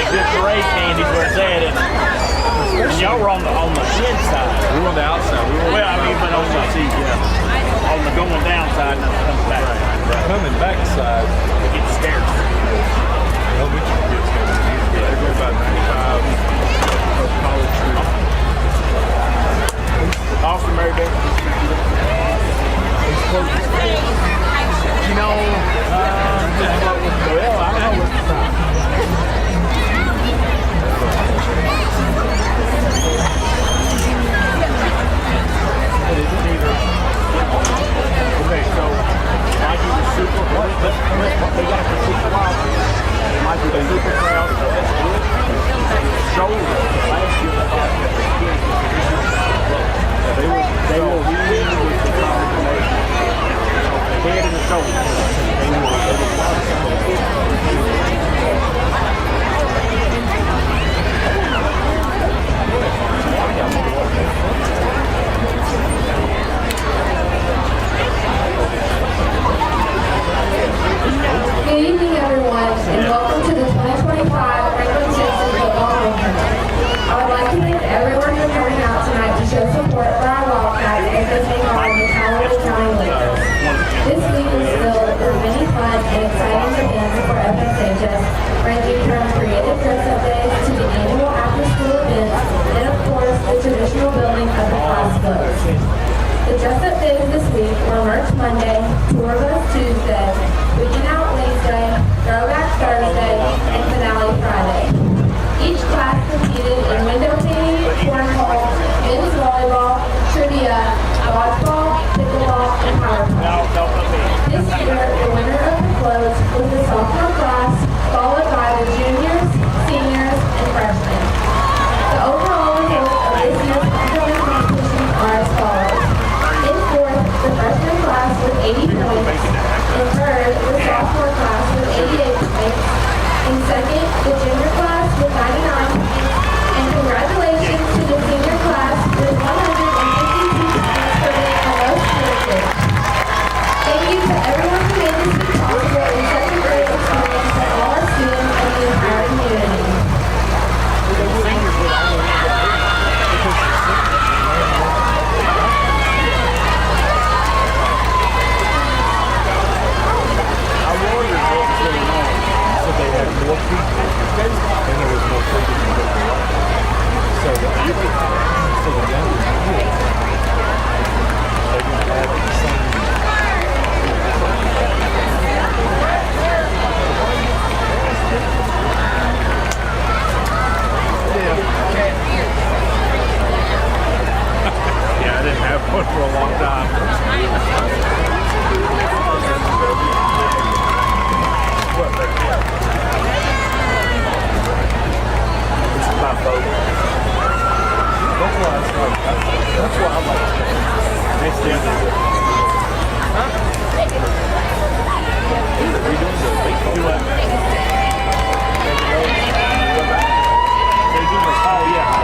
just parade candies where it's at, and y'all were on the inside. We were on the outside. Well, I mean, but on the on the going down side, and coming back. Right. Coming back side, it gets scared. Elementary kids they go about 95 college street. Austin Mary Bear. You know, well, I don't know what's the time. Okay, so might be the super. They got the super wild. It might be the super crowd. Shoulder last year. They were really with the combination. Head and the shoulder. Good evening, everyone, and welcome to the 2025 Franklin-Simpson Football Homecoming. I would like to thank everyone for coming out tonight to show support for our Wildcats as they take on the Calloway County Lakers. This week was filled with many fun and exciting events for FSHS, ranging from creative dress-up days to the annual after-school events, and of course, the traditional building of the class floats. The dress-up days this week were Merch Monday, Tour Bus Tuesday, Weekend Out Wednesday, Throwback Thursday, and Finale Friday. Each class competed in window painting, cornhole, men's volleyball, trivia, dodgeball, pickleball, and power pole. This year, the winner of the floats was the sophomore class, followed by the juniors, seniors, and freshmen. The overall results of this year's homecoming competition are as follows. In fourth, the freshman class with 80 points. In third, the sophomore class with 88 points. In second, the junior class with 99 points. And congratulations to the senior class with 152 points for being the most selected. Thank you to everyone who made this week possible and such a great experience for all our students and the entire community. They had more people, and there was more people than there were. So the youngest kids, they didn't have the same. Yeah, I didn't have one for a long time. My boat. That's why I like it. Next thing. Huh? We doing the baseball. Do what? Oh, yeah.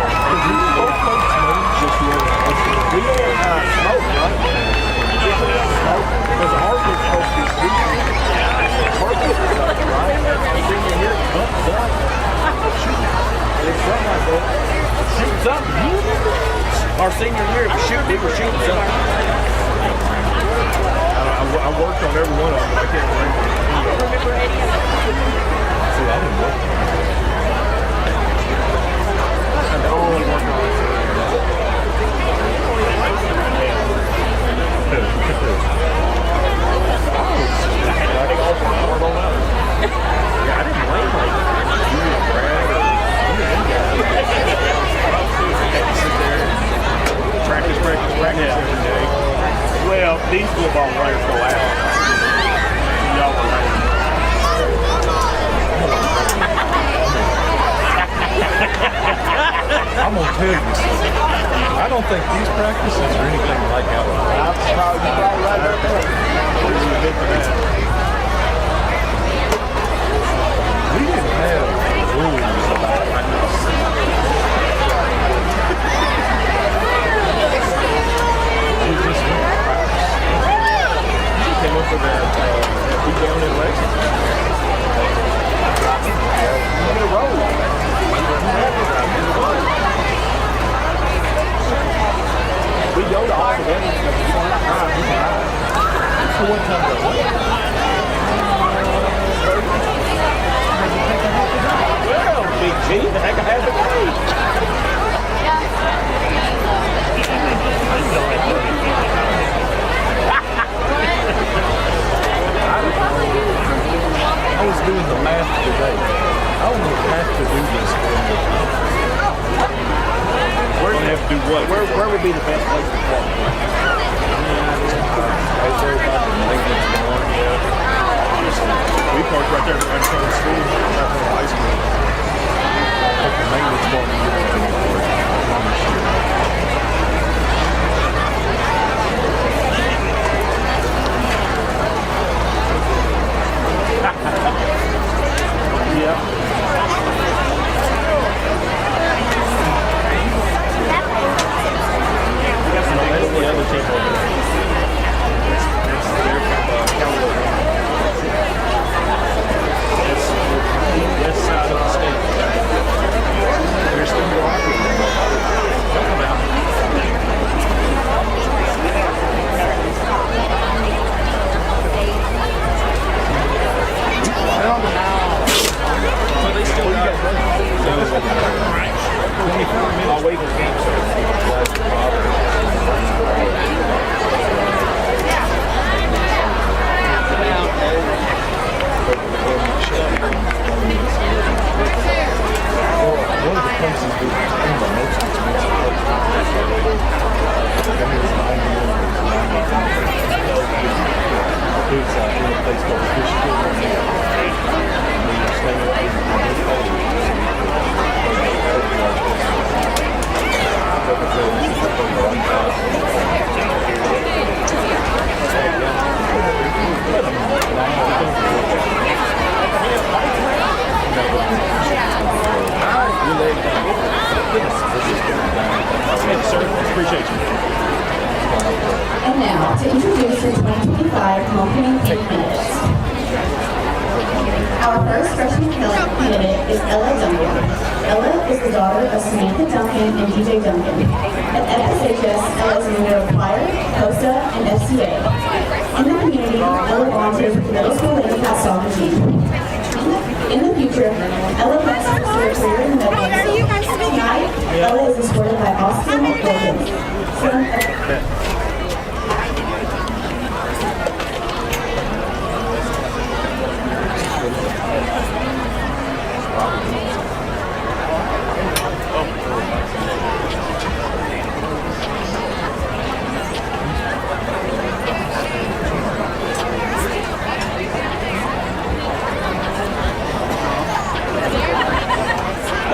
Both boats made just the other. We had smoke, right? Smoke. Because ours was supposed to be sweet. Purpose was up, right? Senior year, bumps up. It's something like that. Shoot something. Our senior year, we were shooting something. I worked on every one of them, but I can't remember. I don't remember any of them. See, I didn't work on it. I only worked on it. Yeah, I didn't blame like you and Brad or practice every day. Well, these football players go out. Y'all were late. I'm gonna tell you something. I don't think these practices are anything like ours. I'm probably right up there. We didn't have rules about practice. We just went to practice. You came up for that beat down in Lexington. In a row. do this. Where do they have to do what? Where would be the best place to park? Right there by the maintenance barn. We parked right there in front of the school, right in front of the high school. The maintenance barn. Yeah. That's the other team over there. They're from Calloway County. That's the west side of the state. They're still walking. They'll come out. So they still got it. I'll wait for the game starts. One of the places we the most expensive it's in a place called Appreciate you. And now, to introduce your 2025 homecoming candidates. Our first freshman candidate is Ella Duncan. Ella is the daughter of Samantha Duncan and DJ Duncan. At FSHS, Ella is a member of choir, COSA, and FCA. In the community, Ella volunteers with the middle school Lady Cat soccer team. In the future, Ella plans to pursue a career in medicine. Tonight, Ella is escorted by Austin Wilkins, son of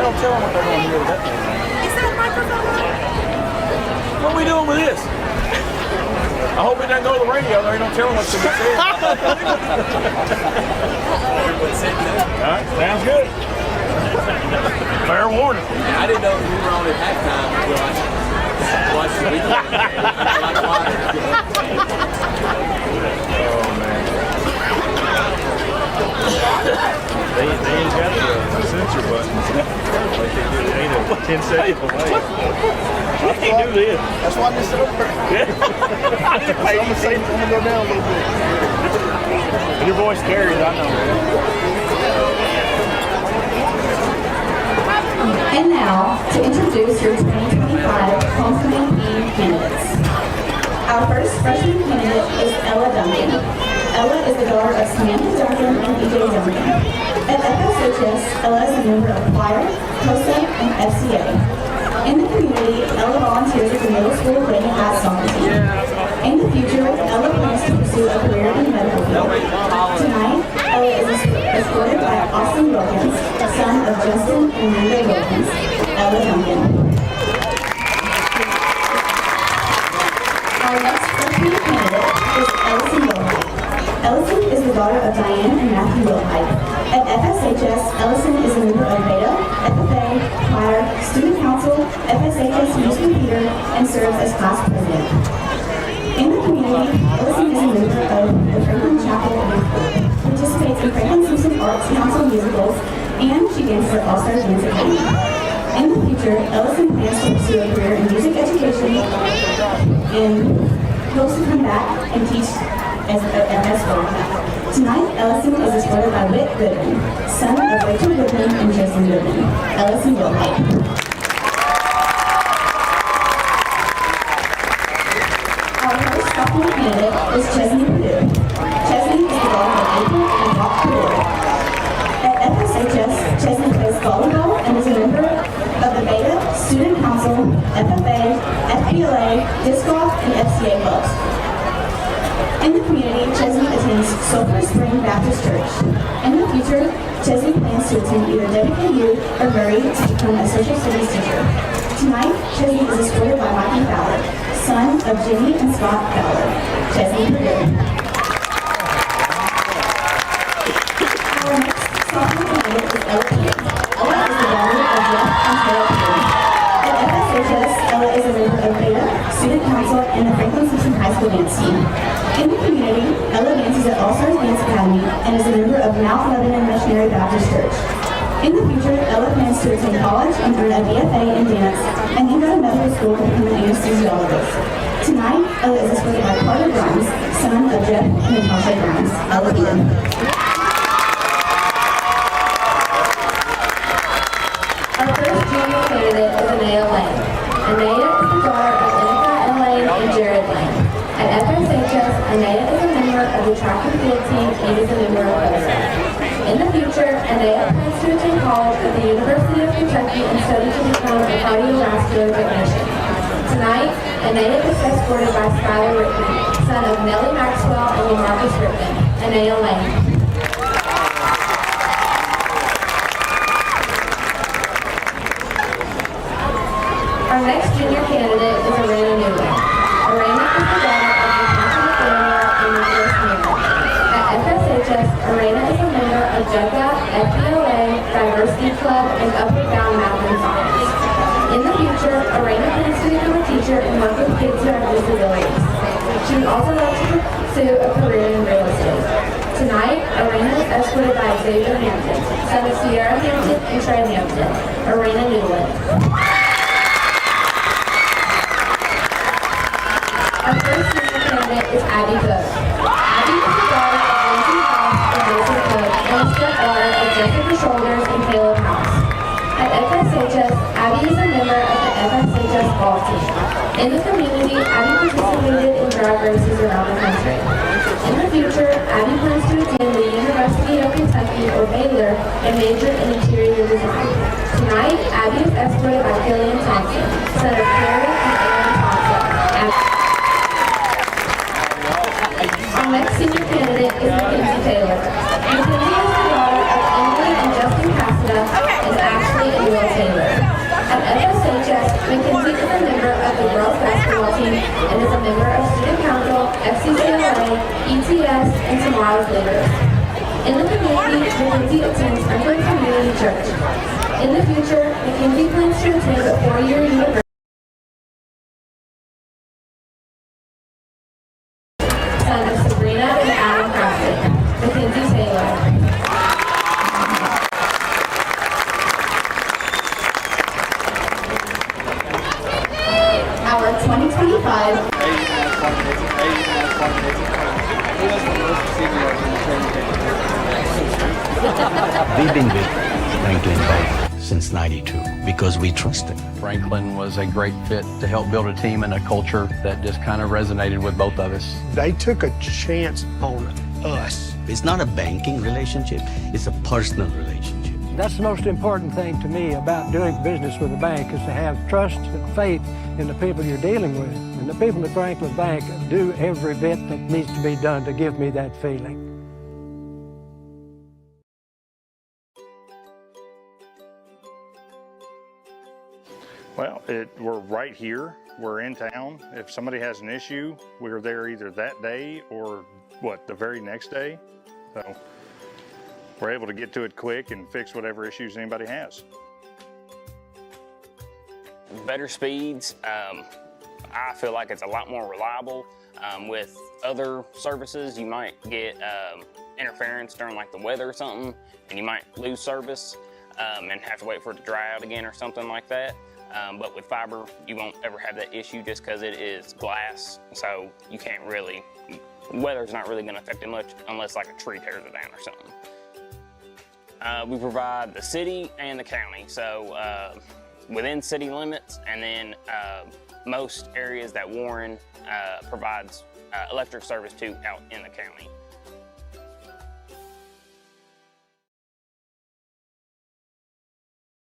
Don't tell them what they're going to hear with that thing. Is that microphone on? What are we doing with this? I hope it doesn't go to the radio. They don't tell them what's going to be said. All right, sounds good. Fair warning. I didn't know we were on at halftime until I watched the weekend. Oh man. They ain't got the sensor buttons. Like they do. It ain't a 10-second delay. I can't do this. That's why I just sit over here. I didn't pay you. I'm going to go down a little bit. Your voice carries, I know. And now, to introduce your 2025 homecoming theme candidates. Our first freshman candidate is Ella Duncan. Ella is the daughter of Samantha Duncan and DJ Duncan. At FSHS, Ella is a member of choir, COSA, and FCA. In the community, Ella volunteers with the middle school Lady Cat soccer team. In the future, Ella plans to pursue a career in the medical field. Tonight, Ella is escorted by Austin Wilkins, son of Justin and Linda Wilkins. Ella Duncan. Our next freshman candidate is Ellison Wilhite. Ellison is the daughter of Diane and Matthew Wilhite. At FSHS, Ellison is a member of Beta, FFA, choir, student council, FSHS musical theater, and serves as class president. In the community, Ellison is a member of the Franklin Chapel Youth Group, participates in Franklin-Simpson Arts Council musicals, and she dances at All-Star Dance Academy. In the future, Ellison plans to pursue a career in music education and hopes to come back and teach as well. Tonight, Ellison is escorted by Whit Goodman, son of Rachel Goodman and Jason Goodman. Ellison Wilhite. Our first sophomore candidate is Chesney Purdue. Chesney is the daughter of April and Rock Purdue. At FSHS, Chesney plays volleyball, student council, FFA, FBLA, disc golf, and FCA clubs. In the community, Chesney attends Sulphur Spring Baptist Church. In the future, Chesney plans to attend either WKU or Murray to become a social studies teacher. Tonight, Chesney is escorted by Mikey Fowler, son of Jimmy and Scott Fowler. Chesney Pregame. Our next sophomore candidate is Ella Peter. Ella is the daughter of Jeff and Taylor Peter. At FSHS, Ella is a member of Beta, Student Council, and the Franklin-Simpson High School dance team. In the community, Ella dances at All Stars Dance Academy and is a member of Mount Lebanon Missionary Baptist Church. In the future, Ella plans to attend college and earn a BFA in dance, and then go to medical school to become an anesthesiologist. Tonight, Ella is escorted by Carter Grimes, son of Jeff and Natasha Grimes. Ella Peter. Our first junior candidate is Anaya Lane. Anaya is the daughter of Inaka and Lane and Jared Lane. At FSHS, Anaya is a member of the track and field team and is a member of Postgame. In the future, Anaya plans to attend college at the University of Kentucky and study to become a cardiovascular technician. Tonight, Anaya is escorted by Skylar Rickman, son of Nellie Maxwell and LaMarcus Rickman. Anaya Lane. Our next junior candidate is Arena Newland. Arena is the daughter of Natasha Nathaniel and Nicholas Newland. At FSHS, Arena is a member of JUCA, FBLA, Diversity Club, and Upward Bound Mountain Science. In the future, Arena plans to become a teacher and work with kids who have disabilities. She would also like to pursue a career in real estate. Tonight, Arena is escorted by Xavier Hampton, son of Sierra Hampton and Trey Hampton. Arena Newland. Our first senior candidate is Abby Cook. Abby is the daughter of Lindsay House and Mason Cook, and is stepdaughter of Jessica Shoulders and Caleb House. At FSHS, Abby is a member of the FSHS ball team. In the community, Abby participated in drag races around the country. In the future, Abby plans to attend the University of Kentucky or Baylor and major in interior design. Tonight, Abby is escorted by Killian Thompson, son of Carrie and Aaron Thompson. Our next senior candidate is Mackenzie Taylor. Mackenzie is the daughter of Emily and Justin Cassida and Ashley and Will Taylor. At FSHS, Mackenzie is a member of the girls basketball team and is a member of Student Council, FCCLA, ETS, and Tomorrow's Leaders. In the community, Mackenzie attends Franklin Community Church. In the future, Mackenzie plans to attend a 4-year university. Son of Sabrina and Adam Crafton. Mackenzie Taylor. Our 2025 We've been with Franklin Bank since '92 because we trust them. Franklin was a great fit to help build a team and a culture that just kind of resonated with both of us. They took a chance on us. It's not a banking relationship, it's a personal relationship. That's the most important thing to me about doing business with a bank is to have trust and faith in the people you're dealing with. And the people at Franklin Bank do every bit that needs to be done to give me that feeling. Well, we're right here. We're in town. If somebody has an issue, we're there either that day or the very next day. So we're able to get to it quick and fix whatever issues anybody has. Better speeds. I feel like it's a lot more reliable. With other services, you might get interference during like the weather or something, and you might lose service and have to wait for it to dry out again or something like that. But with fiber, you won't ever have that issue just because it is glass, so you can't really, weather's not really going to affect it much unless like a tree tears it down or something. We provide the city and the county, so within city limits, and then most areas that Warren provides electric service to out in the county.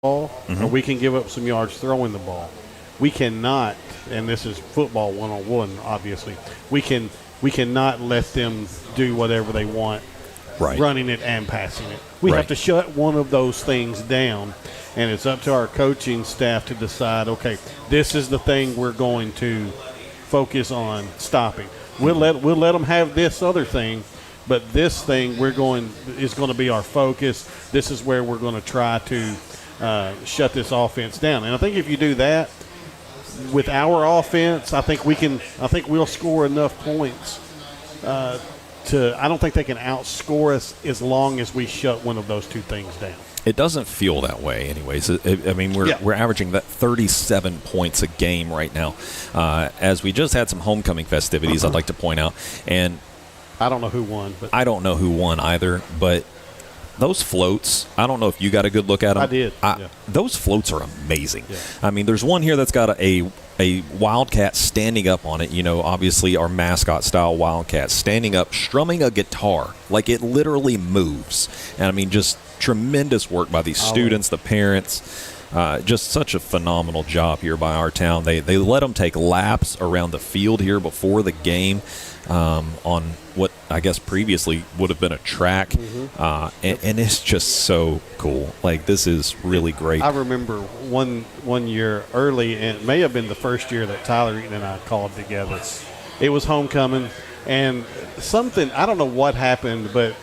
ball, or we can give up some yards throwing the ball. We cannot, and this is football 101, obviously, we cannot let them do whatever they want, running it and passing it. We have to shut one of those things down, and it's up to our coaching staff to decide, okay, this is the thing we're going to focus on stopping. We'll let them have this other thing, but this thing is going to be our focus. This is where we're going to try to shut this offense down. And I think if you do that with our offense, I think we'll score enough points I don't think they can outscore us as long as we shut one of those two things down. It doesn't feel that way anyways. I mean, we're averaging that 37 points a game right now. As we just had some homecoming festivities, I'd like to point out. And I don't know who won. But I don't know who won either, but those floats, I don't know if you got a good look at them. I did. Those floats are amazing. Yeah. I mean, there's one here that's got a wildcat standing up on it, obviously our mascot-style wildcat standing up, strumming a guitar. Like, it literally moves. And, I mean, just tremendous work by these students, the parents. Just such a phenomenal job here by our town. They let them take laps around the field here before the game on what I guess previously would have been a track. And it's just so cool. Like, this is really great. I remember one year early, and it may have been the first year that Tyler Eaton and I called together. It was homecoming, and something, I don't know what happened, but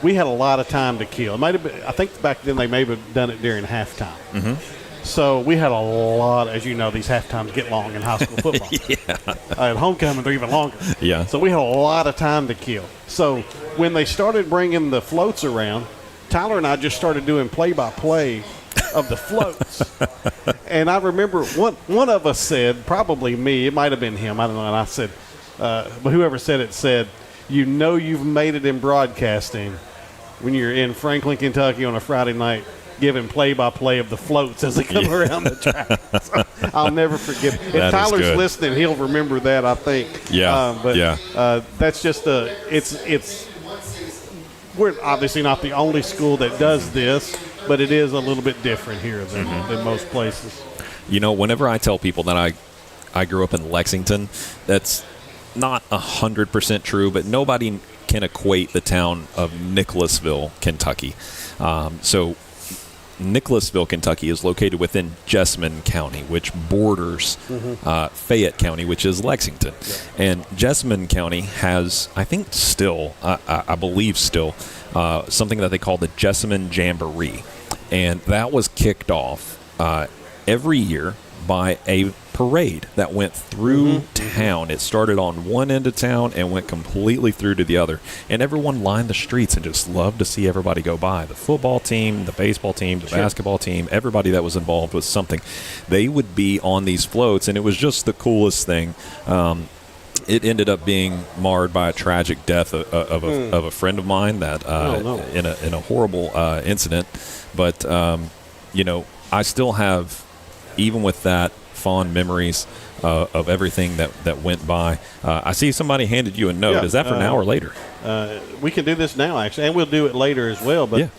we had a lot of time to kill. It might have been, I think back then they may have done it during halftime. So we had a lot, as you know, these halftimes get long in high school football. At homecoming, they're even longer. So we had a lot of time to kill. So when they started bringing the floats around, Tyler and I just started doing play-by-play of the floats. And I remember one of us said, probably me, it might have been him, I don't know, and I said, but whoever said it said, you've made it in broadcasting when you're in Franklin, Kentucky on a Friday night giving play-by-play of the floats as they come around the track. So I'll never forget. If Tyler's listening, he'll remember that, I think. That's just we're obviously not the only school that does this, but it is a little bit different here than most places. Whenever I tell people that I grew up in Lexington, that's not 100% true, but nobody can equate the town of Nicholasville, Kentucky. So Nicholasville, Kentucky is located within Jessamine County, which borders Fayette County, which is Lexington. And Jessamine County has, I think still, I believe still, something that they call the Jessamine Jamboree. And that was kicked off every year by a parade that went through town. It started on one end of town and went completely through to the other. And everyone lined the streets and just loved to see everybody go by. The football team, the baseball team, the basketball team, everybody that was involved with something. They would be on these floats, and it was just the coolest thing. It ended up being marred by a tragic death of a friend of mine that in a horrible incident. But, I still have, even with that, fond memories of everything that went by. I see somebody handed you a note. Is that for now or later? We can do this now, actually, and we'll do it later as well. But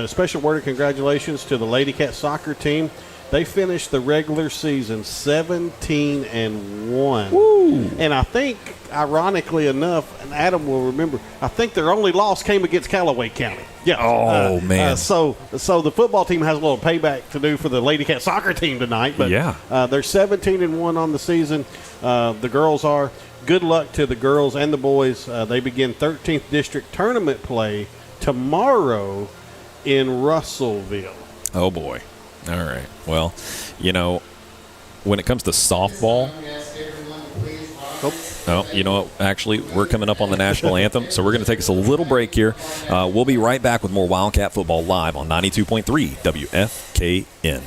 special word of congratulations to the Lady Cat soccer team. They finished the regular season 17-1. Woo. And I think, ironically enough, and Adam will remember, I think their only loss came against Calloway County. Yeah. Man. So the football team has a little payback to do for the Lady Cat soccer team tonight. But they're 17-1 on the season. The girls are. Good luck to the girls and the boys. They begin 13th District tournament play tomorrow in Russellville. Oh, boy. All right. Well, when it comes to softball, actually, we're coming up on the national anthem, so we're going to take us a little break here. We'll be right back with more Wildcat Football live on 92.3 WFKN.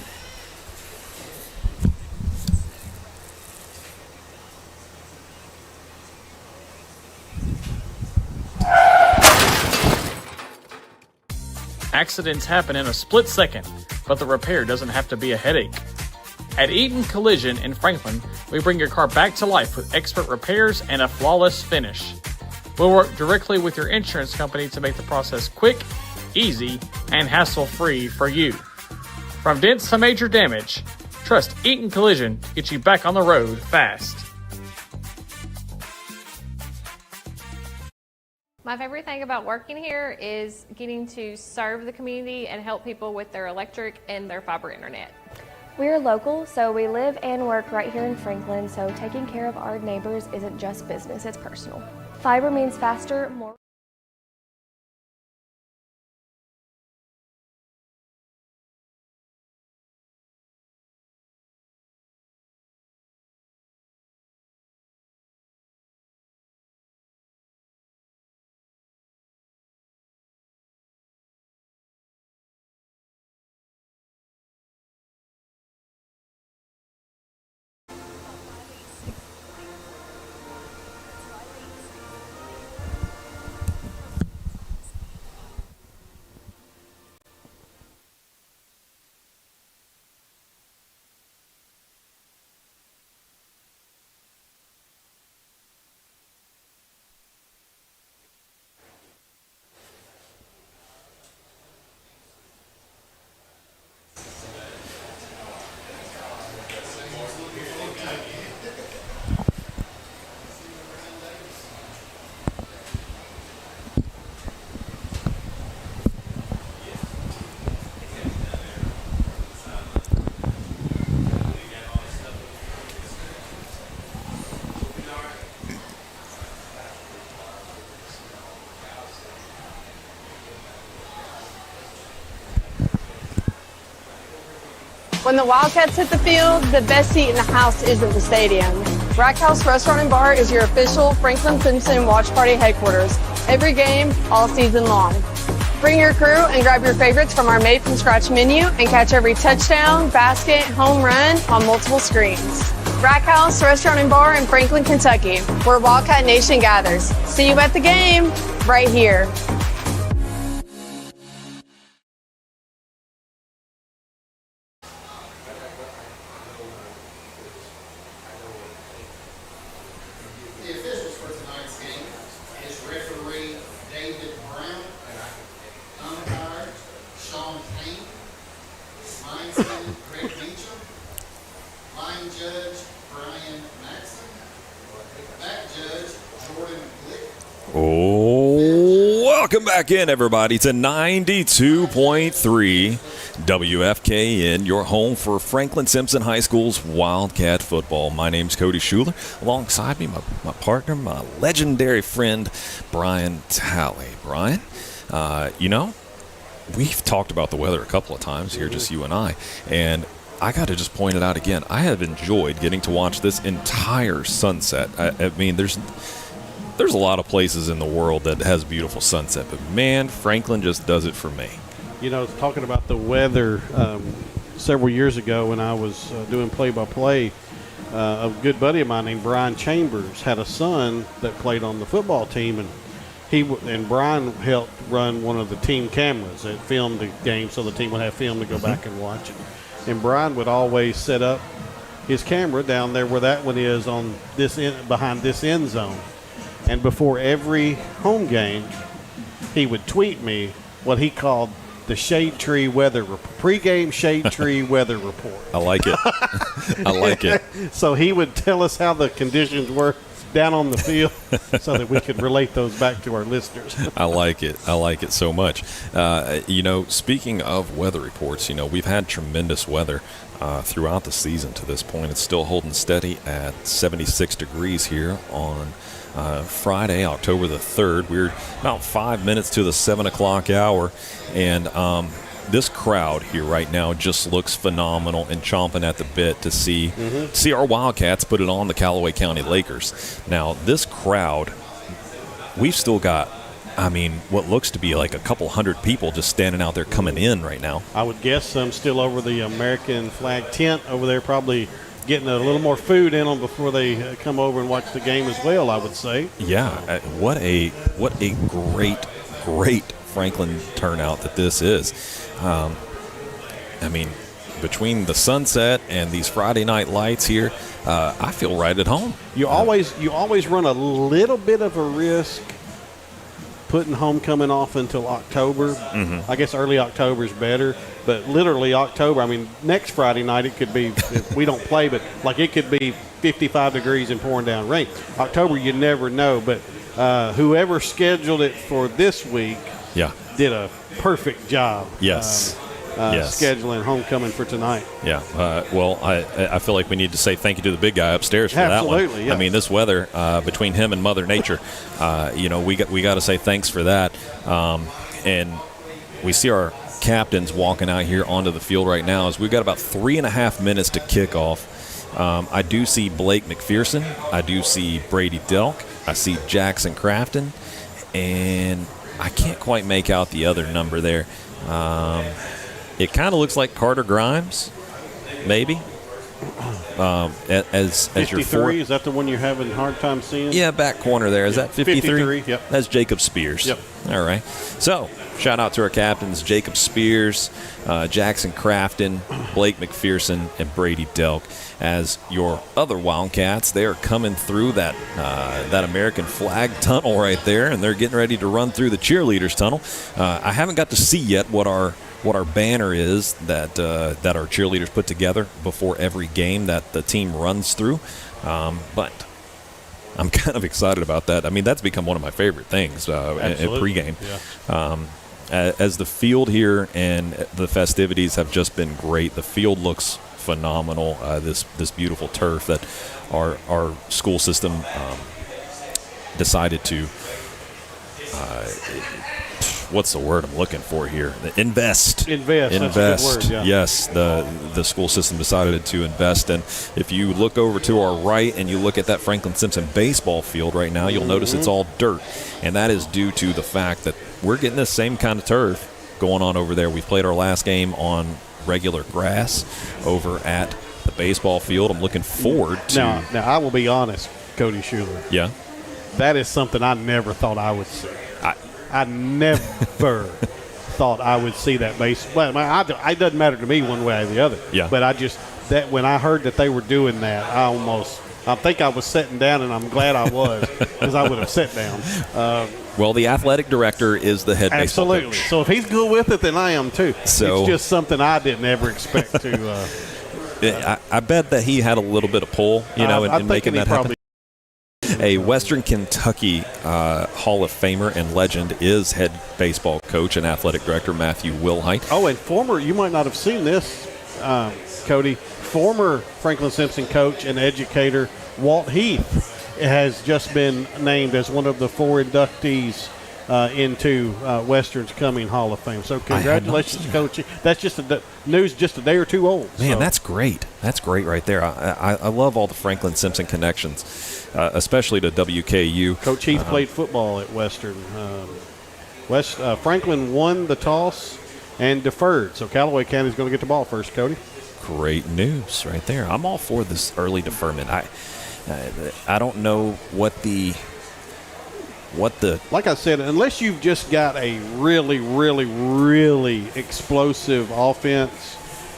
Accidents happen in a split second, but the repair doesn't have to be a headache. At Eaton Collision in Franklin, we bring your car back to life with expert repairs and a flawless finish. We'll work directly with your insurance company to make the process quick, easy, and hassle-free for you. From dents to major damage, trust Eaton Collision to get you back on the road fast. My favorite thing about working here is getting to serve the community and help people with their electric and their fiber internet. We're local, so we live and work right here in Franklin, so taking care of our neighbors isn't just business, it's personal. Fiber means faster, more. When the Wildcats hit the field, the best seat in the house isn't the stadium. Rack House Restaurant and Bar is your official Franklin-Simpson Watch Party headquarters. Every game, all season long. Bring your crew and grab your favorites from our made-from-scratch menu and catch every touchdown, basket, home run on multiple screens. Rack House Restaurant and Bar in Franklin, Kentucky, where Wildcat Nation gathers. See you at the game, right here. Welcome back in, everybody, to 92.3 WFKN, your home for Franklin-Simpson High School's Wildcat football. My name's Cody Schuler. Alongside me, my partner, my legendary friend, Brian Talley. Brian, we've talked about the weather a couple of times here, just you and I, and I got to just point it out again. I have enjoyed getting to watch this entire sunset. I mean, there's a lot of places in the world that has beautiful sunset, but man, Franklin just does it for me. You know, talking about the weather, several years ago when I was doing play-by-play, a good buddy of mine named Brian Chambers had a son that played on the football team, and Brian helped run one of the team cameras that filmed the game so the team would have film to go back and watch it. And Brian would always set up his camera down there where that one is on this end, behind this end zone. And before every home game, he would tweet me what he called the shade tree weather pregame shade tree weather report. I like it. I like it. So he would tell us how the conditions were down on the field so that we could relate those back to our listeners. I like it. I like it so much. Speaking of weather reports, we've had tremendous weather throughout the season to this point. It's still holding steady at 76 degrees here on Friday, October the 3rd. We're about 5 minutes to the 7 o'clock hour, and this crowd here right now just looks phenomenal and chomping at the bit to see our Wildcats put it on the Calloway County Lakers. Now, this crowd, we've still got, what looks to be like a couple hundred people just standing out there coming in right now. I would guess some still over the American flag tent over there, probably getting a little more food in them before they come over and watch the game as well, I would say. Yeah, what a great Franklin turnout that this is. Between the sunset and these Friday night lights here, I feel right at home. You always run a little bit of a risk putting homecoming off until October. Mm-hmm. I guess early October is better, but literally October. I mean, next Friday night it could be if we don't play, but like it could be 55 degrees and pouring down rain. October, you never know. But whoever scheduled it for this week, did a perfect job. Yes. Scheduling homecoming for tonight. Yeah. Well, I feel like we need to say thank you to the big guy upstairs for that one. Absolutely, yes. I mean, this weather between him and Mother Nature, we got to say thanks for that. And we see our captains walking out here onto the field right now as we've got about 3.5 minutes to kick off. I do see Blake McPherson. I do see Brady Delk. I see Jackson Crafton. And I can't quite make out the other number there. It kind of looks like Carter Grimes, maybe. As 53, your fourth. is that the one you're having a hard time seeing? Yeah, back corner there. Is that 53? 53, yep. That's Jacob Spears. Yep. All right. So, shout out to our captains, Jacob Spears, Jackson Crafton, Blake McPherson, and Brady Delk. As your other Wildcats, they are coming through that American flag tunnel right there, and they're getting ready to run through the cheerleaders tunnel. I haven't got to see yet what our banner is that our cheerleaders put together before every game that the team runs through, but I'm kind of excited about that. I mean, that's become one of my favorite things at pregame. Yeah. As the field here and the festivities have just been great. The field looks phenomenal. This beautiful turf that our school system decided to. What's the word I'm looking for here? Invest. Invest. That's a good word, yeah. Yes, the school system decided to invest. And if you look over to our right and you look at that Franklin-Simpson baseball field right now, you'll notice it's all dirt. And that is due to the fact that we're getting the same kind of turf going on over there. We played our last game on regular grass over at the baseball field. I'm looking forward to. Now I will be honest, Cody Schuler. Yeah. That is something I never thought I would see. I never thought I would see that base. Well, it doesn't matter to me one way or the other. Yeah. But when I heard that they were doing that, I think I was sitting down, and I'm glad I was because I would have sat down. Well, the athletic director is the head baseball coach. Absolutely. So if he's good with it, then I am too. So, it's just something I didn't ever expect to. I bet that he had a little bit of pull, in making that happen. A Western Kentucky Hall of Famer and legend is head baseball coach and athletic director Matthew Wilhite. Oh, and you might not have seen this, Cody, former Franklin-Simpson coach and educator Walt Heath has just been named as one of the 4 inductees into Western's coming Hall of Fame. So congratulations, Coach. That's just news just a day or two old. Man, that's great. That's great right there. I love all the Franklin-Simpson connections, especially to WKU. Coach Heath played football at Western. Franklin won the toss and deferred. So Calloway County is going to get the ball first, Cody. Great news right there. I'm all for this early deferment. I don't know what the like I said, unless you've just got a really, really, really explosive offense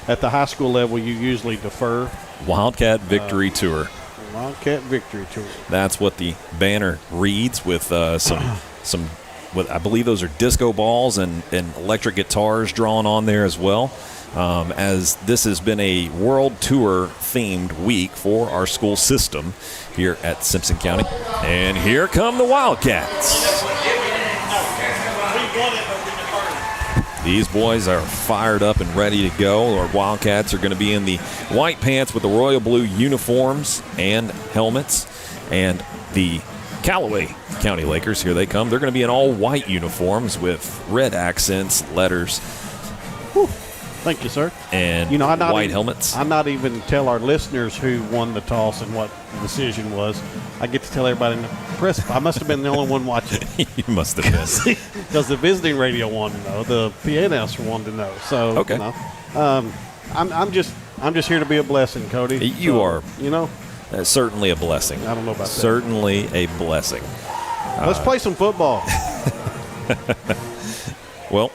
at the high school level, you usually defer. Wildcat Victory Tour. Wildcat Victory Tour. That's what the banner reads with some. I believe those are disco balls and electric guitars drawn on there as well. As this has been a world tour themed week for our school system here at Simpson County. And here come the Wildcats. These boys are fired up and ready to go. Our Wildcats are going to be in the white pants with the royal blue uniforms and helmets. And the Calloway County Lakers, here they come. They're going to be in all white uniforms with red accents, letters. Whew. Thank you, sir. And white helmets. I not even tell our listeners who won the toss and what the decision was. I get to tell everybody in the press. I must have been the only one watching. You must have been. Because the visiting radio wanted to know. The PA announcer wanted to know. So, okay. I'm just here to be a blessing, Cody. You are. Certainly a blessing. I don't know about that. Certainly a blessing. Let's play some football. Well,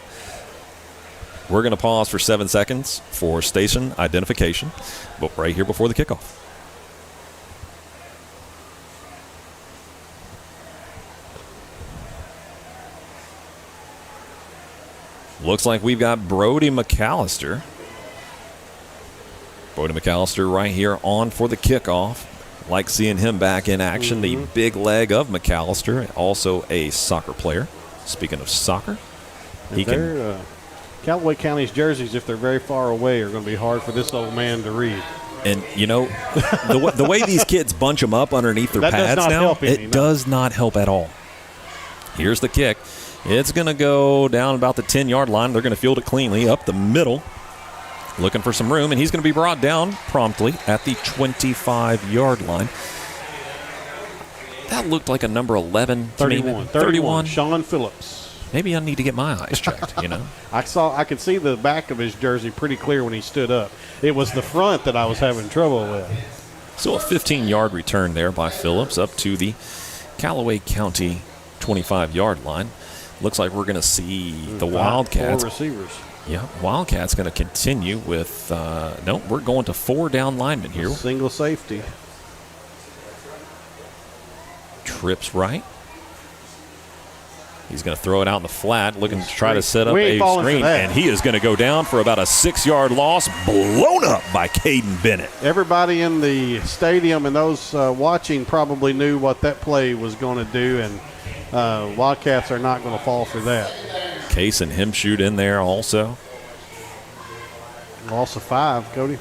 we're going to pause for 7 seconds for station identification, but right here before the kickoff. Looks like we've got Brody McAllister. Brody McAllister right here on for the kickoff. Like seeing him back in action. The big leg of McAllister, also a soccer player. Speaking of soccer, he can. Calloway County's jerseys, if they're very far away, are going to be hard for this old man to read. And, you know, the way these kids bunch them up underneath their pads now, it does not help at all. Here's the kick. It's going to go down about the 10-yard line. They're going to field it cleanly up the middle, looking for some room, and he's going to be brought down promptly at the 25-yard line. That looked like a number 11. 31. Sean Phillips. Maybe I need to get my eyes checked, you know. I could see the back of his jersey pretty clear when he stood up. It was the front that I was having trouble with. So a 15-yard return there by Phillips up to the Calloway County 25-yard line. Looks like we're going to see the Wildcats. 4 receivers. Yeah, Wildcats going to continue with, no, we're going to 4 down linemen here. Single safety. Trips right. He's going to throw it out in the flat, looking to try to set up a screen, and he is going to go down for about a 6-yard loss, blown up by Caden Bennett. Everybody in the stadium and those watching probably knew what that play was going to do, and Wildcats are not going to fall for that. Case and him shoot in there also. Loss of 5, Cody.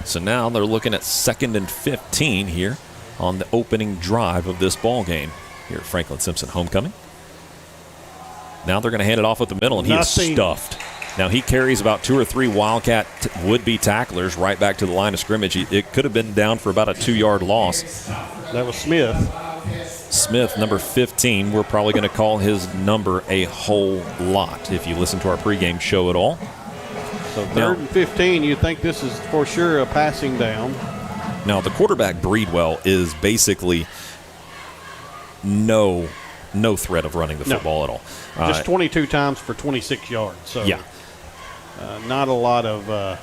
So now they're looking at 2nd and 15 here on the opening drive of this ball game here at Franklin-Simpson Homecoming. Now they're going to hand it off at the middle, and he is stuffed. Now he carries about 2 or 3 Wildcat would-be tacklers right back to the line of scrimmage. It could have been down for about a 2-yard loss. That was Smith. Smith, number 15. We're probably going to call his number a whole lot if you listen to our pregame show at all. So 3rd and 15, you think this is for sure a passing down. Now the quarterback, Breedwell, is basically no threat of running the football at all. Just 22 times for 26 yards. So yeah. Not a lot of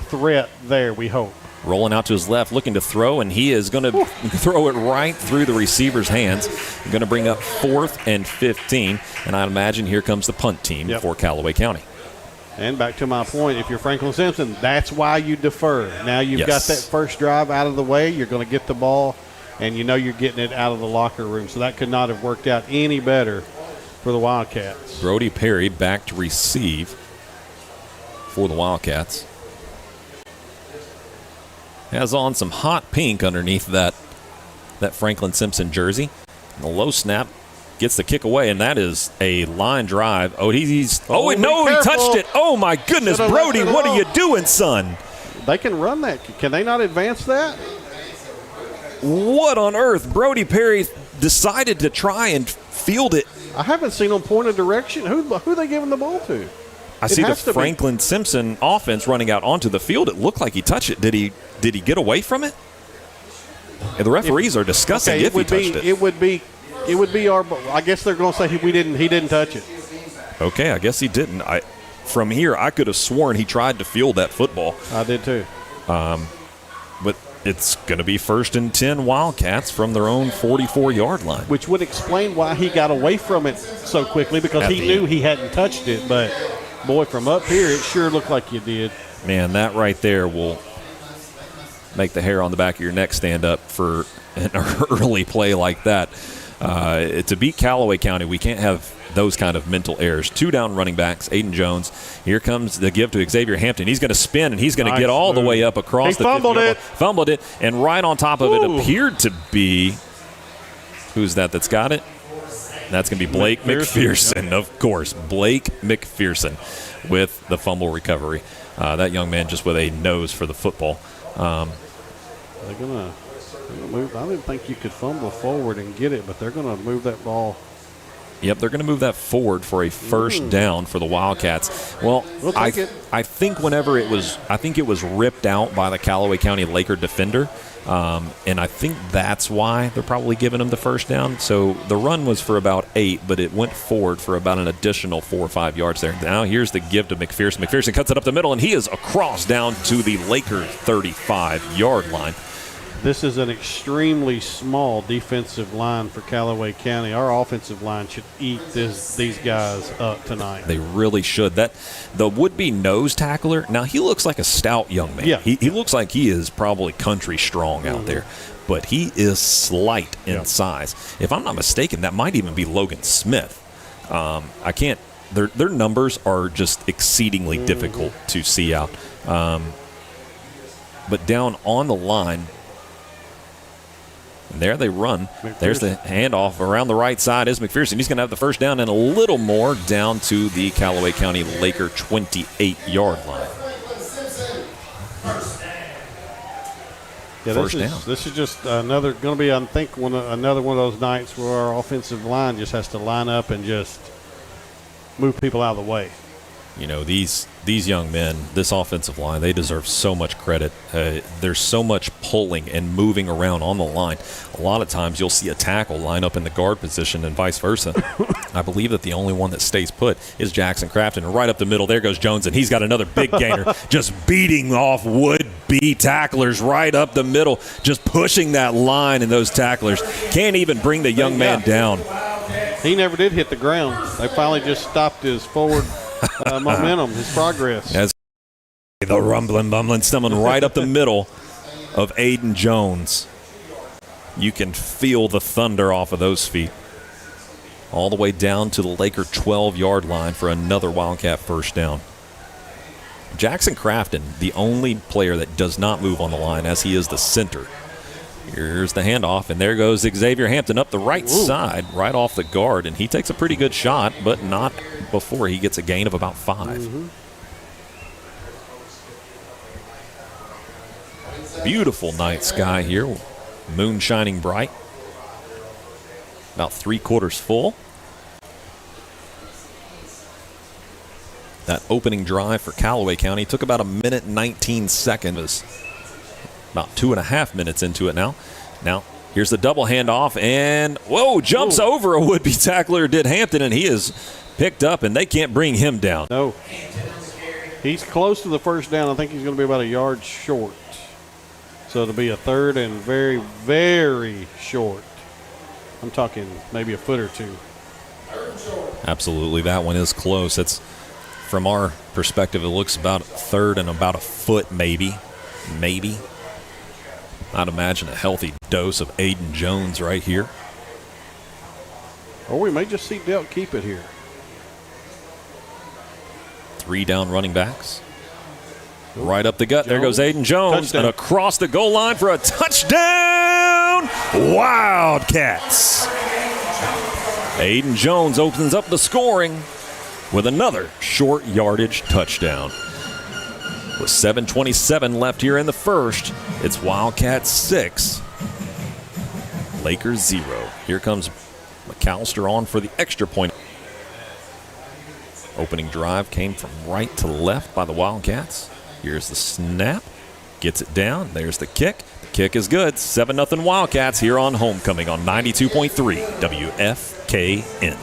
threat there, we hope. Rolling out to his left, looking to throw, and he is going to throw it right through the receiver's hands. Going to bring up 4th and 15, and I imagine here comes the punt team for Calloway County. And back to my point, if you're Franklin-Simpson, that's why you defer. Now you've got that first drive out of the way. You're going to get the ball, and you know you're getting it out of the locker room. So that could not have worked out any better for the Wildcats. Brody Perry back to receive for the Wildcats. Has on some hot pink underneath that Franklin-Simpson jersey. The low snap gets the kick away, and that is a line drive. He touched it. Oh, my goodness, Brody, what are you doing, son? They can run that. Can they not advance that? What on earth? Brody Perry decided to try and field it. I haven't seen them point a direction. Who are they giving the ball to? I see the Franklin-Simpson offense running out onto the field. It looked like he touched it. Did he get away from it? And the referees are discussing if he touched it. It would be our. I guess they're going to say he didn't touch it. Okay, I guess he didn't. From here, I could have sworn he tried to field that football. I did too. But it's going to be 1st and 10 Wildcats from their own 44-yard line. Which would explain why he got away from it so quickly, because he knew he hadn't touched it. But, boy, from up here, it sure looked like you did. Man, that right there will make the hair on the back of your neck stand up for an early play like that. To beat Calloway County, we can't have those kind of mental errors. 2 down running backs, Aiden Jones. Here comes the give to Xavier Hampton. He's going to spin, and he's going to get all the way up across the 50-yard. Fumbled it, and right on top of it appeared to be, who's that's got it? That's going to be Blake McPherson, of course. Blake McPherson with the fumble recovery. That young man just with a nose for the football. They're going to move. I didn't think you could fumble forward and get it, but they're going to move that ball. Yep, they're going to move that forward for a first down for the Wildcats. Well, I think it was ripped out by the Calloway County Laker defender, and I think that's why they're probably giving them the first down. So the run was for about 8, but it went forward for about an additional 4 or 5 yards there. Now here's the give to McPherson. McPherson cuts it up the middle, and he is across down to the Laker 35-yard line. This is an extremely small defensive line for Callaway County. Our offensive line should eat these guys up tonight. They really should. The would-be nose tackler, now he looks like a stout young man. Yeah. He looks like he is probably country strong out there, but he is slight in size. If I'm not mistaken, that might even be Logan Smith. I can't. Their numbers are just exceedingly difficult to see out. But down on the line, and there they run. There's the handoff around the right side is McPherson. He's going to have the first down and a little more down to the Callaway County Laker 28-yard line. Yeah, this is just another going to be, I think, another one of those nights where our offensive line just has to line up and just move people out of the way. You know, these young men, this offensive line, they deserve so much credit. There's so much pulling and moving around on the line. A lot of times you'll see a tackle line up in the guard position and vice versa. I believe that the only one that stays put is Jackson Crafton. And right up the middle, there goes Jones, and he's got another big gainer, just beating off would-be tacklers right up the middle, just pushing that line, and those tacklers can't even bring the young man down. He never did hit the ground. They finally just stopped his forward momentum, his progress. As the bumbling, stumbling right up the middle of Aiden Jones. You can feel the thunder off of those feet. All the way down to the Laker 12-yard line for another Wildcat first down. Jackson Crafton, the only player that does not move on the line, as he is the center. Here's the handoff, and there goes Xavier Hampton up the right side, right off the guard, and he takes a pretty good shot, but not before he gets a gain of about 5. Beautiful night sky here, moon shining bright, about 3/4 full. That opening drive for Callaway County took about 1 minute 19 seconds. About 2.5 minutes into it now. Now, here's the double handoff, and jumps over a would-be tackler, did Hampton, and he is picked up, and they can't bring him down. No. He's close to the first down. I think he's going to be about a yard short. So it'll be a third and very, very short. I'm talking maybe a foot or two. Absolutely, that one is close. It's, from our perspective, it looks about a third and about a foot maybe. I'd imagine a healthy dose of Aiden Jones right here. Or we may just see Delt keep it here. 3 down running backs. Right up the gut. There goes Aiden Jones. Touchdown. And across the goal line for a touchdown. Wildcats. Aiden Jones opens up the scoring with another short yardage touchdown. With 7:27 left here in the first, it's Wildcats 6, Lakers 0. Here comes McAllister on for the extra point. Opening drive came from right to left by the Wildcats. Here's the snap. Gets it down. There's the kick. The kick is good. 7-0 Wildcats here on Homecoming on 92.3 WFKN.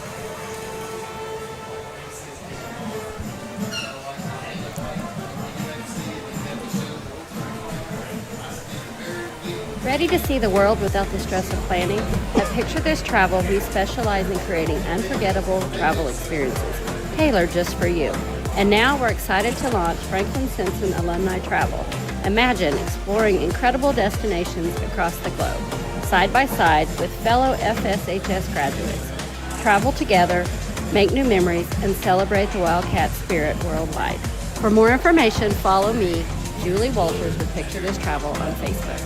Ready to see the world without the stress of planning? At Picture This Travel, we specialize in creating unforgettable travel experiences, tailored just for you. And now we're excited to launch Franklin-Simpson Alumni Travel. Imagine exploring incredible destinations across the globe, side by side with fellow FSHS graduates. Travel together, make new memories, and celebrate the Wildcat spirit worldwide. For more information, follow me, Julie Walters with Picture This Travel on Facebook.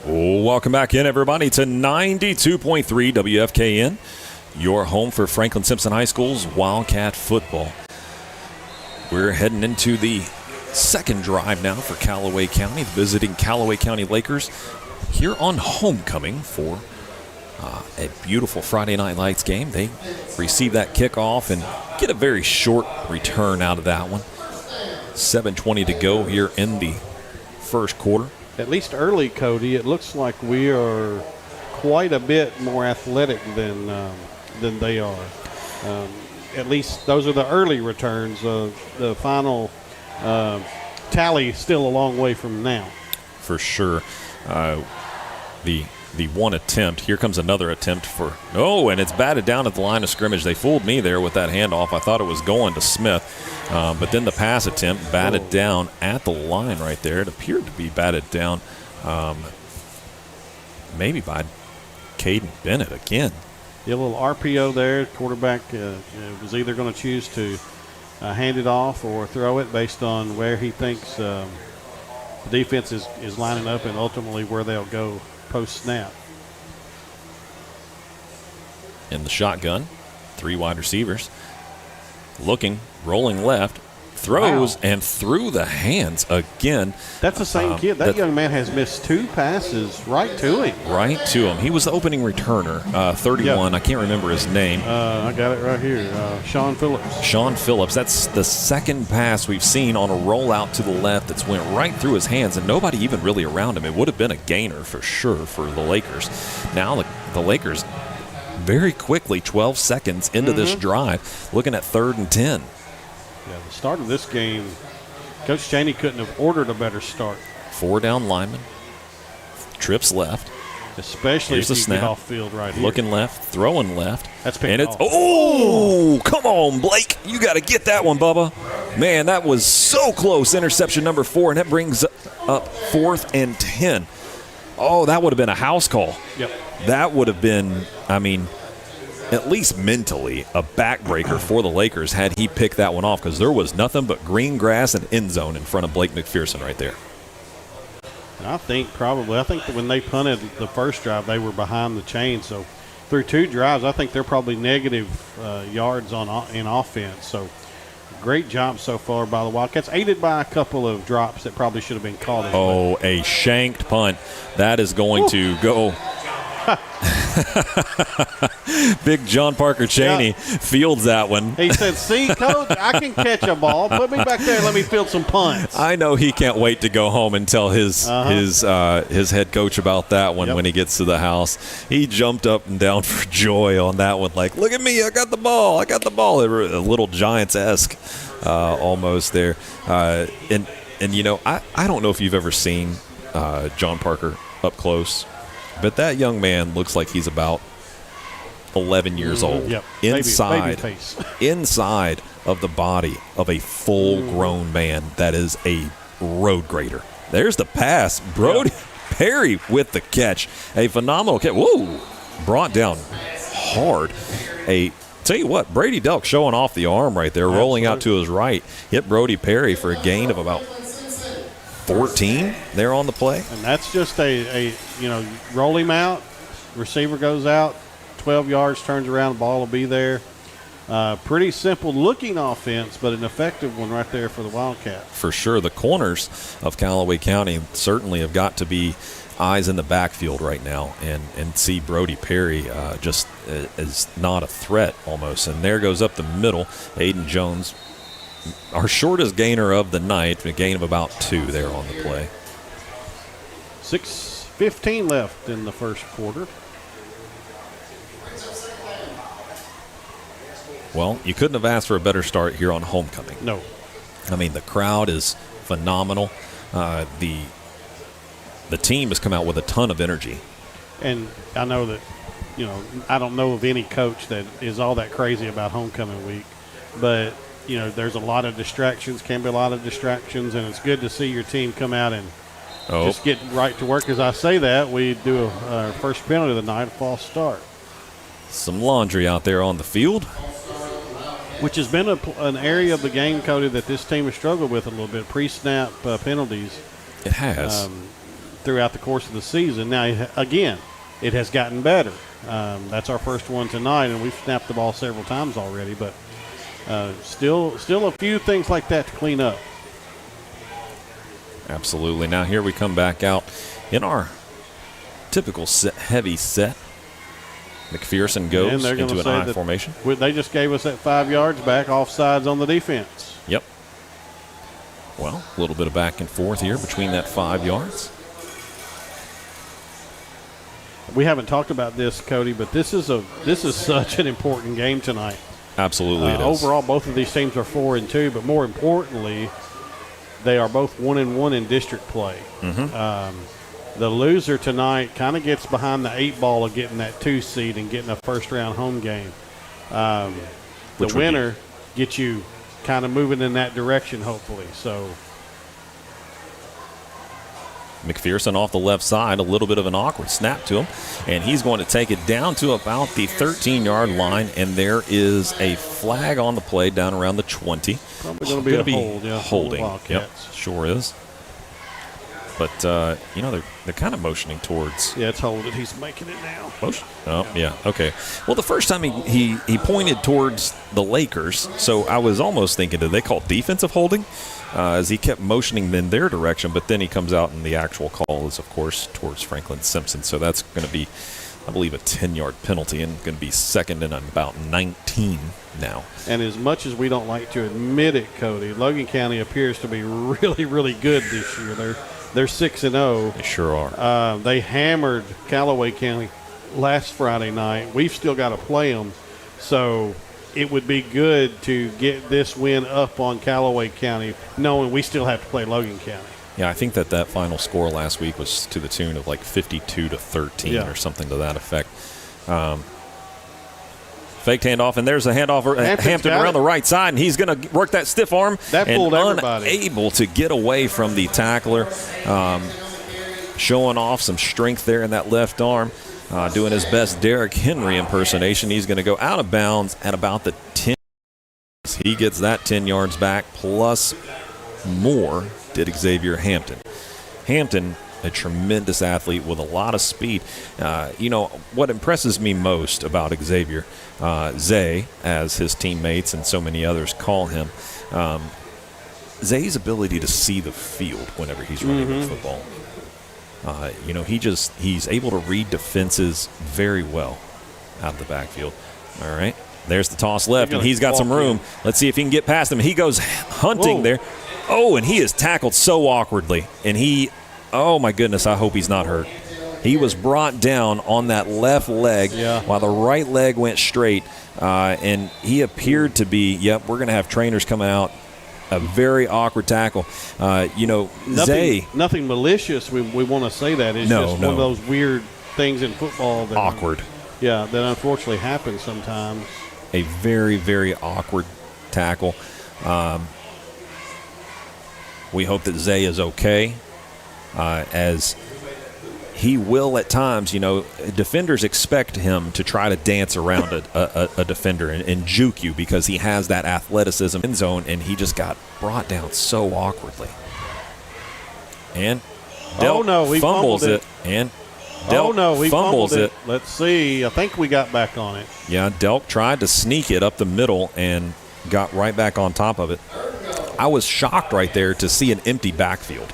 Welcome back in, everybody, to 92.3 WFKN, your home for Franklin-Simpson High School's Wildcat football. We're heading into the second drive now for Callaway County, visiting Callaway County Lakers here on Homecoming for a beautiful Friday Night Lights game. They receive that kickoff and get a very short return out of that one. 7:20 to go here in the first quarter. At least early, Cody, it looks like we are quite a bit more athletic than they are. At least those are the early returns. The final tally still a long way from now. For sure. The one attempt. Here comes another attempt for and it's batted down at the line of scrimmage. They fooled me there with that handoff. I thought it was going to Smith, but then the pass attempt batted down at the line right there. It appeared to be batted down maybe by Caden Bennett again. Yeah, a little RPO there. Quarterback was either going to choose to hand it off or throw it based on where he thinks the defense is lining up and ultimately where they'll go post-snap. In the shotgun, 3 wide receivers. Looking, rolling left, throws, and through the hands again. That's the same kid. That young man has missed 2 passes right to him. Right to him. He was the opening returner, 31. Yep. I can't remember his name. I got it right here. Sean Phillips. Sean Phillips. That's the second pass we've seen on a rollout to the left that's went right through his hands, and nobody even really around him. It would have been a gainer for sure for the Lakers. Now the Lakers very quickly, 12 seconds into this drive, looking at 3rd and 10. Yeah, the start of this game, Coach Chaney couldn't have ordered a better start. 4 down linemen, trips left. Especially if you get off field right here. Looking left, throwing left. That's picked off. Come on, Blake. You got to get that one, Bubba. Man, that was so close. Interception number 4, and that brings up 4th and 10. Oh, that would have been a house call. Yep. That would have been, at least mentally, a backbreaker for the Lakers had he picked that one off, because there was nothing but green grass and end zone in front of Blake McPherson right there. And I think that when they punted the first drive, they were behind the chain. So through 2 drives, I think they're probably negative yards in offense. So great job so far by the Wildcats, aided by a couple of drops that probably should have been called. A shanked punt. That is going to go. Big John Parker Chaney fields that one. He said, "See, Coach, I can catch a ball. Put me back there and let me field some punts." I know he can't wait to go home and tell his head coach about that one when he gets to the house. He jumped up and down for joy on that one, like, "Look at me, I got the ball. A little Giants-esque almost there. And I don't know if you've ever seen John Parker up close, but that young man looks like he's about 11 years old. Yep. Inside Baby of the body of a full-grown man that is a road grader. There's the pass. Brody Perry with the catch. A phenomenal catch. Whoa! Brought down hard. Tell you what, Brady Delk showing off the arm right there, rolling out to his right. Hit Brody Perry for a gain of about 14 there on the play. And that's just roll him out, receiver goes out, 12 yards, turns around, the ball will be there. Pretty simple looking offense, but an effective one right there for the Wildcats. For sure. The corners of Callaway County certainly have got to be eyes in the backfield right now and see Brody Perry just as not a threat almost. And there goes up the middle, Aiden Jones, our shortest gainer of the night, a gain of about 2 there on the play. 6:15 left in the first quarter. Well, you couldn't have asked for a better start here on homecoming. No. The crowd is phenomenal. The team has come out with a ton of energy. And I know that, I don't know of any coach that is all that crazy about homecoming week, but there's a lot of distractions, and it's good to see your team come out and just get right to work. As I say that, we do our first penalty of the night, a false start. Some laundry out there on the field. Which has been an area of the game, Cody, that this team has struggled with a little bit, pre-snap penalties. It has. Throughout the course of the season. Now, again, it has gotten better. That's our first one tonight, and we've snapped the ball several times already, but still a few things like that to clean up. Absolutely. Now here we come back out in our typical heavy set. McPherson goes and they're into an say I that formation. They just gave us that 5 yards back, offsides on the defense. Yep. Well, a little bit of back and forth here between that 5 yards. We haven't talked about this, Cody, but this is such an important game tonight. Absolutely, it is. Overall, both of these teams are 4-2, but more importantly, they are both 1-1 in district play. The loser tonight kind of gets behind the 8 ball of getting that 2 seed and getting a first-round home game. The winner gets you kind of moving in that direction, hopefully. So McPherson off the left side, a little bit of an awkward snap to him, and he's going to take it down to about the 13-yard line, and there is a flag on the play down around the 20. Probably going to be a hold, yeah. Holding. Yep, sure is. But, they're kind of motioning towards. Yeah, it's holding. He's making it now. Motion? Oh, yeah. Okay. Well, the first time he pointed towards the Lakers, so I was almost thinking, did they call defensive holding? As he kept motioning in their direction, but then he comes out and the actual call is, of course, towards Franklin-Simpson. So that's going to be, I believe, a 10-yard penalty and going to be second and about 19 now. And as much as we don't like to admit it, Cody, Logan County appears to be really, really good this year. They're 6-0. They sure are. They hammered Calloway County last Friday night. We've still got to play them. So it would be good to get this win up on Calloway County, knowing we still have to play Logan County. Yeah, I think that final score last week was to the tune of like 52-13 or something to that effect. Faked handoff, and there's a handoff. Hampton around the right side, and he's going to work that stiff arm. That fooled everybody. Unable to get away from the tackler. Showing off some strength there in that left arm. Doing his best Derrick Henry impersonation. He's going to go out of bounds at about the 10. He gets that 10 yards back, plus more did Xavier Hampton. Hampton, a tremendous athlete with a lot of speed. What impresses me most about Xavier, Zay, as his teammates and so many others call him, Zay's ability to see the field whenever he's running the football. He's able to read defenses very well out of the backfield. All right. There's the toss left, and he's got some room. Let's see if he can get past him. He goes hunting there. Oh, and he is tackled so awkwardly. And oh, my goodness, I hope he's not hurt. He was brought down on that left leg while the right leg went straight. And he appeared to be, we're going to have trainers coming out. A very awkward tackle. Zay. Nothing malicious. We want to say that. It's just one of those weird things in football. That, awkward. Yeah, that unfortunately happens sometimes. A very, very awkward tackle. We hope that Zay is okay, as he will at times. Defenders expect him to try to dance around a defender and juke you because he has that athleticism in zone, and he just got brought down so awkwardly. And Delk fumbles it. And Delk fumbles it. Let's see. I think we got back on it. Yeah, Delk tried to sneak it up the middle and got right back on top of it. I was shocked right there to see an empty backfield.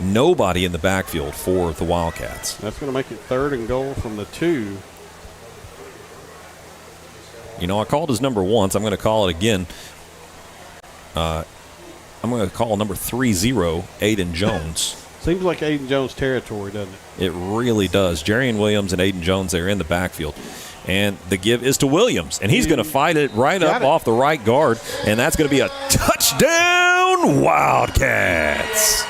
Nobody in the backfield for the Wildcats. That's going to make it 3rd and goal from the 2. I called his number once. I'm going to call it again. I'm going to call number 30, Aiden Jones. Seems like Aiden Jones territory, doesn't it? It really does. Jarian Williams and Aiden Jones, they're in the backfield. And the give is to Williams. And he's going to fight it off the right guard. And that's going to be a touchdown, Wildcats.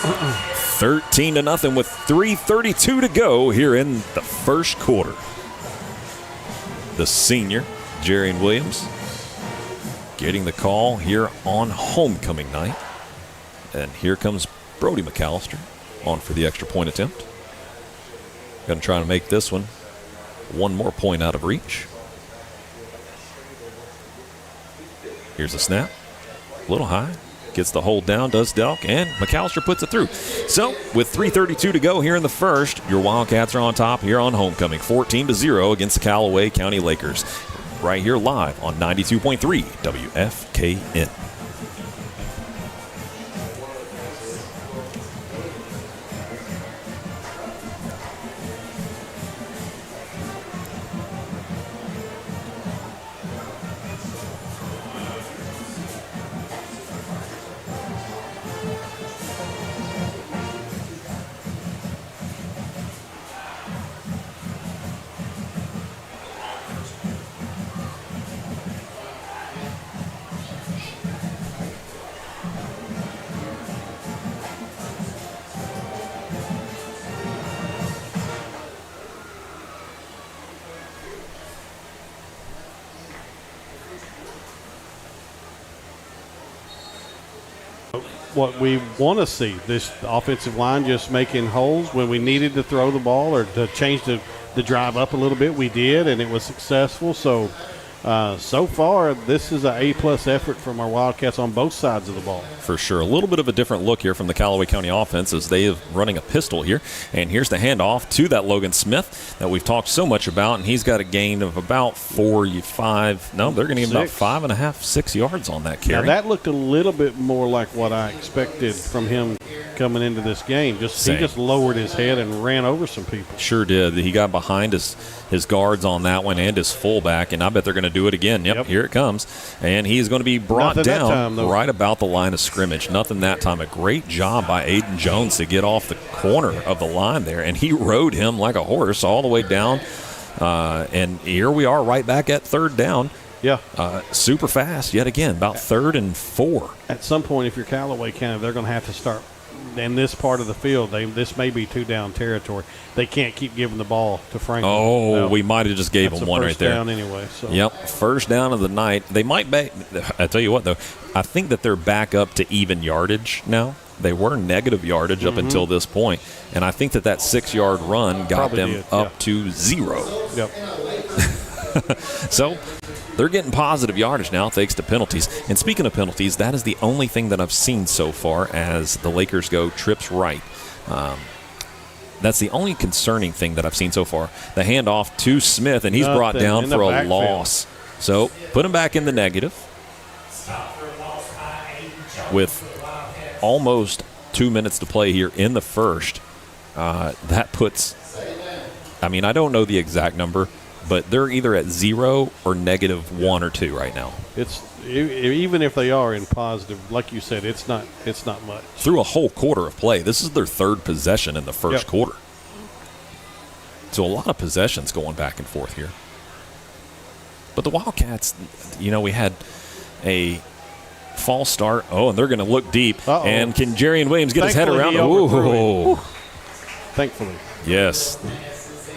13-0 with 3:32 to go here in the first quarter. The senior, Jarian Williams, getting the call here on homecoming night. And here comes Brody McAllister on for the extra point attempt. Going to try to make this one one more point out of reach. Here's the snap. A little high. Gets the hold down, does Delk, and McAllister puts it through. So, with 3:32 to go here in the first, your Wildcats are on top here on homecoming, 14-0 against the Callaway County Lakers. Right here live on 92.3 WFKN. what we want to see. This offensive line just making holes when we needed to throw the ball or to change the drive up a little bit. We did, and it was successful. So far, this is an A-plus effort from our Wildcats on both sides of the ball. For sure. A little bit of a different look here from the Callaway County offense as they are running a pistol here. And here's the handoff to that Logan Smith that we've talked so much about, and he's got a gain of about 5. No, they're going to get about 5.5, 6 yards on that carry. Now, that looked a little bit more like what I expected from him coming into this game. He just lowered his head and ran over some people. Sure did. He got behind his guards on that one and his fullback, and I bet they're going to do it again. Yep, here it comes. And he's going to be brought down right about the line of scrimmage. Nothing that time. A great job by Aiden Jones to get off the corner of the line there, and he rode him like a horse all the way down. And here we are right back at third down. Yeah. Super fast yet again, about 3rd and 4. At some point, if you're Callaway County, they're going to have to start in this part of the field. This may be 2-down territory. They can't keep giving the ball to Franklin. Oh, we might have just gave them one right there. First down anyway. So. Yep, first down of the night. They might be. I tell you what, though, I think that they're back up to even yardage now. They were negative yardage up until this point, and I think that 6-yard run got them up to 0. Yep. So they're getting positive yardage now thanks to penalties. And speaking of penalties, that is the only thing that I've seen so far as the Lakers go trips right. That's the only concerning thing that I've seen so far. The handoff to Smith, and he's brought down for a loss. So put him back in the negative with almost 2 minutes to play here in the first. That puts, I don't know the exact number, but they're either at 0 or -1 or 2 right now. It's even if they are in positive, like you said, it's not much. Through a whole quarter of play, this is their 3rd possession in the first quarter. So a lot of possessions going back and forth here. But the Wildcats, we had a false start. Oh, and they're going to look deep. And can Jerian Williams get his head around? Ooh. Thankfully. Yes.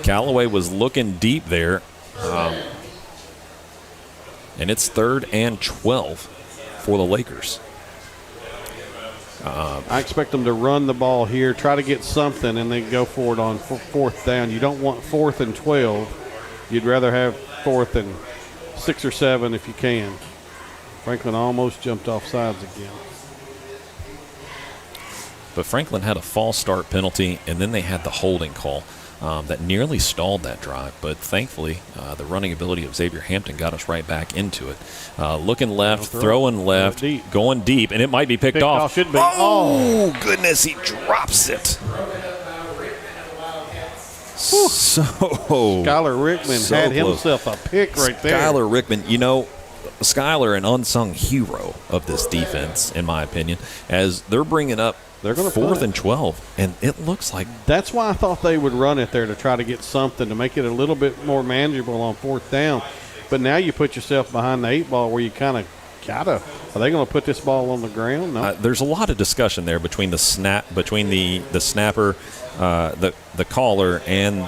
Callaway was looking deep there. And it's 3rd and 12 for the Lakers. I expect them to run the ball here, try to get something, and then go for it on 4th down. You don't want 4th and 12. You'd rather have 4th and 6 or 7 if you can. Franklin almost jumped off sides again. But Franklin had a false start penalty, and then they had the holding call that nearly stalled that drive. But thankfully, the running ability of Xavier Hampton got us right back into it. Looking left, throwing left, going deep, and it might be picked off. Should be. Oh, goodness, he drops it. So Skylar Rickman had himself a pick right there. Skylar Rickman, Skylar, an unsung hero of this defense, in my opinion, as they're bringing up 4th and 12, and it looks like. That's why I thought they would run it there to try to get something to make it a little bit more manageable on 4th down. But now you put yourself behind the 8 ball where you kind of gotta. Are they going to put this ball on the ground? No. There's a lot of discussion there between the snapper, the caller, and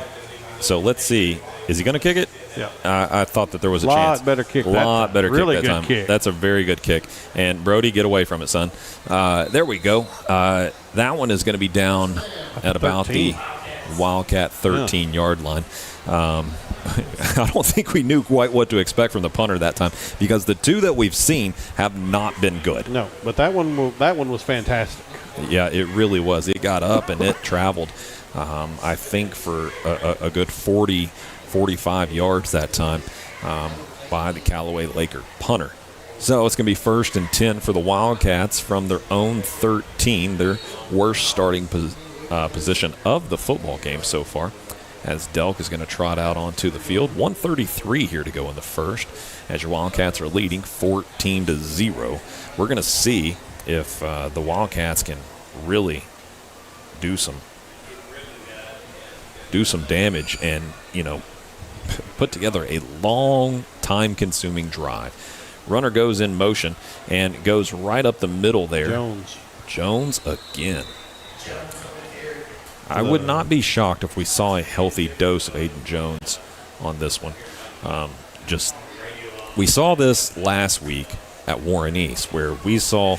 so let's see. Is he going to kick it? Yeah. I thought that there was a chance. Better kick. Lot better really kick that time. Kick. That's a very good kick. And Brody, get away from it, son. There we go. That one is going to be down at about the Wildcat 13-yard line. I don't think we knew quite what to expect from the punter that time because the 2 that we've seen have not been good. No, but that one was fantastic. Yeah, it really was. It got up and it traveled, I think, for a good 40, 45 yards that time by the Callaway Laker punter. So it's going to be 1st and 10 for the Wildcats from their own 13, their worst starting position of the football game so far, as Delk is going to trot out onto the field. 1:33 here to go in the first, as your Wildcats are leading 14-0. We're going to see if the Wildcats can really do some damage and, put together a long, time-consuming drive. Runner goes in motion and goes right up the middle there. Jones again. I would not be shocked if we saw a healthy dose of Aiden Jones on this one. We saw this last week at Warren East, where we saw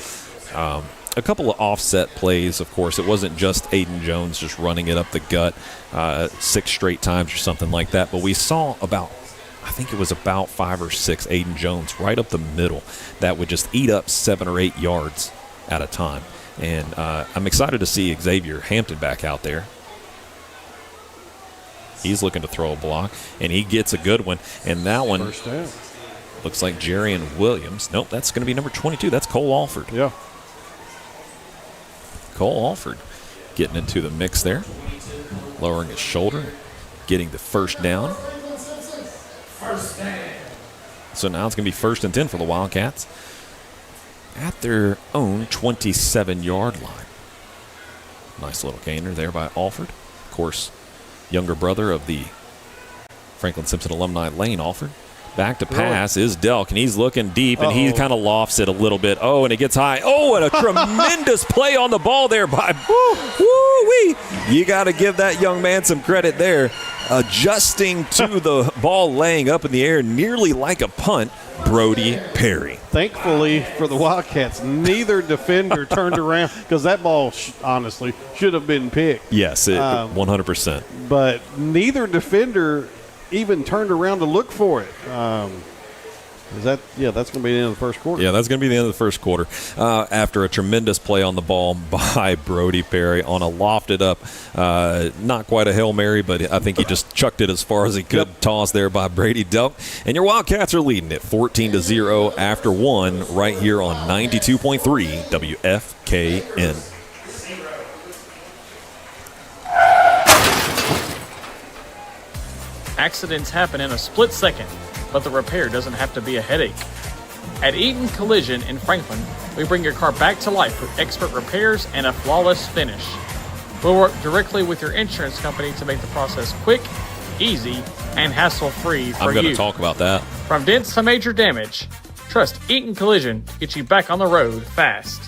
a couple of offset plays, of course. It wasn't just Aiden Jones just running it up the gut 6 straight times or something like that. But we saw about, I think it was about 5 or 6 Aiden Jones right up the middle that would just eat up 7 or 8 yards at a time. And I'm excited to see Xavier Hampton back out there. He's looking to throw a block, and he gets a good one. And that one First down. Looks like Jarian Williams. Nope, that's going to be number 22. That's Cole Alford. Yeah. Cole Alford getting into the mix there, lowering his shoulder, getting the first down. So now it's going to be 1st and 10 for the Wildcats at their own 27-yard line. Nice little gainer there by Alford. Of course, younger brother of the Franklin-Simpson alumni, Lane Alford. Back to pass is Delk, and he's looking deep, and he kind of lofts it a little bit. Oh, and it gets high. Oh, and a tremendous play on the ball there by woo-wee. You got to give that young man some credit there. Adjusting to the ball laying up in the air nearly like a punt, Brody Perry. Thankfully for the Wildcats, neither defender turned around because that ball, honestly, should have been picked. Yes, 100%. But neither defender even turned around to look for it. That's going to be the end of the first quarter. Yeah, that's going to be the end of the first quarter. After a tremendous play on the ball by Brody Perry on a lofted up, not quite a Hail Mary, but I think he just chucked it as far as he could. Yep. Toss there by Brady Delk. And your Wildcats are leading it 14-0 after 1 right here on 92.3 WFKN. Accidents happen in a split second, but the repair doesn't have to be a headache. At Eaton Collision in Franklin, we bring your car back to life with expert repairs and a flawless finish. We'll work directly with your insurance company to make the process quick, easy, and hassle-free for you. I'm going to talk about that. From dents to major damage, trust Eaton Collision to get you back on the road fast.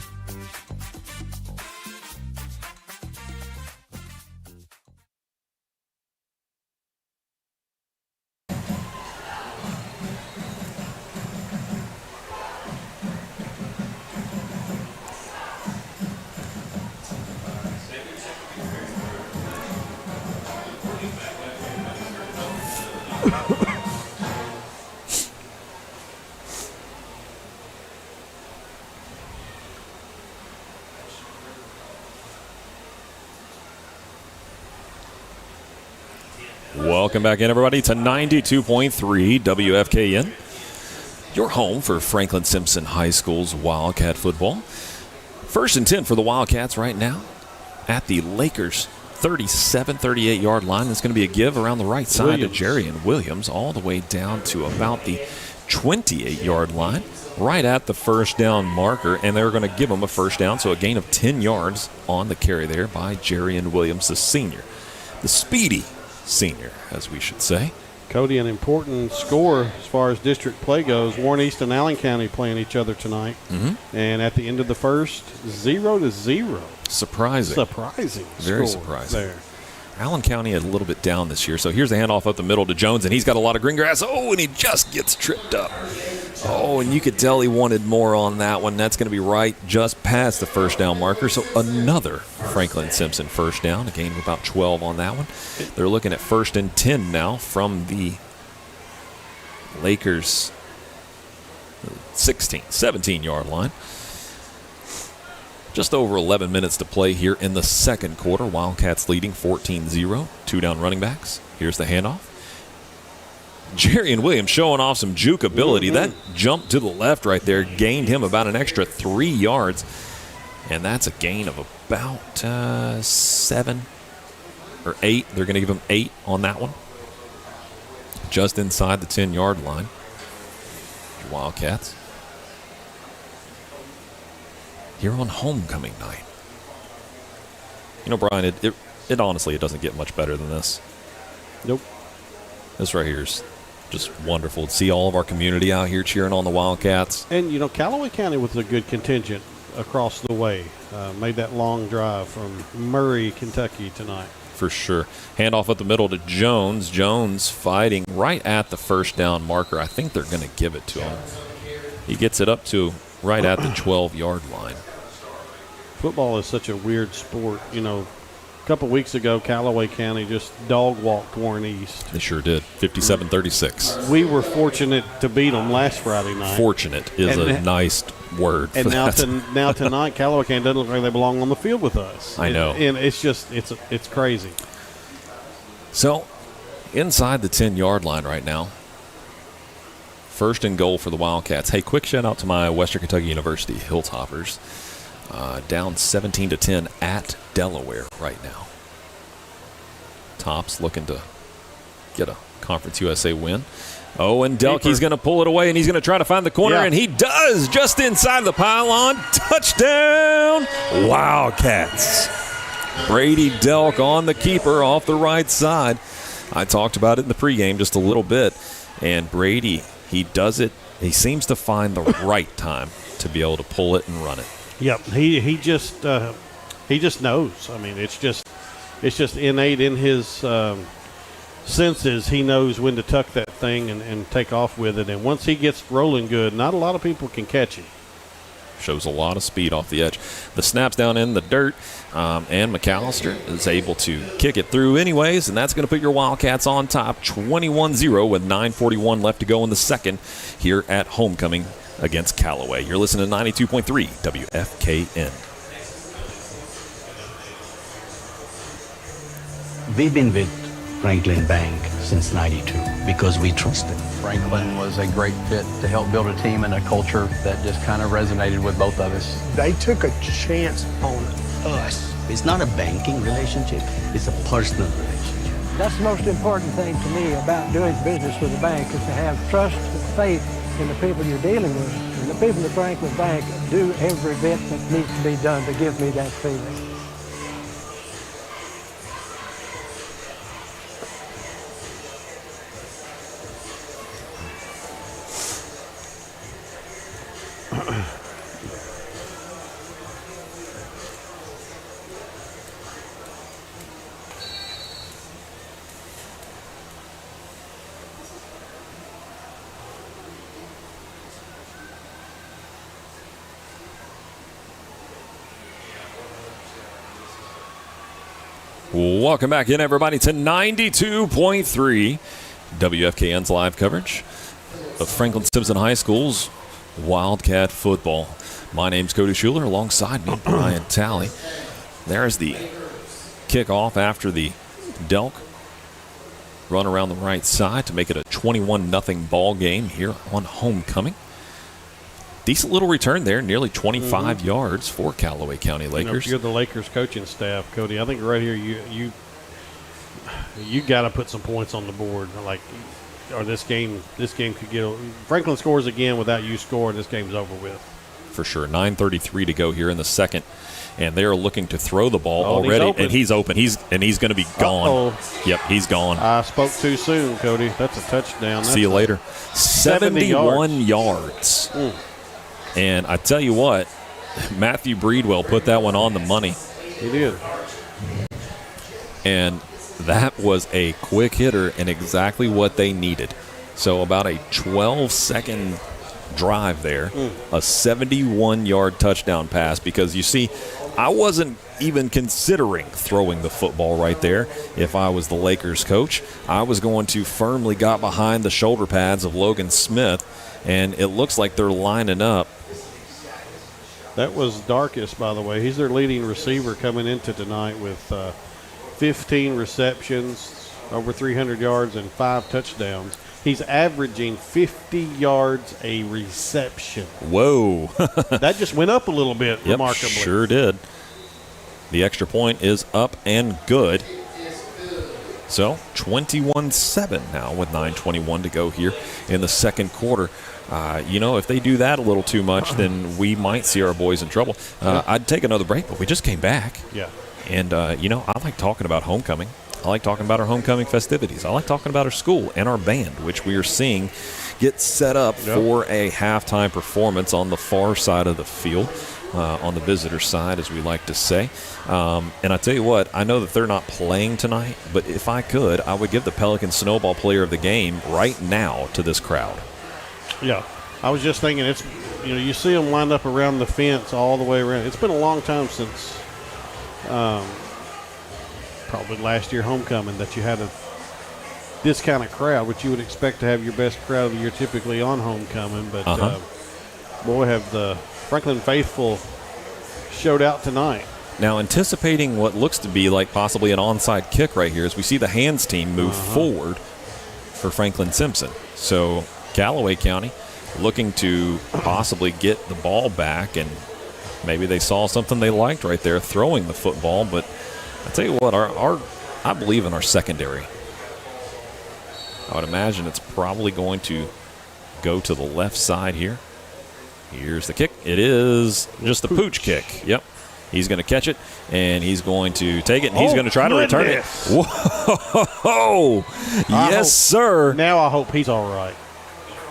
Welcome back in, everybody, to 92.3 WFKN, your home for Franklin-Simpson High School's Wildcat football. 1st and 10 for the Wildcats right now at the Lakers' 38-yard line. It's going to be a give around the right side to Jarian Williams all the way down to about the 28-yard line, right at the first down marker, and they're going to give him a first down, so a gain of 10 yards on the carry there by Jarian Williams, the senior. The speedy senior, as we should say. Cody, an important score as far as district play goes. Warren East and Allen County playing each other tonight. Mm-hmm. And at the end of the first, 0-0. Surprising. Very surprising. There. Allen County a little bit down this year. So here's the handoff up the middle to Jones, and he's got a lot of green grass. Oh, and he just gets tripped up. Oh, and you could tell he wanted more on that one. That's going to be right just past the first down marker. So another Franklin-Simpson first down, a gain of about 12 on that one. They're looking at 1st and 10 now from the Lakers' 17-yard line. Just over 11 minutes to play here in the second quarter. Wildcats leading 14-0. 2 down running backs. Here's the handoff. Jarian Williams showing off some juke ability. That jump to the left right there gained him about an extra 3 yards. And that's a gain of about 7 or 8. They're going to give him 8 on that one. Just inside the 10-yard line. Wildcats here on homecoming night. You know, Brian, it honestly, it doesn't get much better than this. Nope. This right here is just wonderful to see all of our community out here cheering on the Wildcats. And, you know, Calloway County with a good contingent across the way. Made that long drive from Murray, Kentucky tonight. For sure. Handoff up the middle to Jones. Jones fighting right at the first down marker. I think they're going to give it to him. He gets it up to right at the 12-yard line. football is such a weird sport. You know, a couple weeks ago, Calloway County just dog-walked Warren East. They sure did, 57-36. We were fortunate to beat them last Friday night. Fortunate is a nice word for and that. now tonight, Callaway County doesn't look like they belong on the field with us. I know. And it's just it's crazy. So, inside the 10-yard line right now, first and goal for the Wildcats. Hey, quick shout out to my Western Kentucky University Hilltoppers. Down 17-10 at Delaware right now. Tops looking to get a Conference USA win. Oh, and Delkey's going to pull it away, and he's going to try to find the corner, and he does, just inside the pylon. Touchdown, Wildcats. Brady Delk on the keeper off the right side. I talked about it in the pregame just a little bit, and Brady, he does it. He seems to find the right time to be able to pull it and run it. Yep, he just knows. I mean, it's just innate in his senses. He knows when to tuck that thing and take off with it. And once he gets rolling good, not a lot of people can catch him. Shows a lot of speed off the edge. The snap's down in the dirt, and McAllister is able to kick it through anyways, and that's going to put your Wildcats on top 21-0 with 9:41 left to go in the second here at homecoming against Callaway. You're listening to 92.3 WFKN. We've been with Franklin Bank since '92 because we trust them. Franklin was a great fit to help build a team and a culture that just kind of resonated with both of us. They took a chance on us. It's not a banking relationship, it's a personal relationship. That's the most important thing to me about doing business with a bank is to have trust and faith in the people you're dealing with. And the people at Franklin Bank do every bit that needs to be done to give me that feeling. Welcome back in, everybody, to 92.3 WFKN's live coverage of Franklin-Simpson High School's Wildcat football. My name's Cody Schuler, alongside me, Brian Talley. There's the kickoff after the Delk run around the right side to make it a 21-0 ball game here on homecoming. Decent little return there, nearly 25 yards for Callaway County Lakers. You're the Lakers coaching staff, Cody. I think right here you got to put some points on the board. Like, or this game could get. Franklin scores again without you scoring. This game's over with. For sure. 9:33 to go here in the second, and they are looking to throw the ball already, and he's open. He's going to be gone. Yep, he's gone. I spoke too soon, Cody. That's a touchdown. See you later. 71 yards. And I tell you what, Matthew Breedwell put that one on the money. He did. And that was a quick hitter and exactly what they needed. So about a 12-second drive there, a 71-yard touchdown pass, because you see, I wasn't even considering throwing the football right there. If I was the Lakers coach, I was going to firmly got behind the shoulder pads of Logan Smith, and it looks like they're lining up. That was Darkus, by the way. He's their leading receiver coming into tonight with 15 receptions, over 300 yards, and 5 touchdowns. He's averaging 50 yards a reception. Whoa. That just went up a little bit, remarkably. Sure did. The extra point is up and good. So 21-7 now with 9:21 to go here in the second quarter. If they do that a little too much, then we might see our boys in trouble. I'd take another break, but we just came back. Yeah. And, I like talking about homecoming. I like talking about our homecoming festivities. I like talking about our school and our band, which we are seeing get set up for a halftime performance on the far side of the field, on the visitor side, as we like to say. And I tell you what, I know that they're not playing tonight, but if I could, I would give the Pelican Snowball Player of the Game right now to this crowd. Yeah, I was just thinking you see them lined up around the fence all the way around. It's been a long time since probably last year homecoming that you had this kind of crowd, which you would expect to have your best crowd of the year typically on homecoming. But, boy, have the Franklin faithful showed out tonight. Now, anticipating what looks to be like possibly an onside kick right here as we see the hands team move forward for Franklin-Simpson. So Calloway County looking to possibly get the ball back, and maybe they saw something they liked right there, throwing the football. But I tell you what, I believe in our secondary. I would imagine it's probably going to go to the left side here. Here's the kick. It is just a pooch kick. Yep. He's going to catch it, and he's going to take it, and he's going to try to return it. Whoa! Yes, sir. Now I hope he's all right,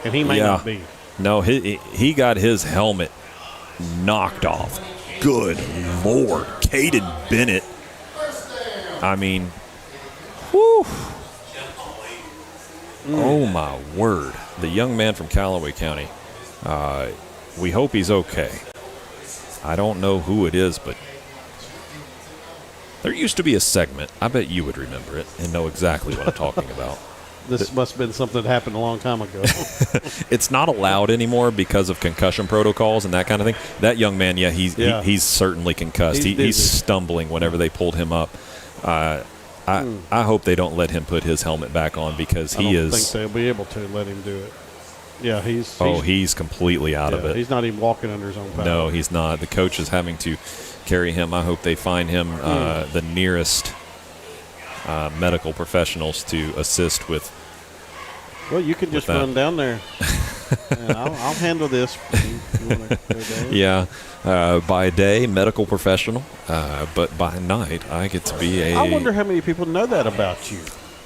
and he may not be. No, he got his helmet knocked off. Good Lord. Caden Bennett. I mean, whew. Oh, my word. The young man from Calloway County. We hope he's okay. I don't know who it is, but there used to be a segment. I bet you would remember it and know exactly what I'm talking about. This must have been something that happened a long time ago. It's not allowed anymore because of concussion protocols and that kind of thing. That young man, he's certainly concussed. He's stumbling whenever they pulled him up. I hope they don't let him put his helmet back on because I don't think they'll be able to let him do it. Yeah, he's completely out of it. He's not even walking under his own power. No, he's not. The coach is having to carry him. I hope they find him the nearest medical professionals to assist with. Well, you can just run down there. And I'll handle this. You wanna go down? Yeah. By day, medical professional, but by night, I get to be a. I wonder how many people know that about you.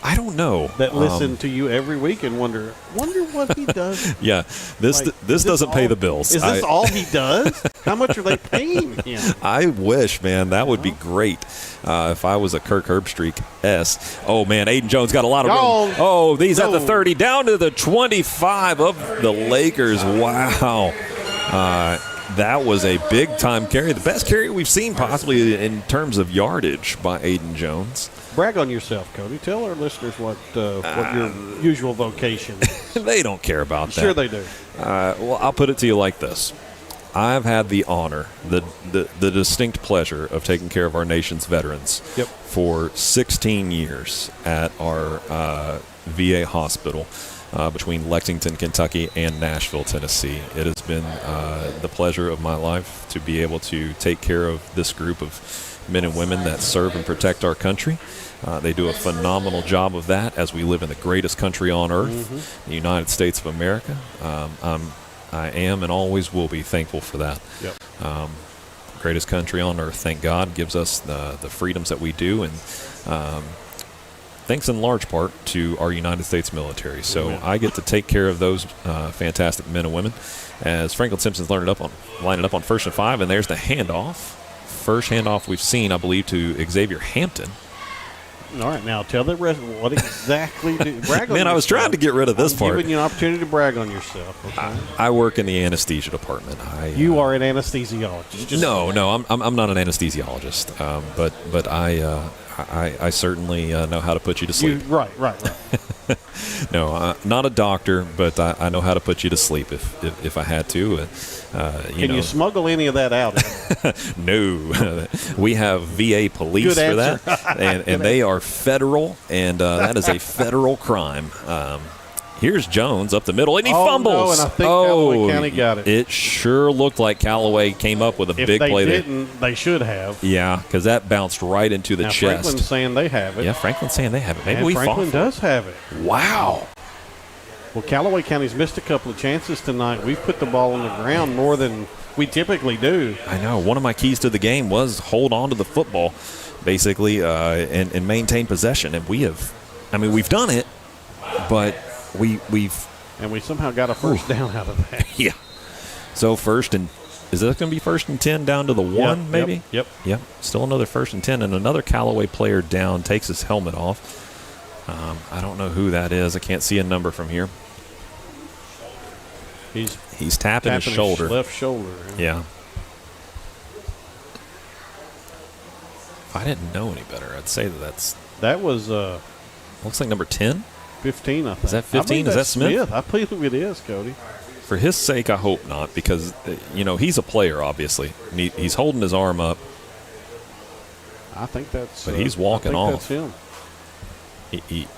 I don't know. That listen to you every week and wonder what he does. Yeah, this doesn't pay the bills. Is this all he does? How much are they paying him? I wish, man. That would be great if I was a Kirk Herbstreit-S. Oh, man, Aiden Jones got a lot of room. Oh, these at the 30, down to the 25 of the Lakers. Wow. That was a big-time carry. The best carry we've seen possibly in terms of yardage by Aiden Jones. Brag on yourself, Cody. Tell our listeners what your usual vocation is. They don't care about that. Sure they do. Well, I'll put it to you like this. I've had the honor, the distinct pleasure of taking care of our nation's veterans for 16 years at our VA hospital between Lexington, Kentucky, and Nashville, Tennessee. It has been the pleasure of my life to be able to take care of this group of men and women that serve and protect our country. They do a phenomenal job of that as we live in the greatest country on earth, the United States of America. I am and always will be thankful for that. Greatest country on earth, thank God, gives us the freedoms that we do, and thanks in large part to our United States military. So I get to take care of those fantastic men and women as Franklin-Simpson's lining up on 1st and 5, and there's the handoff. First handoff we've seen, I believe, to Xavier Hampton. All right, now tell the rest what exactly do brag on. Man, I was trying to get rid of this part. Giving you an opportunity to brag on yourself. Okay? I work in the anesthesia department. You are an anesthesiologist. No, I'm not an anesthesiologist. But I certainly know how to put you to sleep. Right. No, not a doctor, but I know how to put you to sleep if I had to. Can you smuggle any of that out? No. We have VA police for that, and they are federal, and that is a federal crime. Here's Jones up the middle, and he fumbles. No, and I think Calloway County got it. It sure looked like Calloway came up with a big play there. If they didn't, they should have. Yeah, because that bounced right into the chest. Franklin's saying they have it. Yeah, Franklin's saying they have it. Maybe and we Franklin fought does have it. Wow. Well, Calloway County's missed a couple of chances tonight. We've put the ball on the ground more than we typically do. I know. One of my keys to the game was hold on to the football, basically, and maintain possession. And we've done it, but we've. And we somehow got a first down out of that. Yeah. So is that going to be 1st and 10 down to the 1, maybe? Yep. Still another 1st and 10, and another Calloway player down, takes his helmet off. I don't know who that is. I can't see a number from here. He's tapping his shoulder. Left shoulder. Yeah. If I didn't know any better, I'd say that was looks like number 10. 15, I think. Is that 15? Is that Smith? I believe it is, Cody. For his sake, I hope not, because he's a player, obviously. And he's holding his arm up. I think that's. But he's walking off. That's him.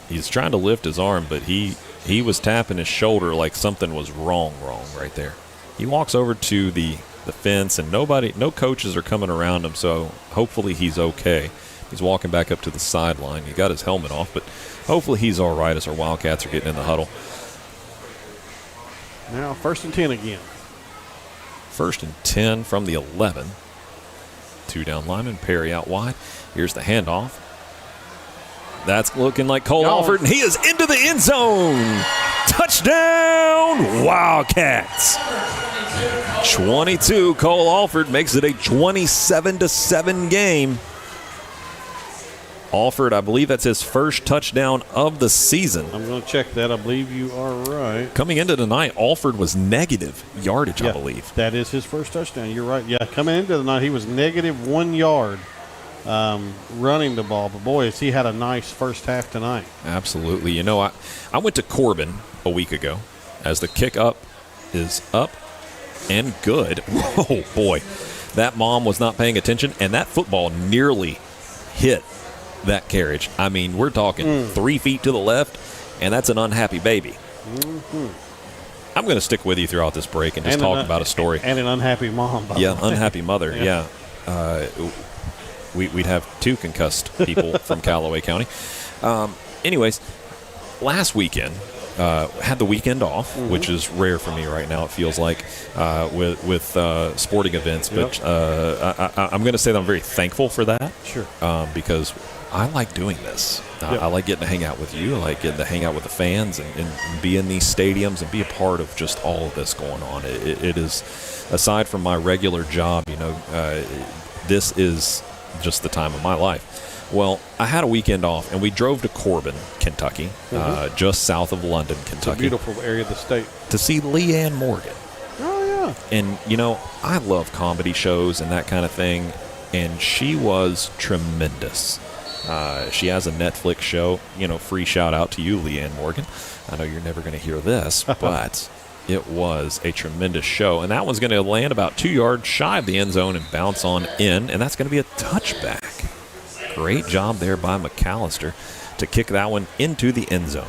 He's trying to lift his arm, but he was tapping his shoulder like something was wrong right there. He walks over to the fence, and no coaches are coming around him, so hopefully he's okay. He's walking back up to the sideline. He got his helmet off, but hopefully he's all right as our Wildcats are getting in the huddle. Now 1st and 10 again. 1st and 10 from the 11. 2 down lineman, Perry out wide. Here's the handoff. That's looking like Cole Alford, and he is into the end zone. Touchdown, Wildcats. 22, Cole Alford makes it a 27-7 game. Alford, I believe that's his first touchdown of the season. I'm going to check that. I believe you are right. Coming into tonight, Alford was negative yardage, I believe. That is his first touchdown. You're right. Yeah, coming into the night, he was negative 1 yard running the ball. But, boy, he had a nice first half tonight. Absolutely. I went to Corbin a week ago as the kick up is up and good. Oh, boy. That mom was not paying attention, and that football nearly hit that carriage. I mean, we're talking 3 feet to the left, and that's an unhappy baby. Mm-hmm. I'm going to stick with you throughout this break and just talk about a story. And an unhappy mom. Unhappy mother. Yeah. We'd have 2 concussed people from Calloway County. Anyways, last weekend, had the weekend off, which is rare for me right now, it feels like, with sporting events. But I'm going to say that I'm very thankful for that. Sure. Because I like doing this. I like getting to hang out with you. I like getting to hang out with the fans and be in these stadiums and be a part of just all of this going on. It is, aside from my regular job, this is just the time of my life. Well, I had a weekend off, and we drove to Corbin, Kentucky, just south of London, Kentucky. It's a beautiful area of the state. To see Leanne Morgan. Oh, yeah. And, I love comedy shows and that kind of thing, and she was tremendous. She has a Netflix show, free shout out to you, Leanne Morgan. I know you're never going to hear this, but it was a tremendous show. And that one's going to land about 2 yards shy of the end zone and bounce on in, and that's going to be a touchback. Great job there by McAllister to kick that one into the end zone.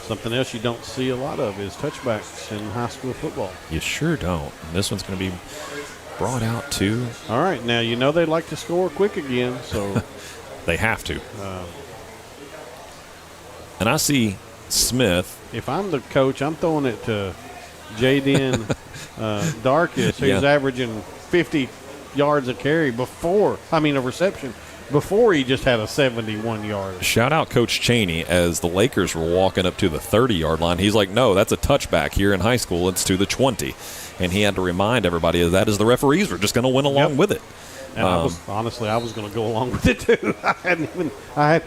Something else you don't see a lot of is touchbacks in high school football. You sure don't. And this one's going to be brought out too. All right, now they like to score quick again, so they have to. And I see Smith. If I'm the coach, I'm throwing it to Jaden Darkus, who's averaging 50 yards a carry a reception before he just had a 71-yard. Shout out Coach Cheney as the Lakers were walking up to the 30-yard line. He's like, no, that's a touchback here in high school. It's to the 20. And he had to remind everybody of that as the referees were just going to win along with it. And I was going to go along with it too. I hadn't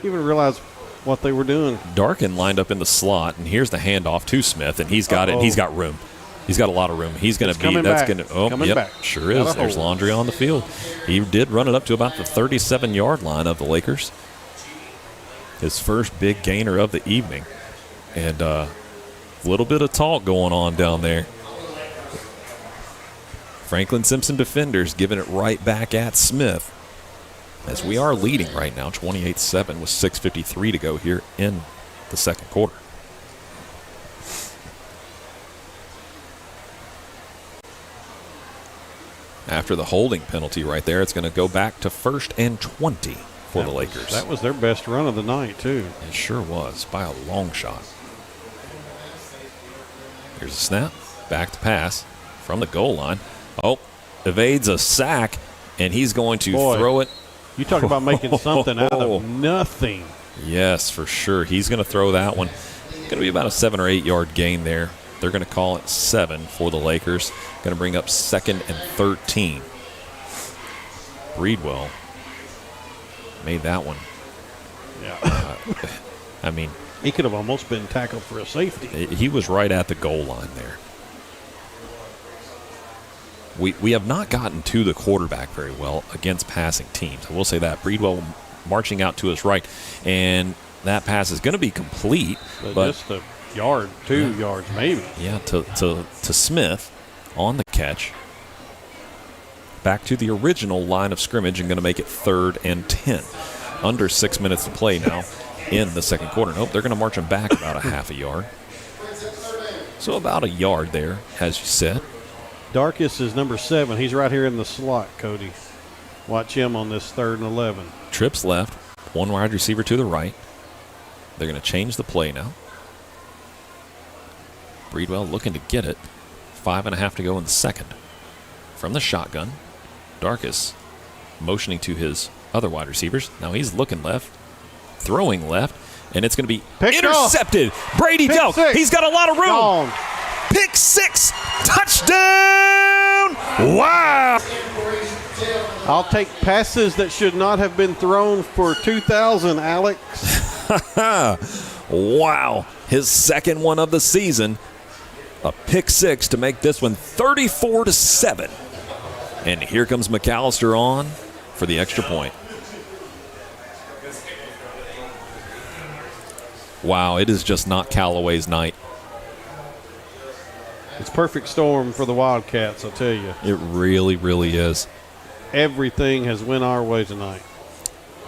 even realized what they were doing. Darkin lined up in the slot, and here's the handoff to Smith, and he's got it. He's got room. He's got a lot of room. He's going to be. That's going to. Oh, yep, sure is. There's laundry on the field. He did run it up to about the 37-yard line of the Lakers. His first big gainer of the evening, and a little bit of talk going on down there. Franklin-Simpson defenders giving it right back at Smith, as we are leading right now, 28-7 with 6:53 to go here in the second quarter. After the holding penalty right there, it's going to go back to 1st and 20 for the Lakers. That was their best run of the night, too. It sure was, by a long shot. Here's a snap, back to pass from the goal line. Oh, evades a sack, and he's going to throw it. You talk about making something out of nothing. Yes, for sure. He's going to throw that one. Going to be about a 7 or 8 yard gain there. They're going to call it 7 for the Lakers. Going to bring up 2nd and 13. Breedwell made that one. Yeah. I mean, He could have almost been tackled for a safety. He was right at the goal line there. We have not gotten to the quarterback very well against passing teams. I will say that. Breedwell marching out to his right, and that pass is going to be complete. But just a yard, 2 yards maybe. Yeah, to Smith on the catch. Back to the original line of scrimmage and going to make it 3rd and 10. Under 6 minutes to play now in the second quarter. Nope, they're going to march him back about a half a yard. So about a yard there, as you said. Darkus is number 7. He's right here in the slot, Cody. Watch him on this 3rd and 11. Trips left, 1 wide receiver to the right. They're going to change the play now. Breedwell looking to get it. 5.5 to go in the second. From the shotgun, Darkus motioning to his other wide receivers. Now he's looking left, throwing left, and it's going to be intercepted. Brady Delk, he's got a lot of room. Gone. Pick 6, touchdown! Wow! I'll take passes that should not have been thrown for 2,000, Alex. Wow, his second one of the season. A pick 6 to make this one 34-7. And here comes McAllister on for the extra point. Wow, it is just not Callaway's night. It's perfect storm for the Wildcats, I'll tell you. It really, really is. Everything has went our way tonight.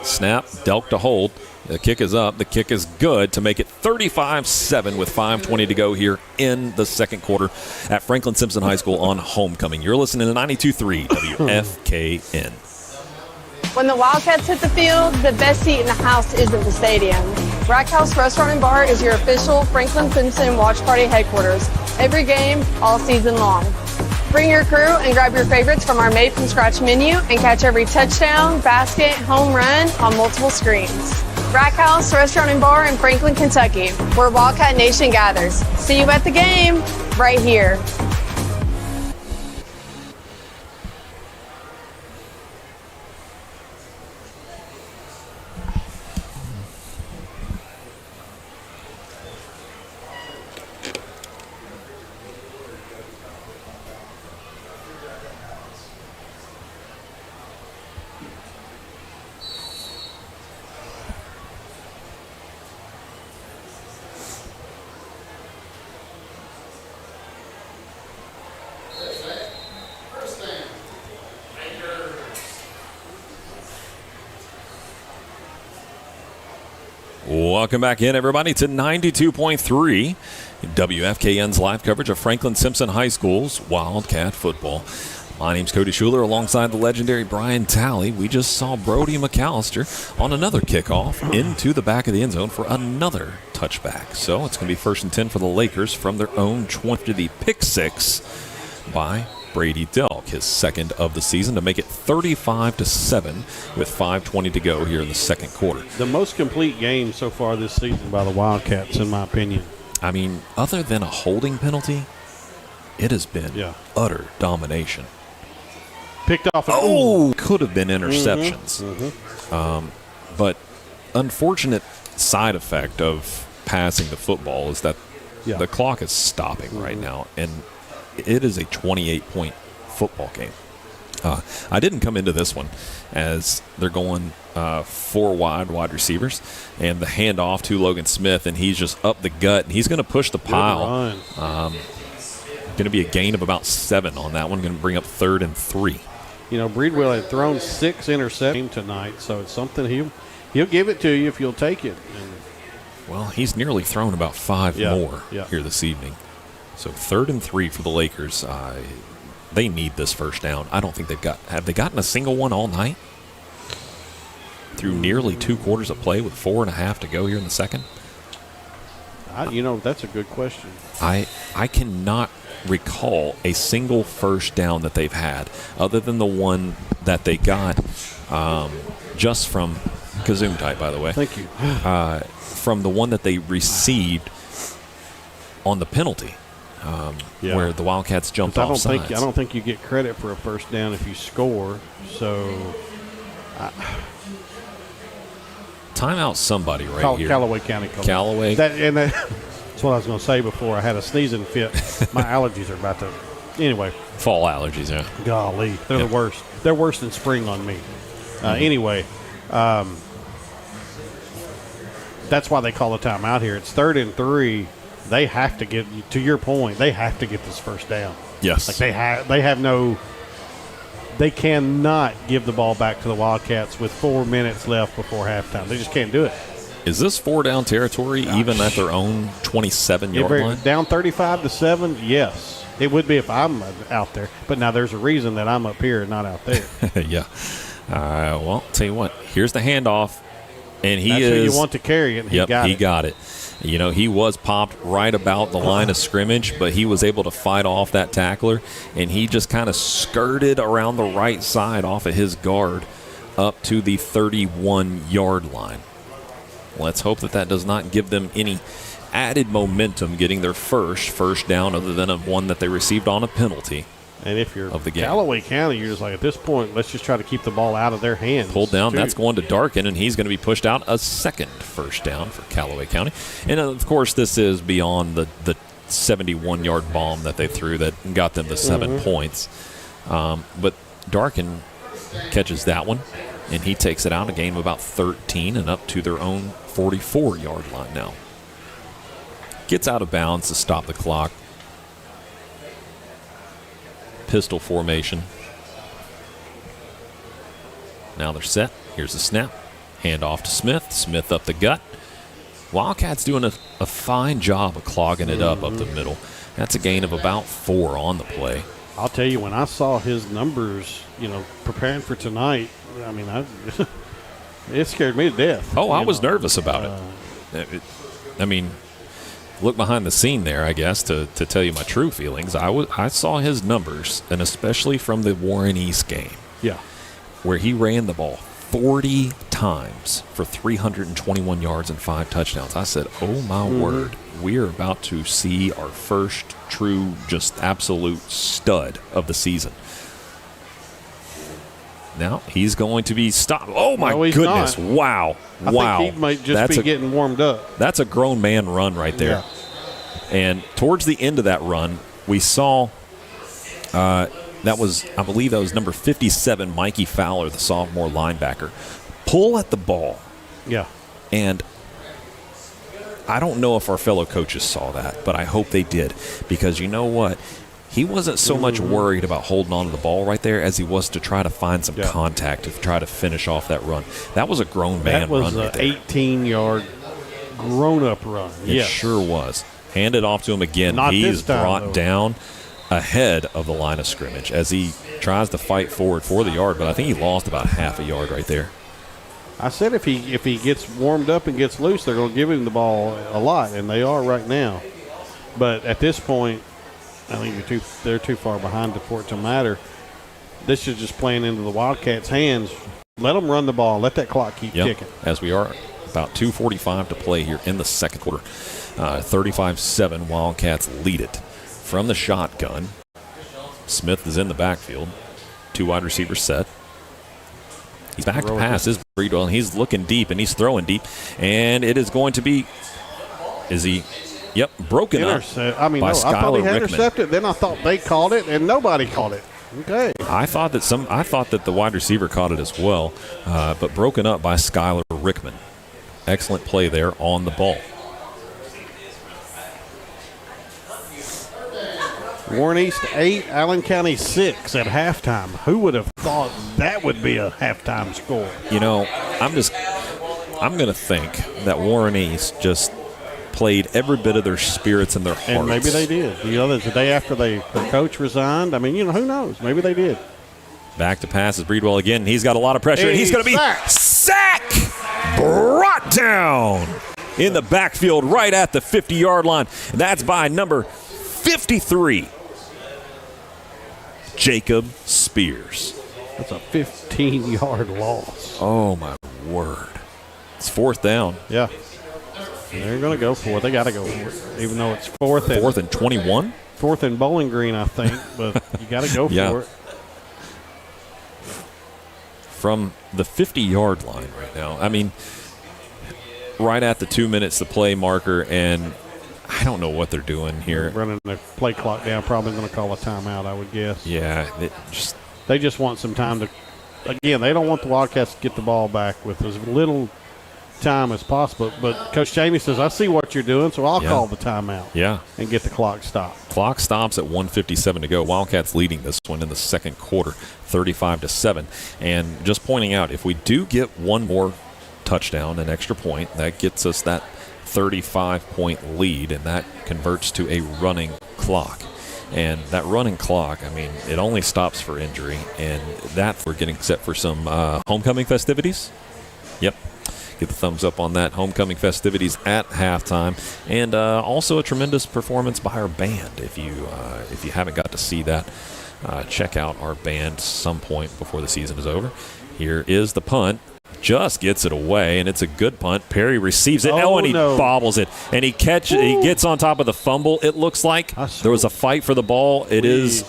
Snap, Delk to hold. The kick is up. The kick is good to make it 35-7 with 5:20 to go here in the second quarter at Franklin-Simpson High School on homecoming. You're listening to 92.3 WFKN. When the Wildcats hit the field, the best seat in the house isn't the stadium. Rack House Restaurant and Bar is your official Franklin-Simpson Watch Party headquarters. Every game, all season long. Bring your crew and grab your favorites from our made-from-scratch menu and catch every touchdown, basket, home run on multiple screens. Rack House Restaurant and Bar in Franklin, Kentucky, where Wildcat Nation gathers. See you at the game, right here. Welcome back in, everybody, to 92.3 WFKN's live coverage of Franklin-Simpson High School's Wildcat football. My name's Cody Schuler alongside the legendary Brian Talley. We just saw Brody McAllister on another kickoff into the back of the end zone for another touchback. So it's going to be 1st and 10 for the Lakers from their own 20, the pick 6 by Brady Delk, his second of the season, to make it 35-7 with 5:20 to go here in the second quarter. The most complete game so far this season by the Wildcats, in my opinion. I mean, other than a holding penalty, it has been utter domination. Picked off. Could have been interceptions. But unfortunate side effect of passing the football is that the clock is stopping right now, and it is a 28-point football game. I didn't come into this one as they're going 4 wide receivers, and the handoff to Logan Smith, and he's just up the gut, and he's going to push the pile. Going to be a gain of about 7 on that one. Going to bring up 3rd and 3. You know, Breedwell had thrown 6 interceptions tonight, so it's something he'll give it to you if you'll take it. Well, he's nearly thrown about 5 more here this evening. So 3rd and 3 for the Lakers. They need this first down. I don't think have they gotten a single one all night? Through nearly 2 quarters of play with 4.5 to go here in the second? That's a good question. I cannot recall a single first down that they've had other than the one that they got just from Kazoom type, by the way. Thank you. From the one that they received on the penalty. Where the Wildcats jumped off sides. I don't think you get credit for a first down if you score. So, timeout somebody right Called here. Calloway County. Callaway. That's what I was going to say before. I had a sneezing fit. My allergies are about to. Anyway. Fall allergies, yeah. Golly, they're the worst. They're worse than spring on me. Anyway, that's why they call the timeout here. It's 3rd and 3. They have to get, to your point, they have to get this first down. Yes. Like they cannot give the ball back to the Wildcats with 4 minutes left before halftime. They just can't do it. Is this 4-down territory even at their own 27-yard line? Down 35-7, yes. It would be if I'm out there. But now there's a reason that I'm up here and not out there. Yeah. Well, tell you what, here's the handoff. And That's who you want to carry it, and he got it. You know, he was popped right about the line of scrimmage, but he was able to fight off that tackler, and he just kind of skirted around the right side off of his guard up to the 31-yard line. Let's hope that does not give them any added momentum getting their first down other than one that they received on a penalty. And if you're of the game. Callaway County, you're just like, at this point, let's just try to keep the ball out of their hands. Pulled down, that's going to Darkin, and he's going to be pushed out. A second first down for Callaway County. And, of course, this is beyond the 71-yard bomb that they threw that got them the 7 points. But Darkin catches that one, and he takes it out, a gain of about 13 and up to their own 44-yard line now. Gets out of bounds to stop the clock. Pistol formation. Now they're set. Here's the snap. Hand off to Smith. Smith up the gut. Wildcats doing a fine job of clogging it up the middle. That's a gain of about 4 on the play. I'll tell you, when I saw his numbers, preparing for tonight, I mean, it scared me to death. Oh, I was nervous about it. I mean, look behind the scene there, I guess, to tell you my true feelings. I saw his numbers, and especially from the Warren East game. Yeah. Where he ran the ball 40 times for 321 yards and 5 touchdowns. I said, oh, my word, we are about to see our first true, just absolute stud of the season. Now he's going to be stopped. Oh, my goodness. Not. Wow. I think he might just be getting warmed up. That's a grown man run right there. Yeah. And towards the end of that run, we saw I believe that was number 57, Mikey Fowler, the sophomore linebacker, pull at the ball. Yeah. And I don't know if our fellow coaches saw that, but I hope they did, because you know what? He wasn't so much worried about holding on to the ball right there as he was to try to find some contact to try to finish off that run. That was a grown man run right there. That was an 18-yard grown-up run. It sure was. Handed off to him again. He's brought down ahead of the line of scrimmage as he tries to fight forward for the yard, but I think he lost about half a yard right there. I said if he gets warmed up and gets loose, they're going to give him the ball a lot, and they are right now. But at this point, I think they're too far behind for it to matter. This is just playing into the Wildcats' hands. Let them run the ball. Let that clock keep ticking. As we are about 2:45 to play here in the second quarter. 35-7, Wildcats lead it. From the shotgun, Smith is in the backfield. 2 wide receivers set. He's back to pass his Breedwell, and he's looking deep, and he's throwing deep. And it is going to be broken up by I thought he had Rickman. intercepted. Then I thought they called it, and nobody called it. Okay. I thought that the wide receiver caught it as well, but broken up by Skylar Rickman. Excellent play there on the ball. Warren East 8, Allen County 6 at halftime. Who would have thought that would be a halftime score? I'm going to think that Warren East just played every bit of their spirits and their hearts. And maybe they did. It's the day after their coach resigned. I mean, who knows? Maybe they did. Back to pass is Breedwell again. He's got a lot of pressure, and he's going to be brought down in the backfield right at the 50-yard line. And that's by number 53, Jacob Spears. That's a 15-yard loss. Oh, my word. It's 4th down. Yeah. They're going to go for it. They got to go for it, even though it's 4th and 21? 4th and Bowling Green, I think, but you got to go for it. From the 50-yard line right now. I mean, right at the 2 minutes to play marker, and I don't know what they're doing here. Running the play clock down, probably going to call a timeout, I would guess. Yeah, they just want some time to. Again, they don't want the Wildcats to get the ball back with as little time as possible. But Coach Jamie says, I see what you're doing, so I'll call the timeout. Yeah. And get the clock stopped. Clock stops at 1:57 to go. Wildcats leading this one in the second quarter, 35-7. And just pointing out, if we do get one more touchdown, an extra point, that gets us that 35-point lead, and that converts to a running clock. And that running clock, I mean, it only stops for injury, and that we're getting set for some homecoming festivities. Yep. Get the thumbs up on that. Homecoming festivities at halftime, and also a tremendous performance by our band. If you haven't got to see that, check out our band some point before the season is over. Here is the punt. Just gets it away, and it's a good punt. Perry receives it. And he bobbles it, and he gets on top of the fumble. It looks like there was a fight for the ball. It is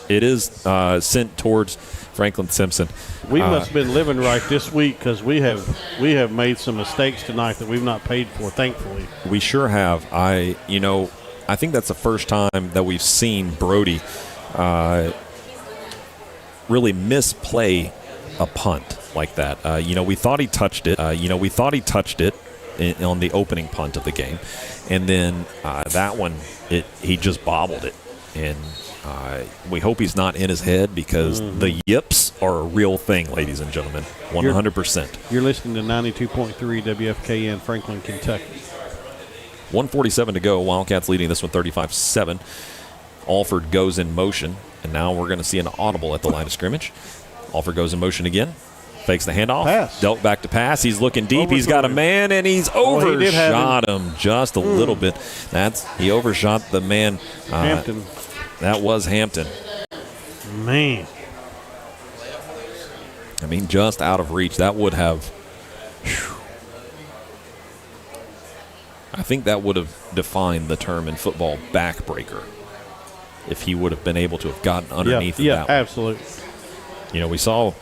sent towards Franklin-Simpson. We must have been living right this week because we have made some mistakes tonight that we've not paid for, thankfully. We sure have. I think that's the first time that we've seen Brody really misplay a punt like that. We thought he touched it. On the opening punt of the game, and then that one, he just bobbled it, and we hope he's not in his head because the yips are a real thing, ladies and gentlemen, 100%. You're listening to 92.3 WFKN, Franklin, Kentucky. 1:47 to go. Wildcats leading this one 35-7. Alford goes in motion, and now we're going to see an audible at the line of scrimmage. Alford goes in motion again. Fakes the handoff. Pass. Dealt back to pass. He's looking deep. He's got a man, and he's overshot him just a little bit. He overshot the man. Hampton. That was Hampton. Man. I mean, just out of reach. That would have. I think that would have defined the term in football backbreaker if he would have been able to have gotten underneath that one. Absolutely. We saw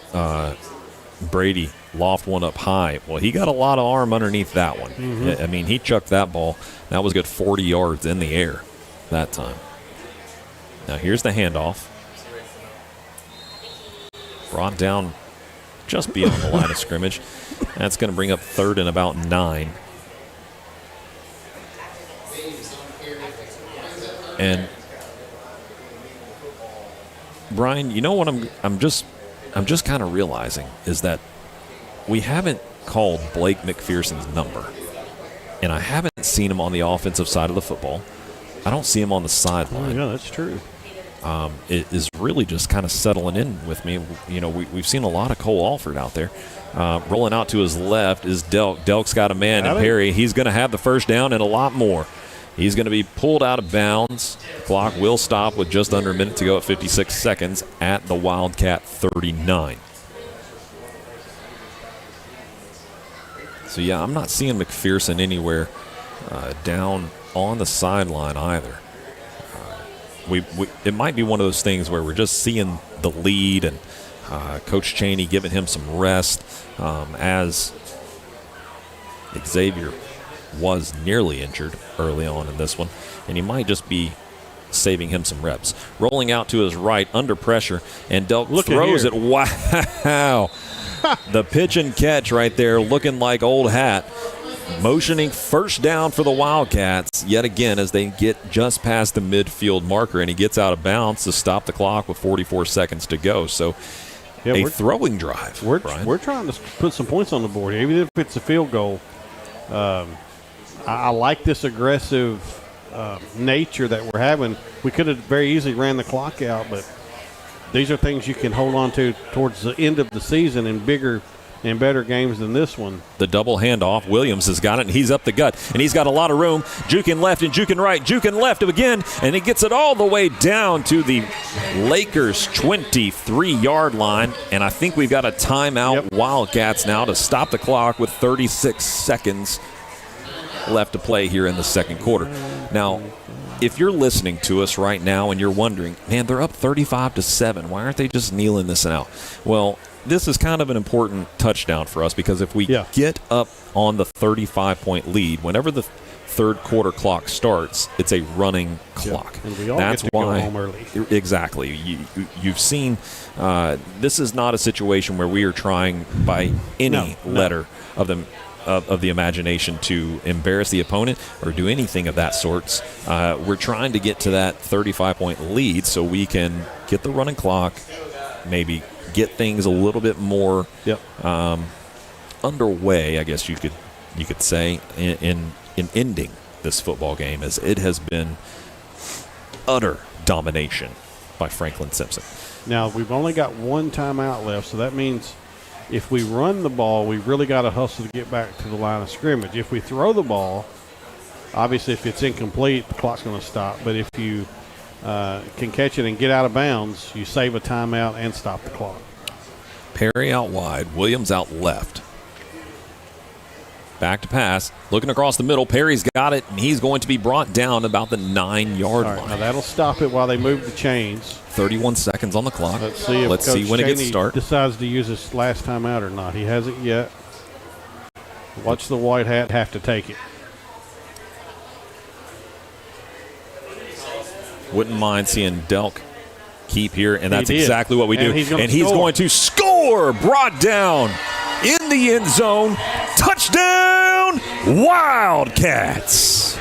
Brady loft one up high. Well, he got a lot of arm underneath that one. I mean, he chucked that ball. That was a good 40 yards in the air that time. Now here's the handoff. Brought down just beyond the line of scrimmage. That's going to bring up third and about 9. And Brian, you know what I'm just kind of realizing is that we haven't called Blake McPherson's number, and I haven't seen him on the offensive side of the football. I don't see him on the sideline. Oh, yeah, that's true. It is really just kind of settling in with me. We've seen a lot of Cole Alford out there. Rolling out to his left is Delk. Delk's got a man in Perry. He's going to have the first down and a lot more. He's going to be pulled out of bounds. The clock will stop with just under a minute to go at 56 seconds at the Wildcat 39. So, yeah, I'm not seeing McPherson anywhere down on the sideline either. It might be one of those things where we're just seeing the lead and Coach Chaney giving him some rest as Xavier was nearly injured early on in this one, and he might just be saving him some reps. Rolling out to his right under pressure, and Delk throws it. Wow. The pitch and catch right there looking like old hat. Motioning first down for the Wildcats yet again as they get just past the midfield marker, and he gets out of bounds to stop the clock with 44 seconds to go. So a throwing drive. We're trying to put some points on the board here, even if it's a field goal. I like this aggressive nature that we're having. We could have very easily ran the clock out, but these are things you can hold on to towards the end of the season in bigger and better games than this one. The double handoff. Williams has got it, and he's up the gut, and he's got a lot of room. Juking left and juking right, juking left again, and he gets it all the way down to the Lakers' 23-yard line, and I think we've got a timeout. Wildcats now to stop the clock with 36 seconds left to play here in the second quarter. Now, if you're listening to us right now and you're wondering, man, they're up 35-7. Why aren't they just kneeling this out? Well, this is kind of an important touchdown for us because if we get up on the 35-point lead, whenever the third quarter clock starts, it's a running clock. And we all That's get to why, go home early. Exactly. You've seen this is not a situation where we are trying by any letter of the imagination to embarrass the opponent or do anything of that sorts. We're trying to get to that 35-point lead so we can get the running clock, maybe get things a little bit more underway, I guess you could say, in ending this football game, as it has been utter domination by Franklin-Simpson. Now, we've only got one timeout left, so that means if we run the ball, we really got to hustle to get back to the line of scrimmage. If we throw the ball, obviously if it's incomplete, the clock's going to stop. But if you can catch it and get out of bounds, you save a timeout and stop the clock. Perry out wide, Williams out left. Back to pass, looking across the middle. Perry's got it, and he's going to be brought down about the 9-yard line. Now that'll stop it while they move the chains. 31 seconds on the clock. Let's see if Let's see when it gets started. Decides to use his last time out or not. He hasn't yet. Watch the white hat have to take it. Wouldn't mind seeing Delk keep here, and that's He did. exactly what we do. And he's going to score. Brought down in the end zone. Touchdown, Wildcats!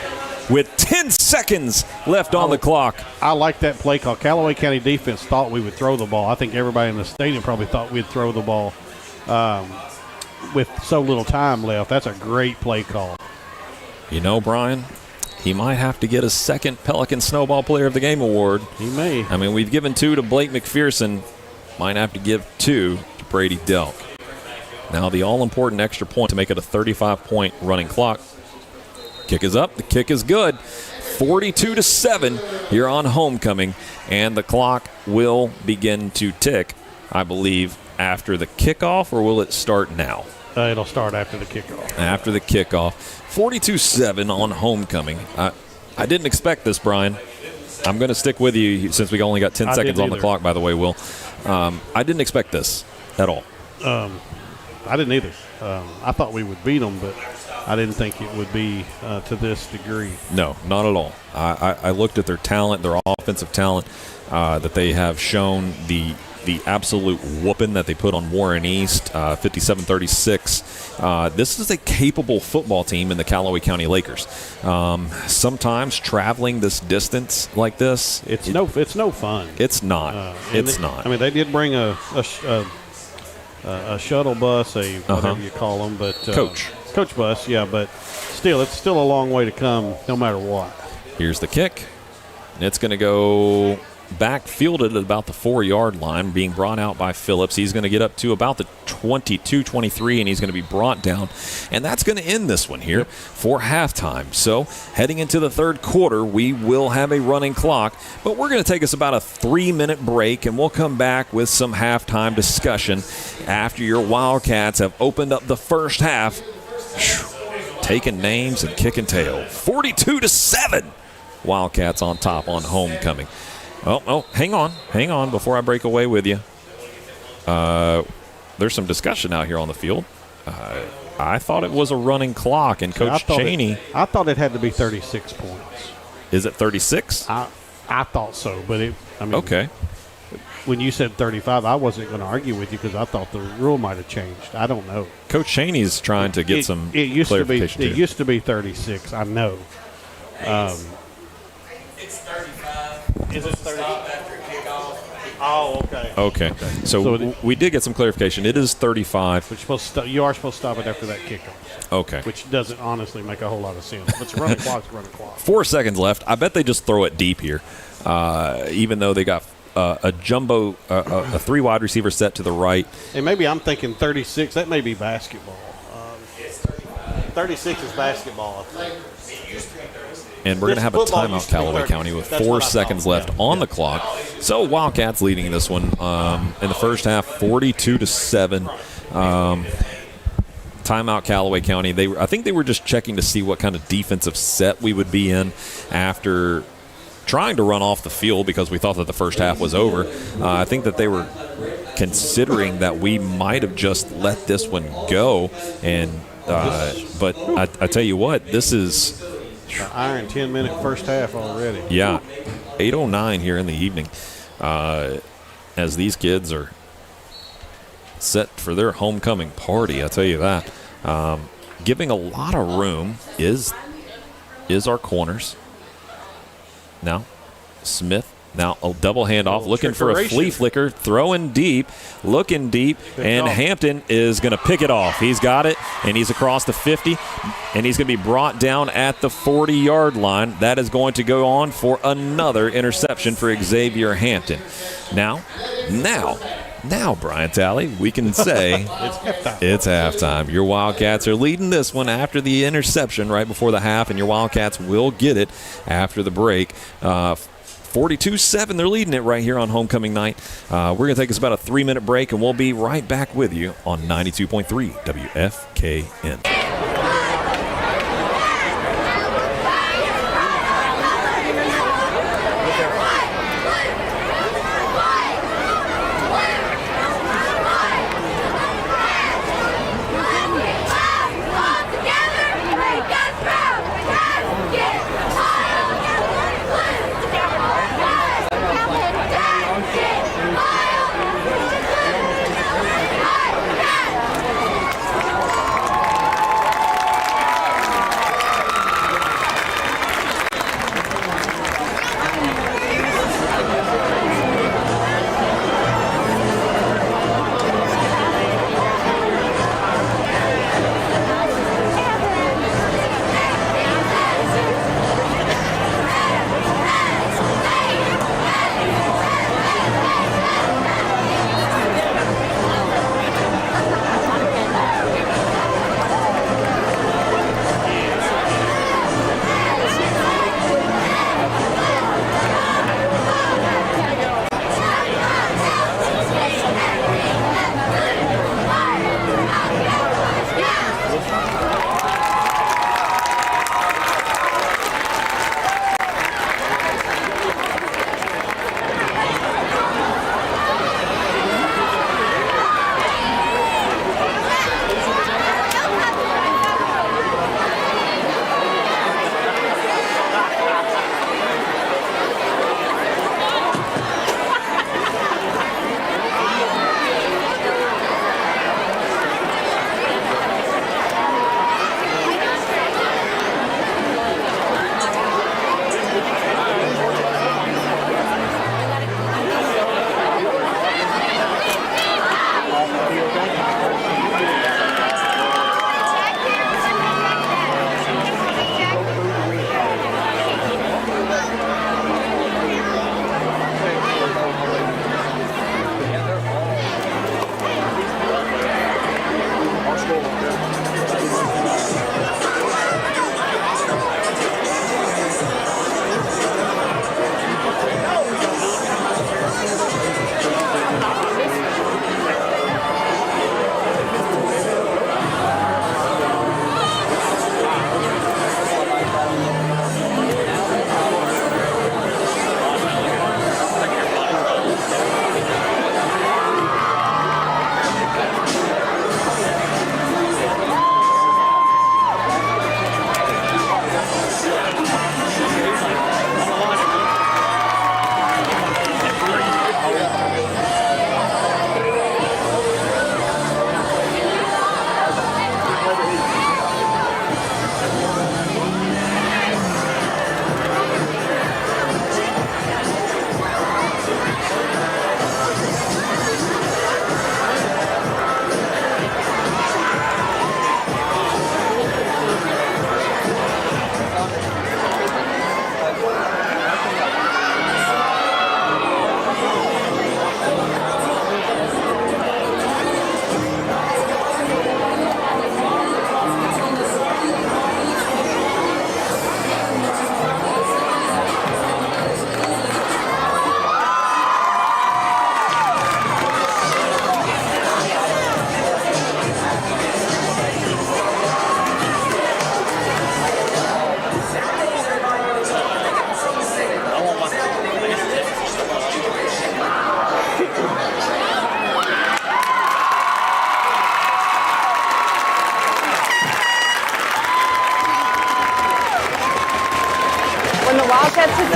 With 10 seconds left on the clock. I like that play call. Callaway County defense thought we would throw the ball. I think everybody in the stadium probably thought we'd throw the ball with so little time left. That's a great play call. You know, Brian, he might have to get a second Pelican Snowball Player of the Game award. He may. I mean, we've given 2 to Blake McPherson. Might have to give 2 to Brady Delk. Now the all-important extra point to make it a 35-point running clock. Kick is up. The kick is good. 42-7 here on homecoming, and the clock will begin to tick, I believe, after the kickoff, or will it start now? It'll start after the kickoff. After the kickoff. 42-7 on homecoming. I didn't expect this, Brian. I'm going to stick with you since we only got 10 seconds on the clock, by the way, Will. I didn't expect this at all. I didn't either. I thought we would beat them, but I didn't think it would be to this degree. No, not at all. I looked at their talent, their offensive talent, that they have shown the absolute whooping that they put on Warren East, 57-36. This is a capable football team in the Callaway County Lakers. Sometimes traveling this distance like this, it's no fun. It's not. It's not. I mean, they did bring a shuttle bus, whatever you call them, but coach bus, yeah. But still, it's still a long way to come, no matter what. Here's the kick. It's going to go backfielded at about the 4-yard line, being brought out by Phillips. He's going to get up to about the 22-23, and he's going to be brought down. And that's going to end this one here for halftime. So heading into the third quarter, we will have a running clock, but we're going to take us about a 3-minute break, and we'll come back with some halftime discussion after your Wildcats have opened up the first half, taking names and kicking tail. 42-7. Wildcats on top on homecoming. Oh, hang on before I break away with you. There's some discussion out here on the field. I thought it was a running clock, and Coach Cheney. I thought it had to be 36 points. Is it 36? I thought so, but okay. When you said 35, I wasn't going to argue with you because I thought the rule might have changed. I don't know. Coach Cheney's trying to get some clarification. It used to be 36. I know. It's 35. Is it 30? Stop after kickoff. Oh, okay. Okay. So we did get some clarification. It is 35. But you are supposed to stop it after that kickoff. Okay. Which doesn't honestly make a whole lot of sense. But it's running clock's running clock. 4 seconds left. I bet they just throw it deep here, even though they got a jumbo, a 3 wide receiver set to the right. And maybe I'm thinking 36. That may be basketball. 36 is basketball, I think. And we're going to have a timeout, Callaway County, with 4 seconds left on the clock. So Wildcats leading this one in the first half, 42-7. Timeout, Callaway County. I think they were just checking to see what kind of defensive set we would be in after trying to run off the field because we thought that the first half was over. I think that they were considering that we might have just let this one go. And but I tell you what, this is an iron 10-minute first half already. Yeah, 8:09 here in the evening, as these kids are set for their homecoming party. I tell you that. Giving a lot of room is our corners. Now, Smith. Now a double handoff, looking for a flea flicker, throwing deep, looking deep, and Hampton is going to pick it off. He's got it, and he's across the 50, and he's going to be brought down at the 40-yard line. That is going to go on for another interception for Xavier Hampton. Now, Brian Talley, we can say it's halftime. Your Wildcats are leading this one after the interception right before the half, and your Wildcats will get it after the break. 42-7, they're leading it right here on homecoming night. We're going to take us about a 3-minute break, and we'll be right back with you on 92.3 WFKN.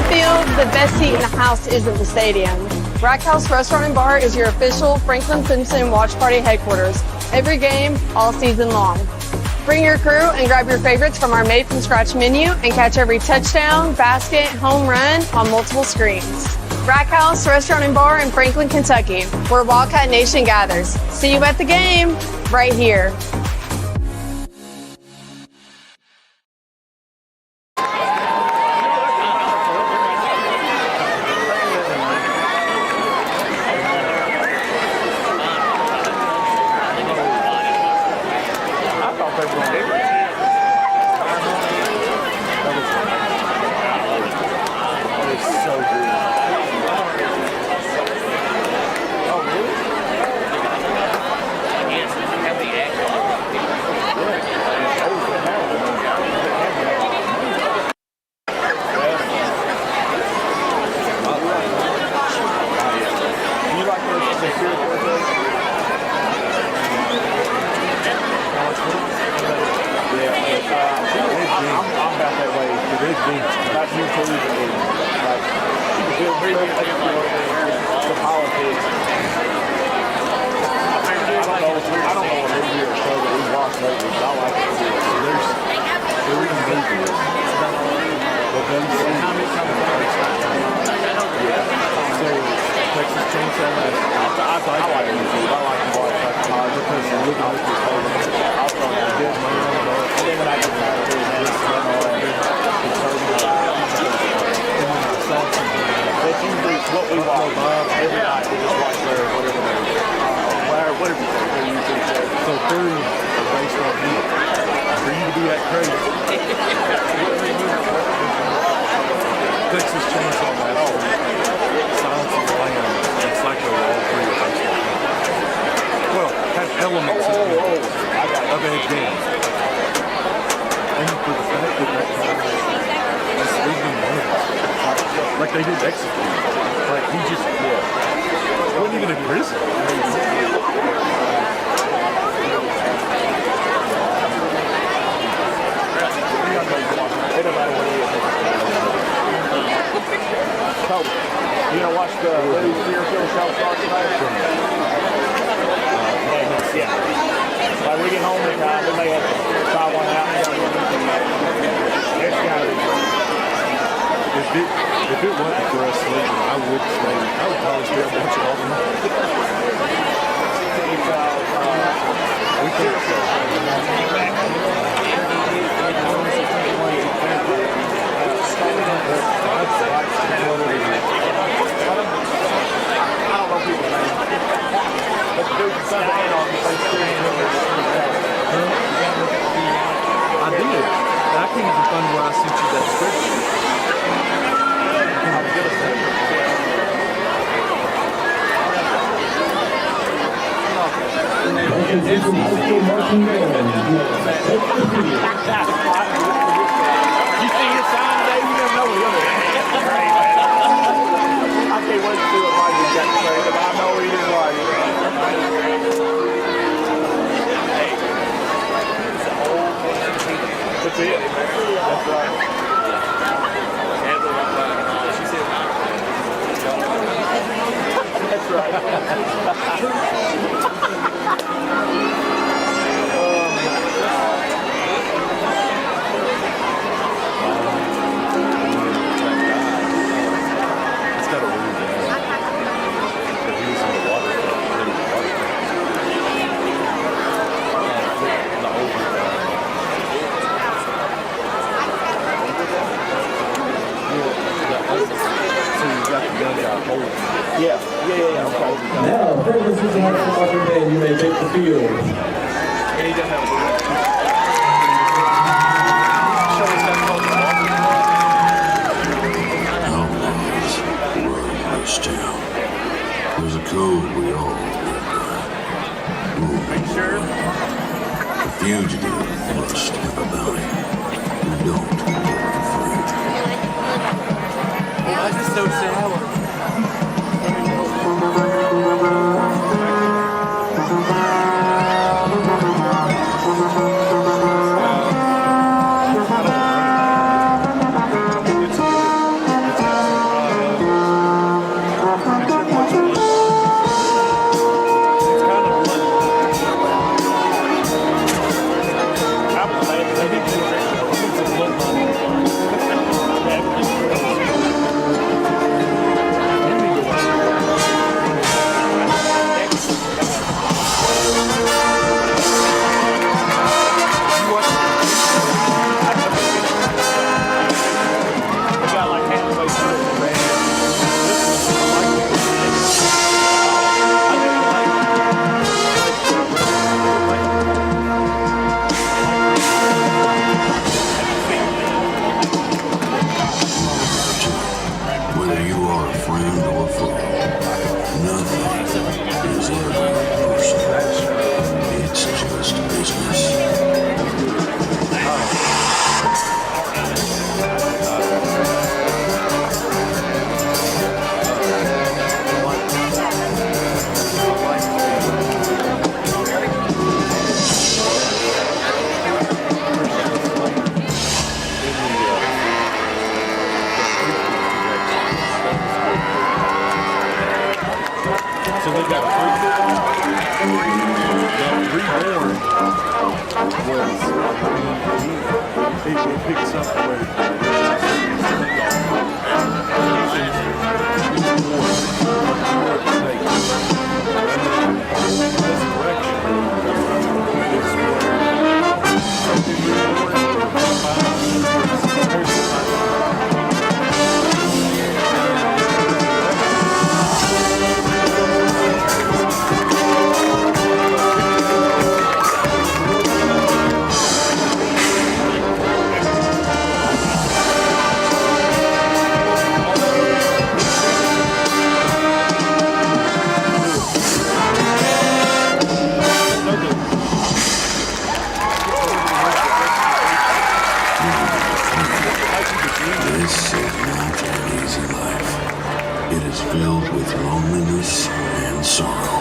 field, the best seat in the house isn't the stadium. Rack House Restaurant and Bar is your official Franklin-Simpson Watch Party headquarters. Every game, all season long. Bring your crew and grab your favorites from our made-from-scratch menu and catch every touchdown, basket, home run on multiple screens. Rack House Restaurant and Bar in Franklin, Kentucky, where Wildcat Nation gathers. See you at the game, right here. Like they didn't execute. Like he just wasn't even in prison. You know, watch the Lou Deerfield show start tonight? Yeah. By we get home in time, we may have to try one out. It's got to be. If it wasn't for us sleeping, I would probably stay up watching all the night. We think so. I did. I can't even find where I sent you that scripture. You see his sign today? You never know the other. I can't wait to see what Mike is got to say, but I know he didn't like it. That's it. That's right. That's right. It's got a weird name. But he was in the water. So you got the young guy holding. Yeah. Okay. Now, Franklin-Simpson High School marching band, you may take the field. Outlaws run this town. There's a code we all live by. Rule number 1. The fugitive must have a bounty. We don't work for free. Why is this so sour? are a friend or foe, nothing is ever personal. It's just business. So they got reborn was he picks up where This is not an easy life. It is filled with loneliness and sorrow.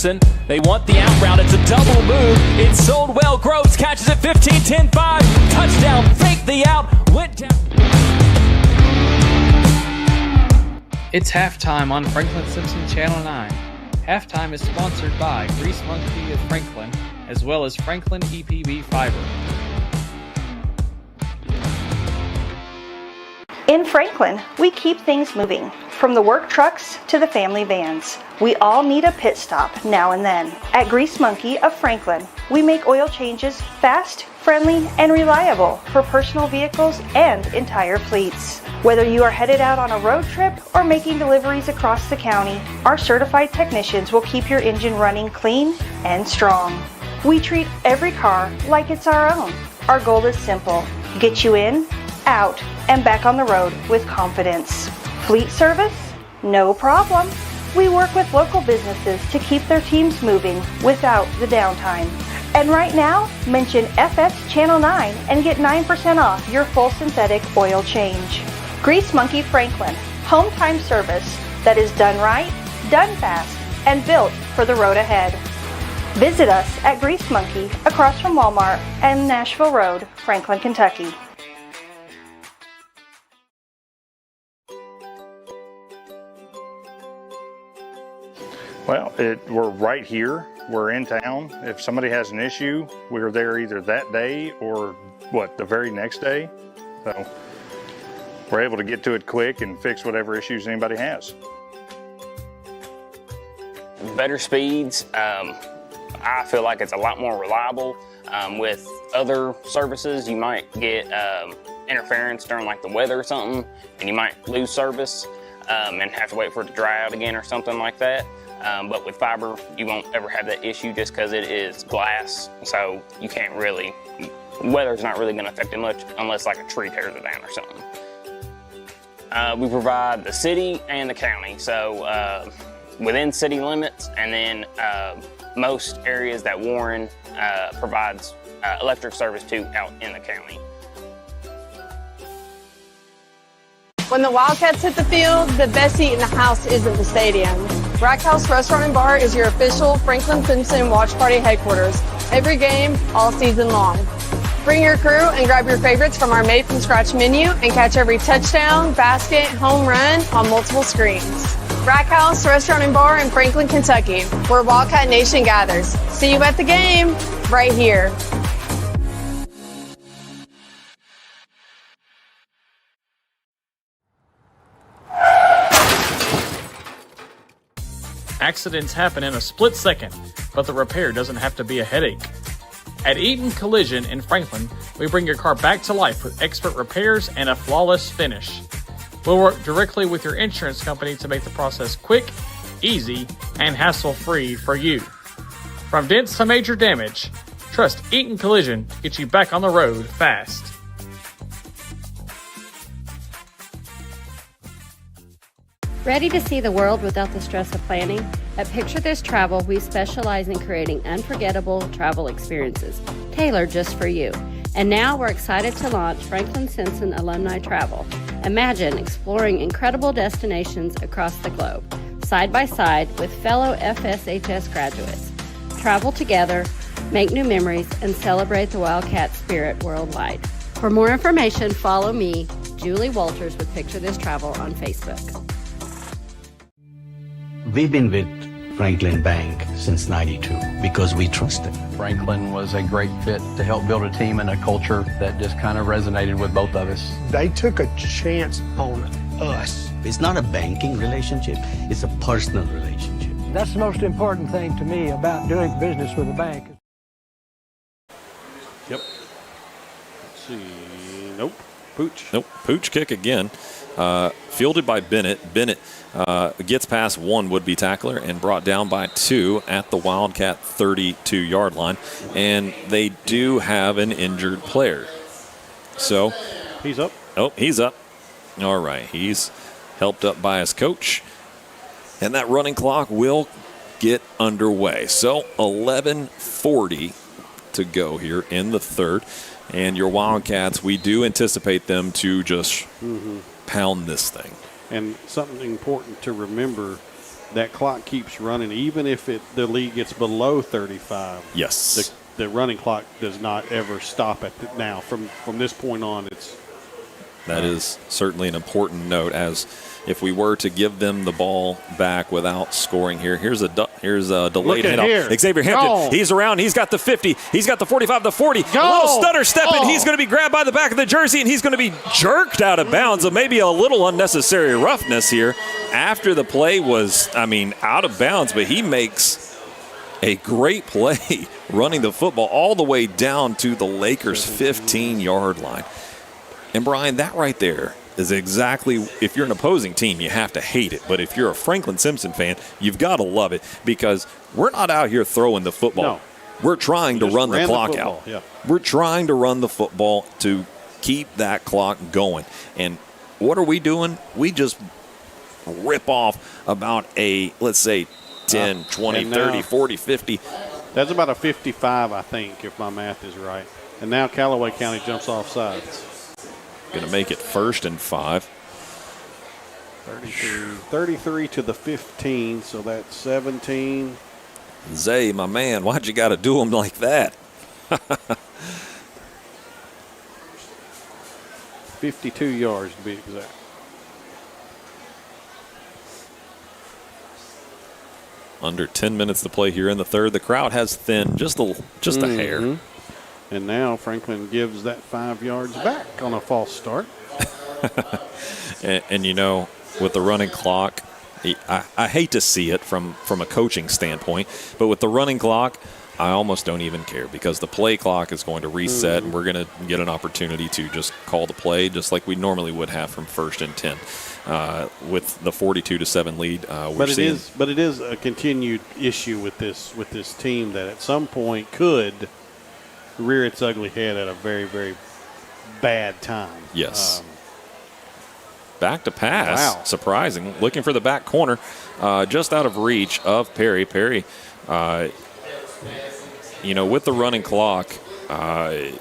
Anderson. They want the out route. It's a double move. It's sold well. Groves catches it 15-10-5. Touchdown. Fake the out. Went down. It's halftime on Franklin-Simpson Channel 9. Halftime is sponsored by Grease Monkey of Franklin, as well as Franklin EPB Fiber. In Franklin, we keep things moving, from the work trucks to the family vans. We all need a pit stop now and then. At Grease Monkey of Franklin, we make oil changes fast, friendly, and reliable for personal vehicles and entire fleets. Whether you are headed out on a road trip or making deliveries across the county, our certified technicians will keep your engine running clean and strong. We treat every car like it's our own. Our goal is simple: get you in, out, and back on the road with confidence. Fleet service? No problem. We work with local businesses to keep their teams moving without the downtime. And right now, mention FS Channel 9 and get 9% off your full synthetic oil change. Grease Monkey Franklin, home time service that is done right, done fast, and built for the road ahead. Visit us at Grease Monkey across from Walmart and Nashville Road, Franklin, Kentucky. Well, we're right here. We're in town. If somebody has an issue, we're there either that day or the very next day. So we're able to get to it quick and fix whatever issues anybody has. Better speeds. I feel like it's a lot more reliable. With other services, you might get interference during like the weather or something, and you might lose service and have to wait for it to dry out again or something like that. But with fiber, you won't ever have that issue just because it is glass, so you can't really, weather's not really going to affect it much unless like a tree tears it down or something. We provide the city and the county, so within city limits, and then most areas that Warren provides electric service to out in the county. When the Wildcats hit the field, the best seat in the house isn't the stadium. Rack House Restaurant and Bar is your official Franklin-Simpson watch party headquarters. Every game, all season long. Bring your crew and grab your favorites from our made-from-scratch menu and catch every touchdown, basket, home run on multiple screens. Rack House Restaurant and Bar in Franklin, Kentucky, where Wildcat Nation gathers. See you at the game, right here. Accidents happen in a split second, but the repair doesn't have to be a headache. At Eaton Collision in Franklin, we bring your car back to life with expert repairs and a flawless finish. We'll work directly with your insurance company to make the process quick, easy, and hassle-free for you. From dents to major damage, trust Eaton Collision to get you back on the road fast. Ready to see the world without the stress of planning? At Picture This Travel, we specialize in creating unforgettable travel experiences, tailored just for you. And now we're excited to launch Franklin-Simpson Alumni Travel. Imagine exploring incredible destinations across the globe, side by side with fellow FSHS graduates. Travel together, make new memories, and celebrate the Wildcat spirit worldwide. For more information, follow me, Julie Walters with Picture This Travel on Facebook. We've been with Franklin Bank since '92 because we trust them. Franklin was a great fit to help build a team and a culture that just kind of resonated with both of us. They took a chance on us. It's not a banking relationship, it's a personal relationship. That's the most important thing to me about doing business with a bank. Yep. Let's see. Nope. Pooch. Nope. Pooch kick again. Fielded by Bennett. Bennett gets past one would-be tackler and brought down by two at the Wildcat 32-yard line. And they do have an injured player. So he's up. Oh, he's up. All right. He's helped up by his coach. And that running clock will get underway. So 11:40 to go here in the third. And your Wildcats, we do anticipate them to just pound this thing. And something important to remember, that clock keeps running, even if the lead gets below 35. Yes. The running clock does not ever stop now. From this point on, that is certainly an important note, as if we were to give them the ball back without scoring here. Here's a delayed handoff. Xavier Hampton, he's around. He's got the 50. He's got the 45, the 40. A little stutter step, and he's going to be grabbed by the back of the jersey, and he's going to be jerked out of bounds. So maybe a little unnecessary roughness here after the play was, out of bounds, but he makes a great play running the football all the way down to the Lakers' 15-yard line. And, Brian, that right there is exactly, if you're an opposing team, you have to hate it. But if you're a Franklin-Simpson fan, you've got to love it, because we're not out here throwing the football. No. We're trying to run the clock out. Yeah. We're trying to run the football to keep that clock going. And what are we doing? We just rip off about let's say, 10, 20, 30, 40, 50. That's about a 55, I think, if my math is right. And now Calloway County jumps off sides. Going to make it 1st and 5. 33 to the 15, so that's 17. Zay, my man, why'd you got to do them like that? 52 yards to be exact. Under 10 minutes to play here in the third. The crowd has thinned just a hair. And now Franklin gives that 5 yards back on a false start. and with the running clock, I hate to see it from a coaching standpoint, but with the running clock, I almost don't even care, because the play clock is going to reset, and we're going to get an opportunity to just call the play just like we normally would have from 1st and 10. With the 42-7 lead, but it is a continued issue with this team that at some point could rear its ugly head at a very, very bad time. Yes. Back to pass. Wow. Surprising. Looking for the back corner, just out of reach of Perry. Perry, with the running clock, I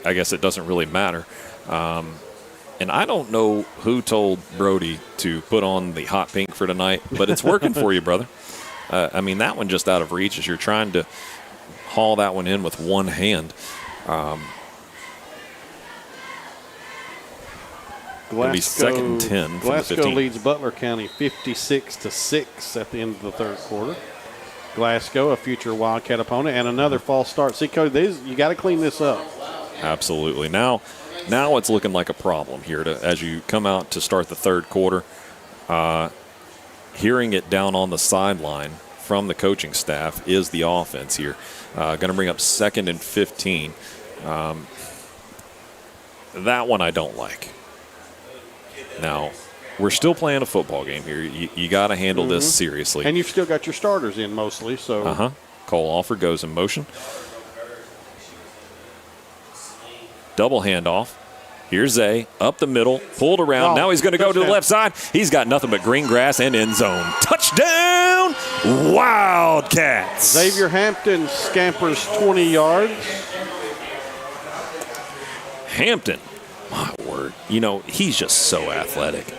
guess it doesn't really matter. And I don't know who told Brody to put on the hot pink for tonight, but it's working for you, brother. That one just out of reach as you're trying to haul that one in with one hand. It'll be 2nd and 10 from the Glasgow 15. leads Butler County 56-6 at the end of the third quarter. Glasgow, a future Wildcat opponent, and another false start. See, Cody, you got to clean this up. Absolutely. Now it's looking like a problem here as you come out to start the third quarter. Hearing it down on the sideline from the coaching staff is the offense here. Going to bring up 2nd and 15. That one I don't like. Now, we're still playing a football game here. You got to handle this seriously. And you've still got your starters in mostly. So. Cole Alford goes in motion. Double handoff. Here's Zay up the middle, pulled around. Now he's going to go to the left side. He's got nothing but green grass and end zone. Touchdown, Wildcats. Xavier Hampton scampers 20 yards. Hampton, my word. He's just so athletic.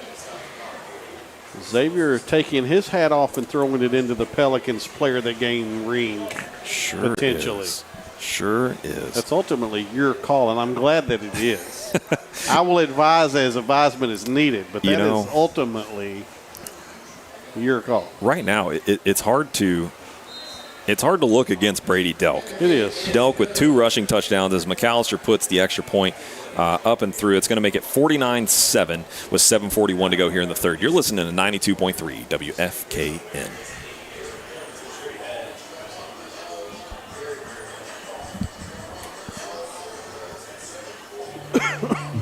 Xavier taking his hat off and throwing it into the Pelicans player of the game ring. Sure potentially. Sure is. That's ultimately your call, and I'm glad that it is. I will advise as advisement is needed, but that is ultimately your call. Right now, it's hard to look against Brady Delk. It is. Delk with 2 rushing touchdowns as McAllister puts the extra point up and through. It's going to make it 49-7 with 7:41 to go here in the third. You're listening to 92.3 WFKN.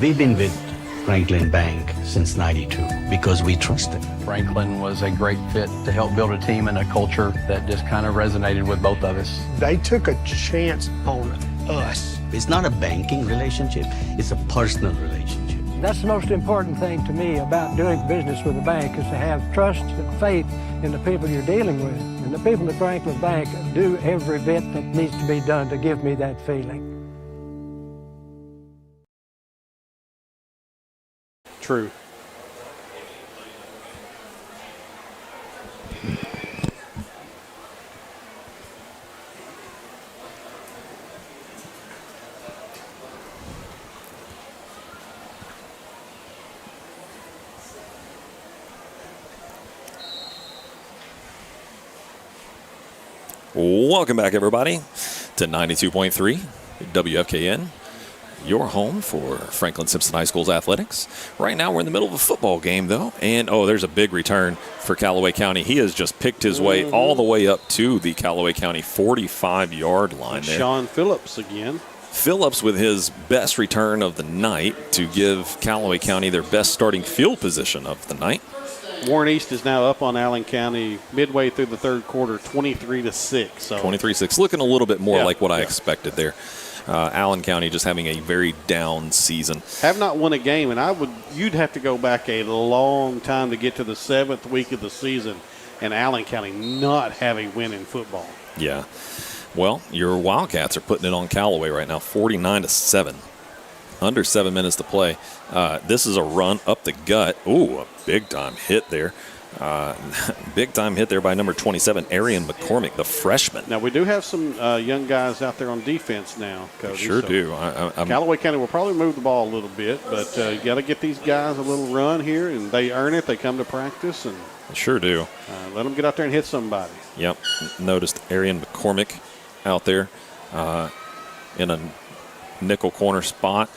We've been with Franklin Bank since '92 because we trust them. Franklin was a great fit to help build a team and a culture that just kind of resonated with both of us. They took a chance on us. It's not a banking relationship, it's a personal relationship. That's the most important thing to me about doing business with a bank, is to have trust and faith in the people you're dealing with. And the people at Franklin Bank do every bit that needs to be done to give me that feeling. True. Welcome back, everybody, to 92.3 WFKN, your home for Franklin-Simpson High School's athletics. Right now, we're in the middle of a football game, though, and, there's a big return for Callaway County. He has just picked his way all the way up to the Callaway County 45-yard line there. Sean Phillips again. Phillips with his best return of the night to give Callaway County their best starting field position of the night. Warren East is now up on Allen County midway through the third quarter, 23-6. So 23-6, looking a little bit more like what I expected there. Allen County just having a very down season. Have not won a game, and you'd have to go back a long time to get to the 7th week of the season and Allen County not have a win in football. Yeah. Well, your Wildcats are putting it on Callaway right now, 49-7. Under 7 minutes to play. This is a run up the gut. Ooh, a big-time hit there. Big-time hit there by number 27, Arian McCormick, the freshman. Now, we do have some young guys out there on defense now, Cody. Sure do. Callaway County will probably move the ball a little bit, but you got to get these guys a little run here, and they earn it. They come to practice. And sure do. Let them get out there and hit somebody. Yep. Noticed Arian McCormick out there in a nickel corner spot.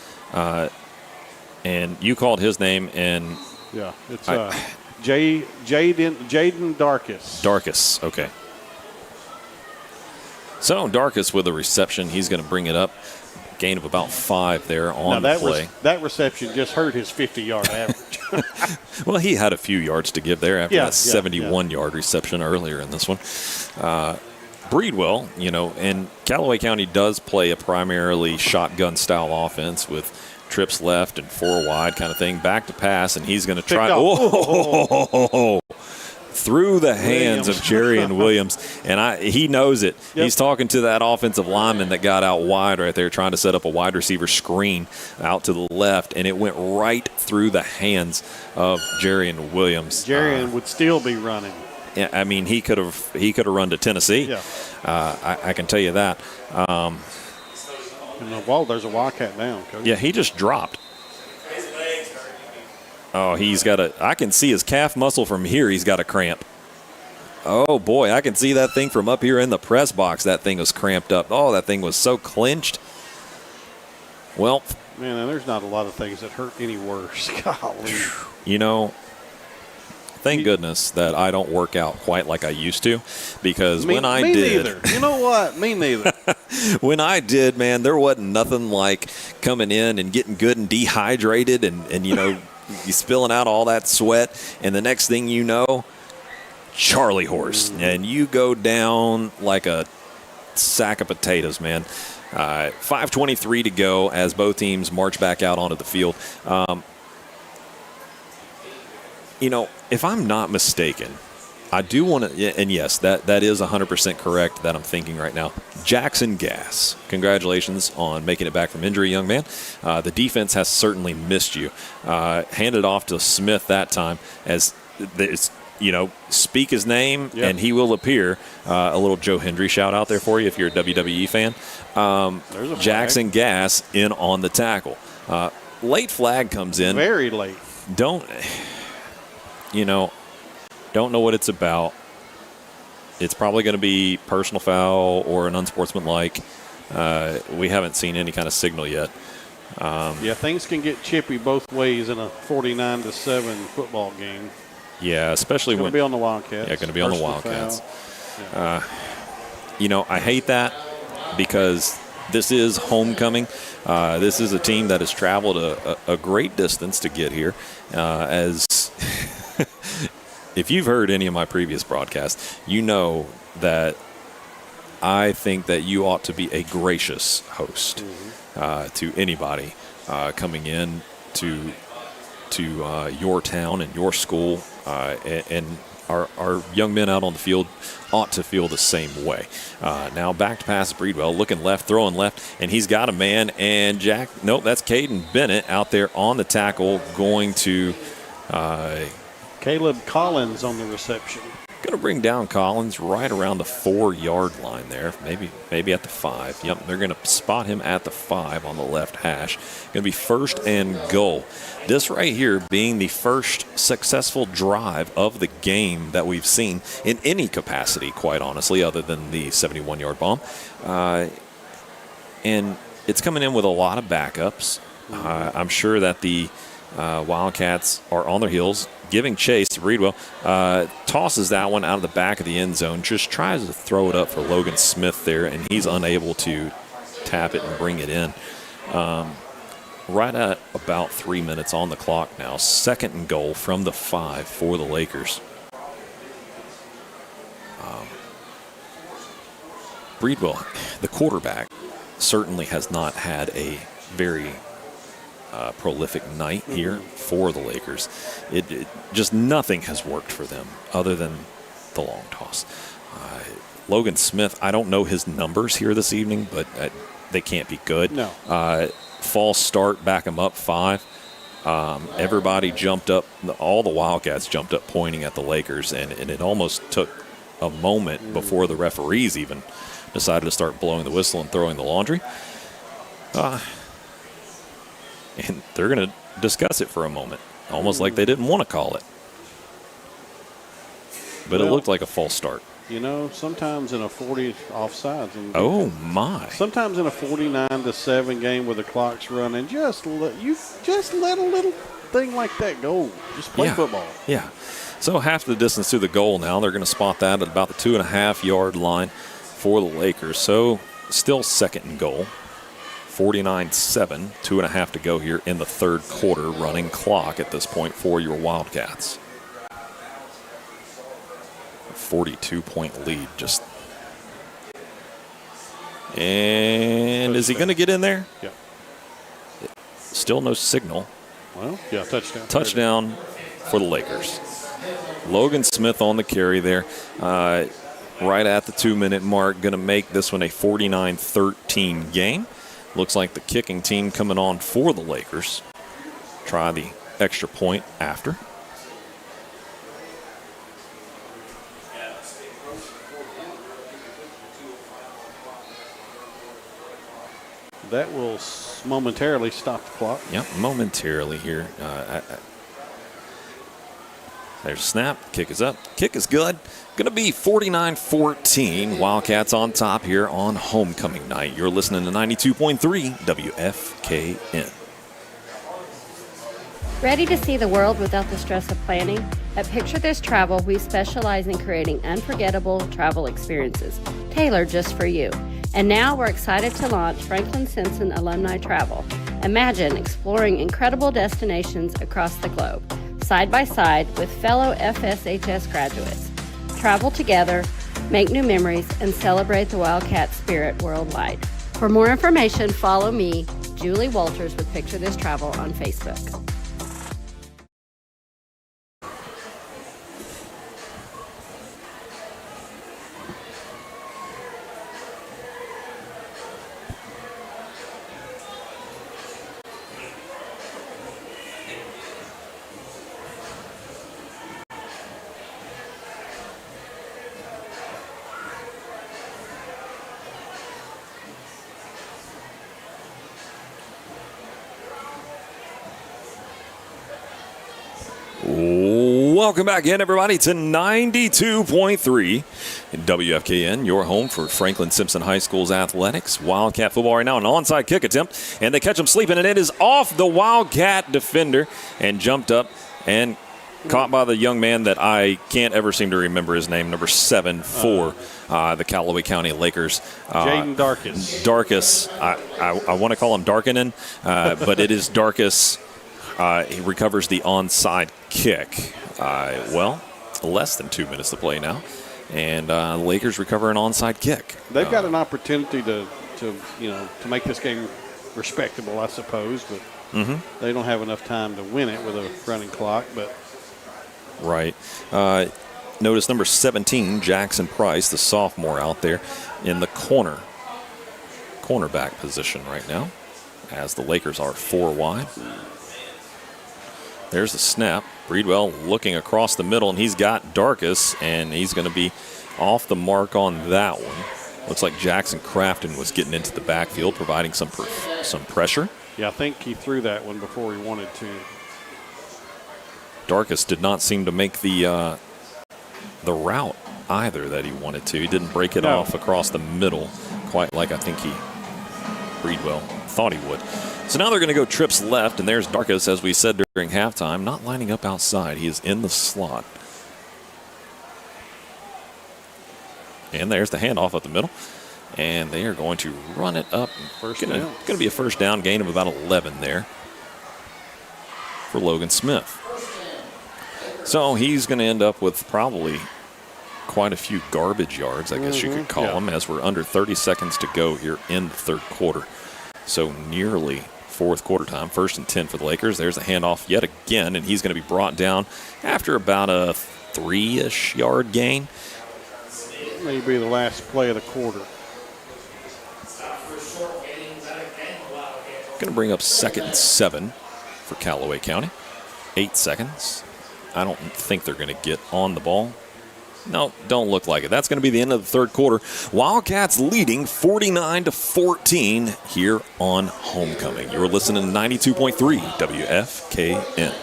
And you called his name, and yeah, it's Jaden Darkus. Darkus, okay. So Darkus with a reception, he's going to bring it up. Gain of about 5 there on the play. That reception just hurt his 50-yard average. Well, he had a few yards to give there after that 71-yard reception earlier in this one. Breedwell, and Callaway County does play a primarily shotgun-style offense with trips left and 4 wide kind of thing. Back to pass, and he's going to try. Through the hands of Jerian Williams, and he knows it. Yep. He's talking to that offensive lineman that got out wide right there, trying to set up a wide receiver screen out to the left, and it went right through the hands of Jerian Williams. Jerian would still be running. Yeah, I mean, he could have run to Tennessee. Yeah. I can tell you that. In the wall, there's a Wildcat down, Coach. Yeah, he just dropped. Oh, I can see his calf muscle from here. He's got a cramp. Oh, boy, I can see that thing from up here in the press box. That thing was cramped up. Oh, that thing was so clenched. Well. Man, there's not a lot of things that hurt any worse. Golly. Thank goodness that I don't work out quite like I used to, because when I did. Me neither. You know what? Me neither. When I did, man, there wasn't nothing like coming in and getting good and dehydrated and you spilling out all that sweat, and the next thing you know, Charlie horse, and you go down like a sack of potatoes, man. 5:23 to go as both teams march back out onto the field. If I'm not mistaken, I do want to, and yes, that is 100% correct that I'm thinking right now. Jackson Gass, congratulations on making it back from injury, young man. The defense has certainly missed you. Handed off to Smith that time as speak his name and he will appear. A little Joe Hendry shout out there for you if you're a WWE fan. Jackson Gass in on the tackle. Late flag comes in. Very late. Don't know what it's about. It's probably going to be personal foul or an unsportsmanlike. We haven't seen any kind of signal yet. Things can get chippy both ways in a 49-7 football game. Yeah, especially when it's going to be on the Wildcats. Yeah, going to be on the Wildcats. I hate that because this is homecoming. This is a team that has traveled a great distance to get here. If you've heard any of my previous broadcasts, you know that I think that you ought to be a gracious host to anybody coming in to your town and your school, and our young men out on the field ought to feel the same way. Now back to pass Breedwell, looking left, throwing left, and he's got a man, and that's Caden Bennett out there on the tackle going to Caleb Collins on the reception. Going to bring down Collins right around the 4-yard line there, maybe at the 5. Yep, they're going to spot him at the 5 on the left hash. Going to be 1st and goal. This right here being the first successful drive of the game that we've seen in any capacity, quite honestly, other than the 71-yard bomb. And it's coming in with a lot of backups. I'm sure that the Wildcats are on their heels, giving chase to Breedwell. Tosses that one out of the back of the end zone, just tries to throw it up for Logan Smith there, and he's unable to tap it and bring it in. Right at about 3 minutes on the clock now. 2nd and goal from the 5 for the Lakers. Breedwell, the quarterback, certainly has not had a very prolific night here for the Lakers. It just nothing has worked for them other than the long toss. Logan Smith, I don't know his numbers here this evening, but they can't be good. No. False start, back him up 5. Everybody jumped up, all the Wildcats jumped up pointing at the Lakers, and it almost took a moment before the referees even decided to start blowing the whistle and throwing the laundry. And they're going to discuss it for a moment, almost like they didn't want to call it. But it looked like a false start. You know, sometimes in a 40 offsides. Oh, my. Sometimes in a 49-7 game where the clock's running, just let a little thing like that go. Just play football. Yeah. So half the distance to the goal now. They're going to spot that at about the 2.5-yard line for the Lakers. So still 2nd and goal. 49-7, 2.5 to go here in the 3rd quarter. Running clock at this point for your Wildcats. 42-point lead. And is he going to get in there? Yeah. Still no signal. Well, yeah, touchdown. Touchdown for the Lakers. Logan Smith on the carry there. Right at the 2-minute mark. Going to make this one a 49-13 game. Looks like the kicking team coming on for the Lakers. Try the extra point after. That will momentarily stop the clock. Yep, momentarily here. There's a snap. Kick is up. Kick is good. Going to be 49-14. Wildcats on top here on homecoming night. You're listening to 92.3 WFKN. Ready to see the world without the stress of planning? At Picture This Travel, we specialize in creating unforgettable travel experiences, tailored just for you. And now we're excited to launch Franklin-Simpson Alumni Travel. Imagine exploring incredible destinations across the globe, side by side with fellow FSHS graduates. Travel together, make new memories, and celebrate the Wildcat spirit worldwide. For more information, follow me, Julie Walters, with Picture This Travel on Facebook. Welcome back in, everybody, to 92.3 WFKN, your home for Franklin-Simpson High School's athletics. Wildcat football right now, an onside kick attempt, and they catch him sleeping, and it is off the Wildcat defender and jumped up and caught by the young man that I can't ever seem to remember his name, number 7 for the Calloway County Lakers. Jaden Darkus. Darkus. I want to call him Darkinen, but it is Darkus. He recovers the onside kick. Less than 2 minutes to play now, and the Lakers recover an onside kick. They've got an opportunity to make this game respectable, I suppose, but they don't have enough time to win it with a running clock. But right. Notice number 17, Jackson Price, the sophomore, out there in the cornerback position right now, as the Lakers are 4 wide. There's the snap. Breedwell looking across the middle, and he's got Darkus, and he's going to be off the mark on that one. Looks like Jackson Crafton was getting into the backfield, providing some pressure. Yeah, I think he threw that one before he wanted to. Darkus did not seem to make the route either that he wanted to. He didn't break it off across the middle quite like I think Breedwell thought he would. So now they're going to go trips left, and there's Darkus, as we said during halftime, not lining up outside. He is in the slot. And there's the handoff up the middle. And they are going to run it up. Going to be a first down gain of about 11 there for Logan Smith. So he's going to end up with probably quite a few garbage yards, I guess you could call them, as we're under 30 seconds to go here in the third quarter. So nearly fourth quarter time, 1st and 10 for the Lakers. There's a handoff yet again, and he's going to be brought down after about a 3-ish yard gain. Maybe the last play of the quarter. Going to bring up 2nd and 7 for Callaway County. 8 seconds. I don't think they're going to get on the ball. No, don't look like it. That's going to be the end of the third quarter. Wildcats leading 49-14 here on homecoming. You're listening to 92.3 WFKN.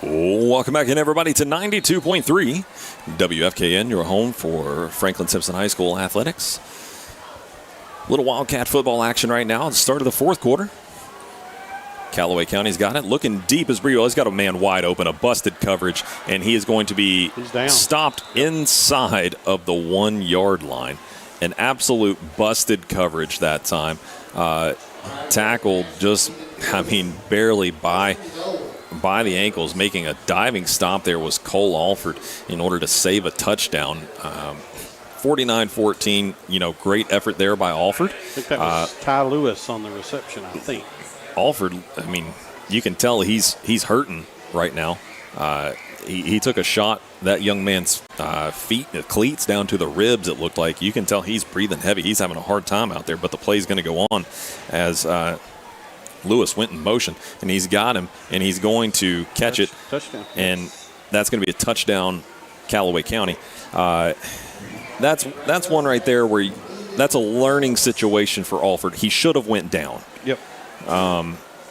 Welcome back in, everybody, to 92.3 WFKN, your home for Franklin-Simpson High School athletics. Little Wildcat football action right now at the start of the fourth quarter. Callaway County's got it. Looking deep as Breedwell. He's got a man wide open, a busted coverage, and he is going to be stopped inside of the 1 yard line. An absolute busted coverage that time. Tackled just, barely by the ankles. Making a diving stop there was Cole Alford in order to save a touchdown. 49-14, great effort there by Alford. I think that was Ty Lewis on the reception, I think. Alford, you can tell he's hurting right now. He took a shot, that young man's feet, the cleats down to the ribs, it looked like. You can tell he's breathing heavy. He's having a hard time out there, but the play's going to go on as Lewis went in motion, and he's got him, and he's going to catch it. Touchdown. And that's going to be a touchdown, Callaway County. That's one right there where that's a learning situation for Alford. He should have went down. Yep.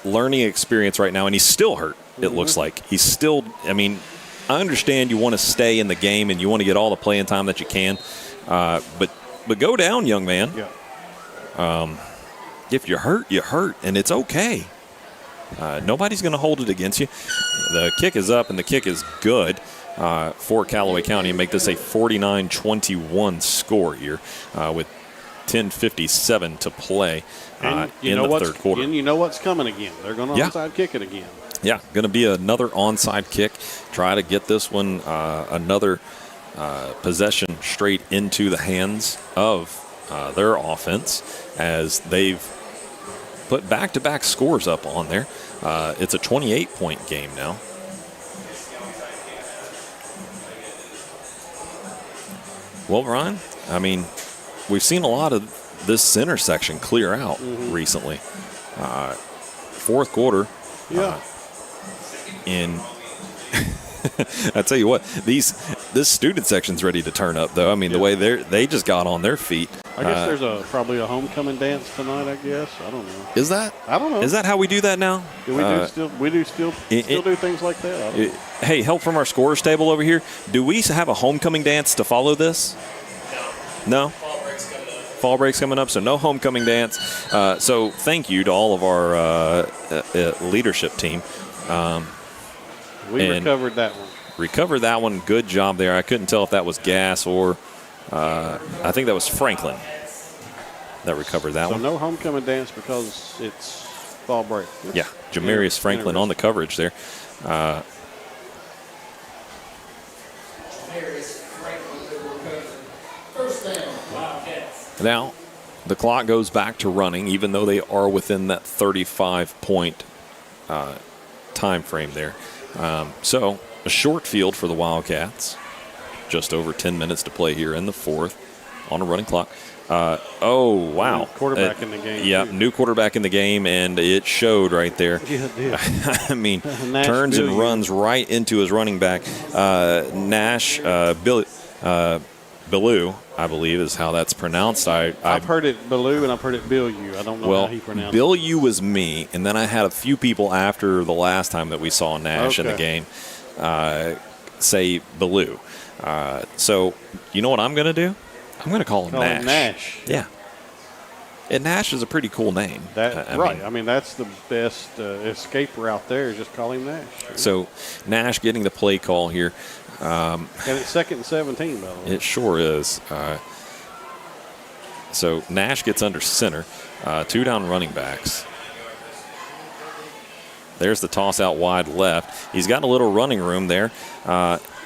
Learning experience right now, and he's still hurt, it looks like. He's still, I understand you want to stay in the game and you want to get all the playing time that you can, but go down, young man. Yeah. If you're hurt, you're hurt, and it's okay. Nobody's going to hold it against you. The kick is up, and the kick is good for Callaway County and make this a 49-21 score here with 10:57 to play in the third quarter. And you know what's coming again. They're going to onside kick it again. Yeah, going to be another onside kick. Try to get this one, another possession straight into the hands of their offense, as they've put back-to-back scores up on there. It's a 28-point game now. Well, Brian, we've seen a lot of this center section clear out recently. Fourth quarter. Yeah. I tell you what, this student section's ready to turn up, though. The way they just got on their feet I guess there's probably a homecoming dance tonight. I guess I don't know. Is that? I don't know. Is that how we do that now? Do we still do things like that? Hey, help from our scorers table over here. Do we have a homecoming dance to follow this? No. Fall break's coming up, so no homecoming dance. So thank you to all of our leadership team. We recovered that one. Recovered that one. Good job there. I couldn't tell if that was Gas or I think that was Franklin that recovered that one. So no homecoming dance because it's fall break. Yeah, Jamarius Franklin on the coverage there. Now, the clock goes back to running, even though they are within that 35-point time frame there. So a short field for the Wildcats. Just over 10 minutes to play here in the fourth on a running clock. Oh, wow. New quarterback in the game. Yeah, new quarterback in the game, and it showed right there. Yeah, it did. I mean, turns and runs right into his running back. Nash Billou, I believe, is how that's pronounced. I've heard it Billou, and I've heard it Bilyeu. I don't know how he pronounced it. Bilyeu was me, and then I had a few people after the last time that we saw Nash in the game say Billou. So, you know what I'm going to do? I'm going to call him Nash. Yeah. And Nash is a pretty cool name. I mean, that's the best escape route there is just call him Nash. So, Nash getting the play call here. And it's 2nd and 17, by the way. It sure is. So, Nash gets under center. 2 down running backs. There's the toss out wide left. He's got a little running room there.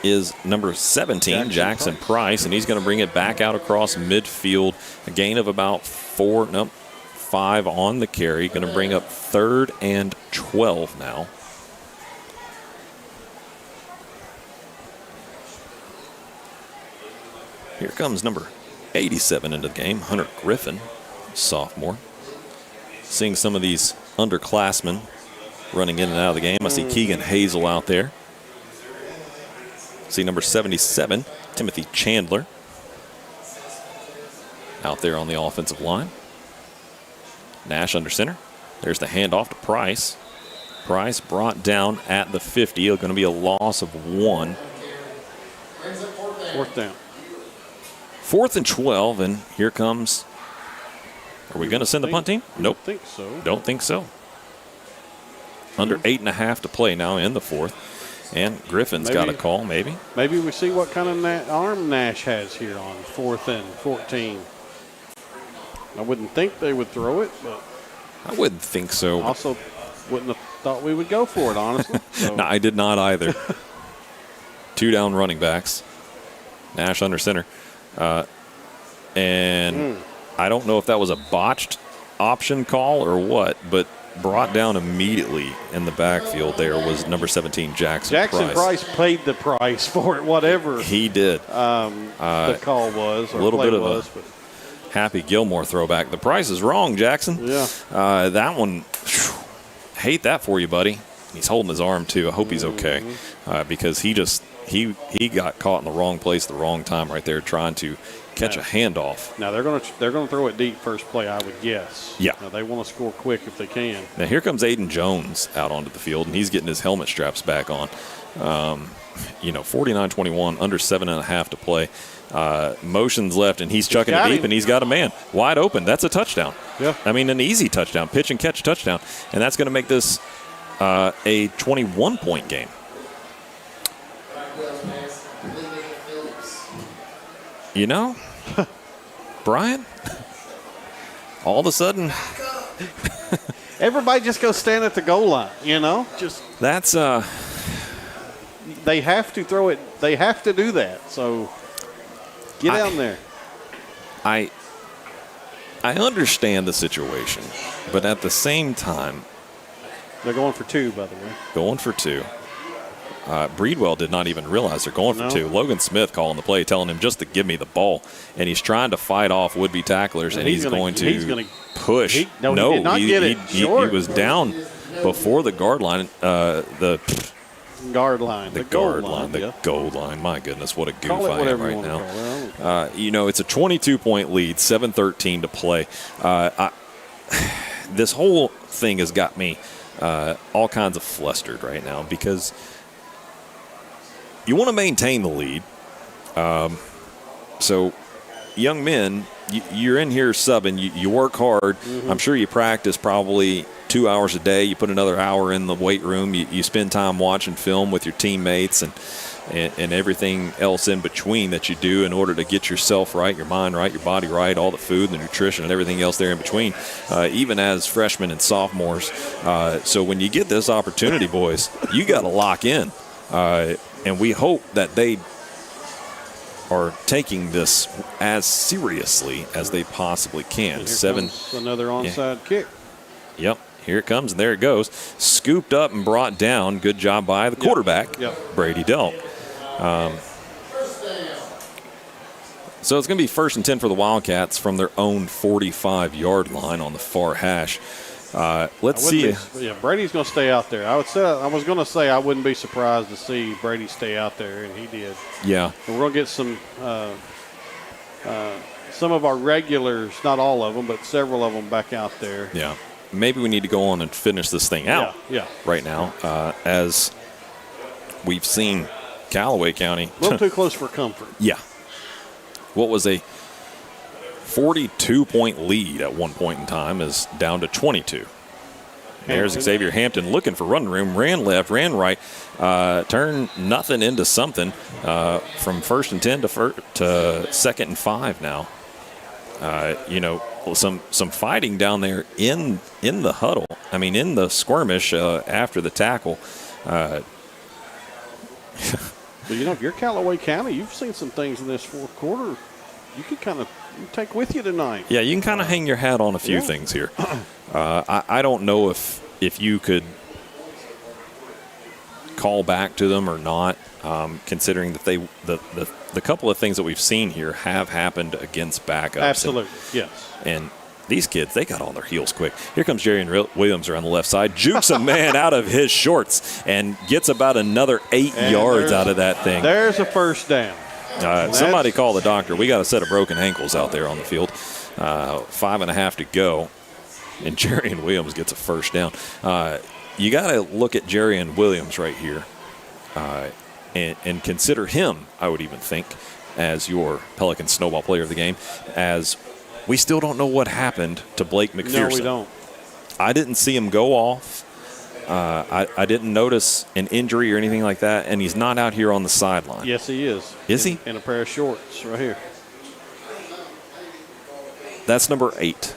Is number 17, Jackson Price, and he's going to bring it back out across midfield. A gain of about 5 on the carry. Going to bring up 3rd and 12 now. Here comes number 87 into the game, Hunter Griffin, sophomore. Seeing some of these underclassmen running in and out of the game. I see Keegan Hazel out there. See number 77, Timothy Chandler, out there on the offensive line. Nash under center. There's the handoff to Price. Price brought down at the 50. It's going to be a loss of 1. 4th down. 4th and 12, and here comes. Are we going to send the punt team? Nope. Don't think so. Don't think so. Under 8.5 to play now in the 4th. And Griffin's got a call, maybe. Maybe we see what kind of arm Nash has here on 4th and 14. I wouldn't think they would throw it, but I wouldn't think so. Also, wouldn't have thought we would go for it, honestly. So. No, I did not either. 2 down running backs. Nash under center. And I don't know if that was a botched option call or what, but brought down immediately in the backfield there was number 17, Jackson Price paid the price for it, whatever he did. The call was, or a little bit of was, a Happy Gilmore throwback. The price is wrong, Jackson. Yeah. That one, hate that for you, buddy. He's holding his arm too. I hope he's okay because he got caught in the wrong place at the wrong time right there, trying to catch a handoff. Now they're going to throw it deep first play, I would guess. Yeah. Now they want to score quick if they can. Now here comes Aiden Jones out onto the field, and he's getting his helmet straps back on. 49-21, under 7.5 to play. Motions left, and he's chucking it deep, and he's got a man wide open. That's a touchdown. Yeah. I mean, an easy touchdown, pitch and catch touchdown, and that's going to make this a 21-point game. You know, Brian, all of a sudden, everybody just go stand at the goal line, just that's they have to throw it. They have to do that. So get down there. I understand the situation, but at the same time, they're going for 2, by the way. Going for 2. Breedwell did not even realize they're going for 2. Logan Smith calling the play, telling him just to give me the ball. And he's trying to fight off would-be tacklers, and he's going to push. He did not get it. He was down before the guard line. Guard line. The guard line. The goal line. My goodness, what a goof Call it I am whatever right you want now. to call it. You know, it's a 22-point lead, 7:13 to play. This whole thing has got me all kinds of flustered right now because you want to maintain the lead. So, young men, you're in here subbing. You work hard. Mm-hmm. I'm sure you practice probably 2 hours a day. You put another hour in the weight room. You spend time watching film with your teammates and everything else in between that you do in order to get yourself right, your mind right, your body right, all the food, the nutrition, and everything else there in between, even as freshmen and sophomores. So when you get this opportunity, boys, you got to lock in. And we hope that they are taking this as seriously as they possibly can. Another onside kick. Yep, here it comes, and there it goes. Scooped up and brought down. Good job by the quarterback, Brady Delk. So it's going to be 1st and 10 for the Wildcats from their own 45-yard line on the far hash. Let's see. Brady's going to stay out there. I was going to say I wouldn't be surprised to see Brady stay out there, and he did. Yeah. And we're going to get some of our regulars, not all of them, but several of them back out there. Yeah. Maybe we need to go on and finish this thing out right now, as we've seen Calloway County. A little too close for comfort. Yeah. What was a 42-point lead at one point in time is down to 22. There's Xavier Hampton looking for run room, ran left, ran right, turned nothing into something from 1st and 10 to 2nd and 5 now. You know, some fighting down there in the huddle. I mean, in the skirmish after the tackle. But, you know, if you're Callaway County, you've seen some things in this fourth quarter you can kind of take with you tonight. Yeah, you can kind of hang your hat on a few things here. I don't know if you could call back to them or not, considering that the couple of things that we've seen here have happened against backups. Absolutely, yes. And these kids, they got on their heels quick. Here comes Jarian Williams around the left side, jukes a man out of his shorts and gets about another 8 yards out of that thing. There's a first down. Somebody call the doctor. We got a set of broken ankles out there on the field. 5.5 to go, and Jarian Williams gets a first down. You got to look at Jarian Williams right here and consider him, I would even think, as your Pelican snowball player of the game, as we still don't know what happened to Blake McPherson. No, we don't. I didn't see him go off. I didn't notice an injury or anything like that, and he's not out here on the sideline. Yes, he is. Is he? In a pair of shorts right here. That's number 8.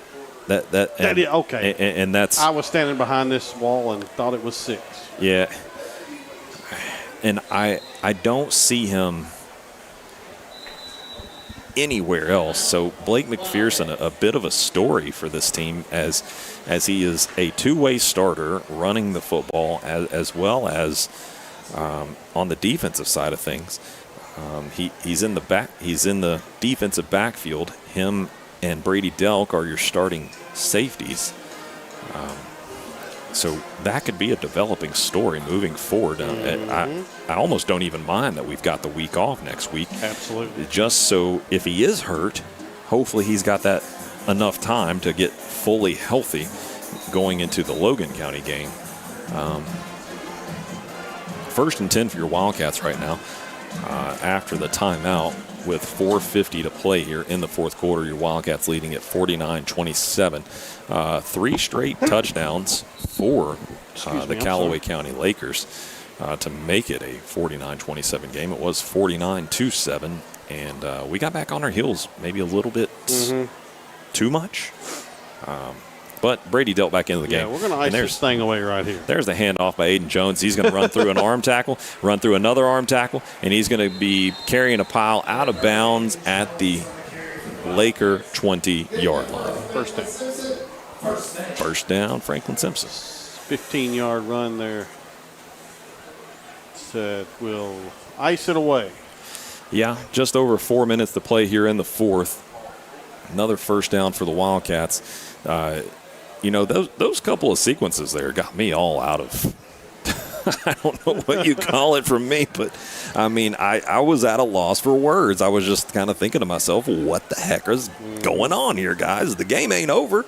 Okay. And that's. I was standing behind this wall and thought it was 6. Yeah. And I don't see him anywhere else. So Blake McPherson, a bit of a story for this team as he is a two-way starter running the football as well as on the defensive side of things. He's in the defensive backfield. Him and Brady Delk are your starting safeties. So that could be a developing story moving forward. I almost don't even mind that we've got the week off next week. Absolutely. Just so if he is hurt, hopefully he's got that enough time to get fully healthy going into the Logan County game. 1st and 10 for your Wildcats right now after the timeout with 4:50 to play here in the fourth quarter. Your Wildcats leading at 49-27. 3 straight touchdowns for the Callaway County Lakers to make it a 49-27 game. It was 49-7, and we got back on our heels maybe a little bit too much. But Brady dealt back into the game. Yeah, we're going to ice this thing away right here. There's the handoff by Aiden Jones. He's going to run through an arm tackle, run through another arm tackle, and he's going to be carrying a pile out of bounds at the Laker 20-yard line. First down, Franklin-Simpson. 15-yard run there that will ice it away. Yeah, just over 4 minutes to play here in the fourth. Another first down for the Wildcats. You know, those couple of sequences there got me all out of I don't know what you call it from me, but I mean, I was at a loss for words. I was just kind of thinking to myself, what the heck is going on here, guys? The game ain't over.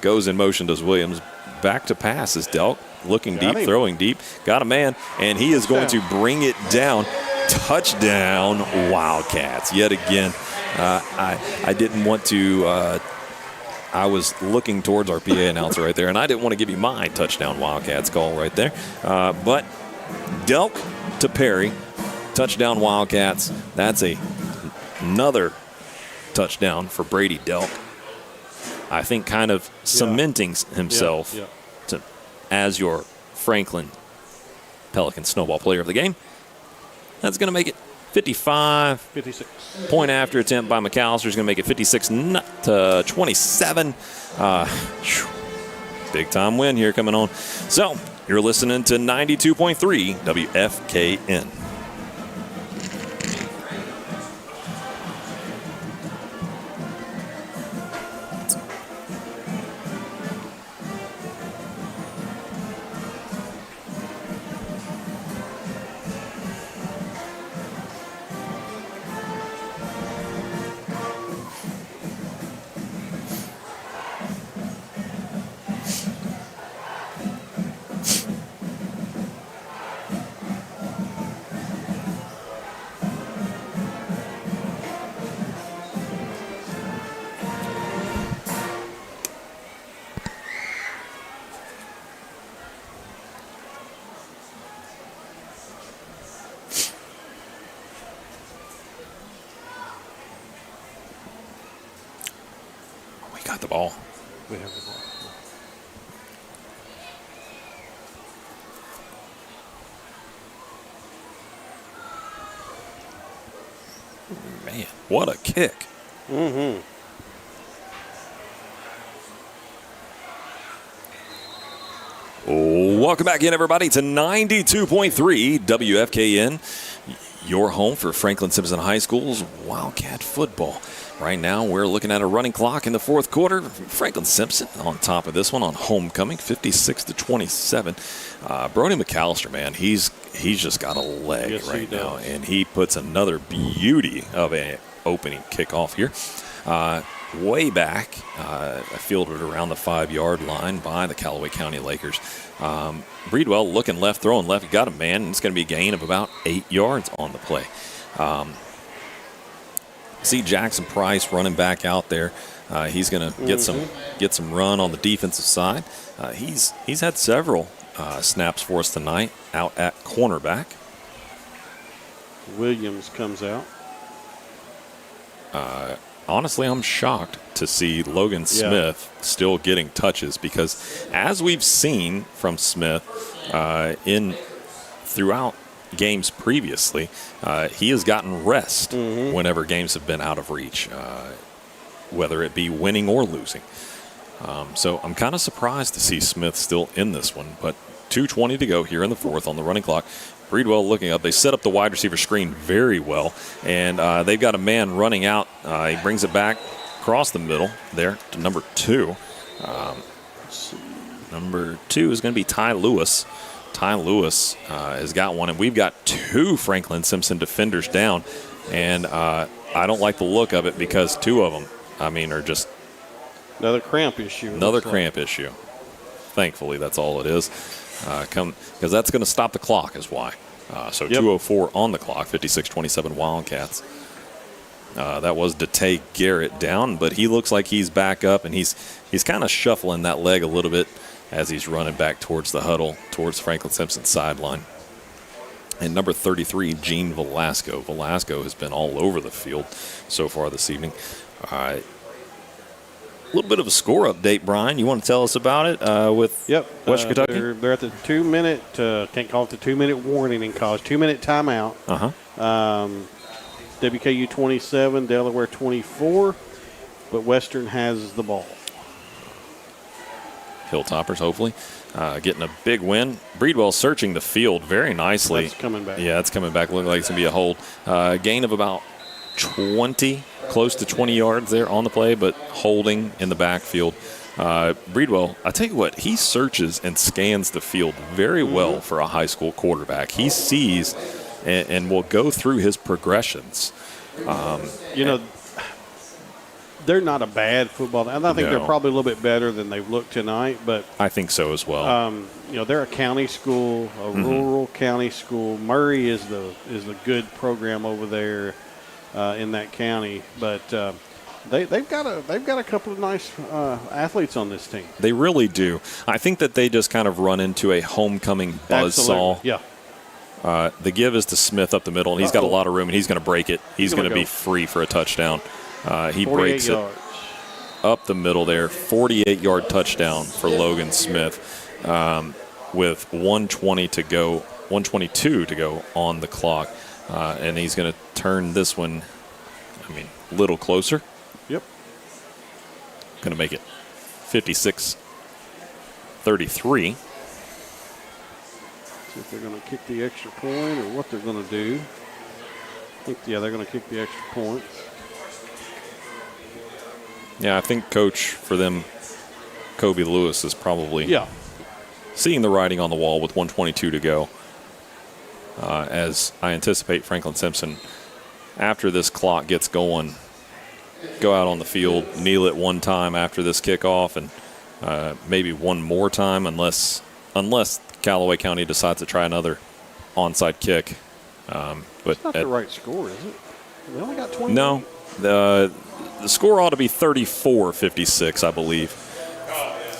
Goes in motion, does Williams. Back to pass is Delk. Looking deep, throwing deep. Got a man, and he is going to bring it down. Touchdown, Wildcats. Yet again, I didn't want to I was looking towards our PA announcer right there, and I didn't want to give you my touchdown Wildcats call right there. But Delk to Perry, touchdown Wildcats. That's another touchdown for Brady Delk. I think kind of cementing himself as your Franklin Pelican Snowball Player of the Game. That's going to make it 56. Point after attempt by McAllister is going to make it 56-27. Big time win here coming on. So you're listening to 92.3 WFKN. Got the ball. We have the ball. Man, what a kick. Mm-hmm. Welcome back in, everybody, to 92.3 WFKN, your home for Franklin-Simpson High School's Wildcat football. Right now, we're looking at a running clock in the fourth quarter. Franklin-Simpson on top of this one on homecoming, 56-27. Brody McAllister, man, he's just got a leg right now, and he puts another beauty of an opening kickoff here. Way back, fielded around the 5-yard line by the Calloway County Lakers. Breedwell looking left, throwing left. He got a man, and it's going to be a gain of about 8 yards on the play. See Jackson Price running back out there. He's going to get some run on the defensive side. He's had several snaps for us tonight out at cornerback. Williams comes out. Honestly, I'm shocked to see Logan Smith still getting touches because, as we've seen from Smith throughout games previously, he has gotten rest whenever games have been out of reach, whether it be winning or losing. So I'm kind of surprised to see Smith still in this one, but 2:20 to go here in the fourth on the running clock. Breedwell looking up. They set up the wide receiver screen very well, and they've got a man running out. He brings it back across the middle there to number 2. Number 2 is going to be Ty Lewis. Ty Lewis has got one, and we've got 2 Franklin-Simpson defenders down, and I don't like the look of it because 2 of them, are just another cramp issue. Another cramp issue. Thankfully, that's all it is. Because that's going to stop the clock is why. So 2:04 on the clock, 56-27 Wildcats. That was Datay Garrett down, but he looks like he's back up, and he's kind of shuffling that leg a little bit as he's running back towards the huddle, towards Franklin-Simpson's sideline. And number 33, Gene Velasco. Velasco has been all over the field so far this evening. A little bit of a score update, Brian. You want to tell us about it with West Kentucky? They're at the 2-minute, can't call it the 2-minute warning in college, 2-minute timeout. WKU 27, Delaware 24, but Western has the ball. Hilltoppers, hopefully, getting a big win. Breedwell searching the field very nicely. That's coming back. Yeah, it's coming back. Looking like it's going to be a hold. Gain of about 20, close to 20 yards there on the play, but holding in the backfield. Breedwell, I tell you what, he searches and scans the field very well for a high school quarterback. He sees and will go through his progressions. They're not a bad football. And I think they're probably a little bit better than they've looked tonight. But I think so as well. They're a county school, a rural county school. Murray is the good program over there in that county. But they've got a couple of nice athletes on this team. They really do. I think that they just kind of run into a homecoming buzzsaw. Yeah. The give is to Smith up the middle, and he's got a lot of room, and he's going to break it. He's going to be free for a touchdown. He breaks yards. It up the middle there. 48-yard touchdown for Logan Smith with 122 to go on the clock. And he's going to turn this one, a little closer. Yep. Going to make it 56-33. See if they're going to kick the extra point or what they're going to do. They're going to kick the extra point. Yeah, I think coach for them, Kobe Lewis, is probably seeing the writing on the wall with 1:22 to go. As I anticipate Franklin-Simpson, after this clock gets going, go out on the field, kneel it one time after this kickoff, and maybe one more time unless Calloway County decides to try another onside kick. But it's not the right score, is it? We only got 20. No. The score ought to be 34-56, I believe.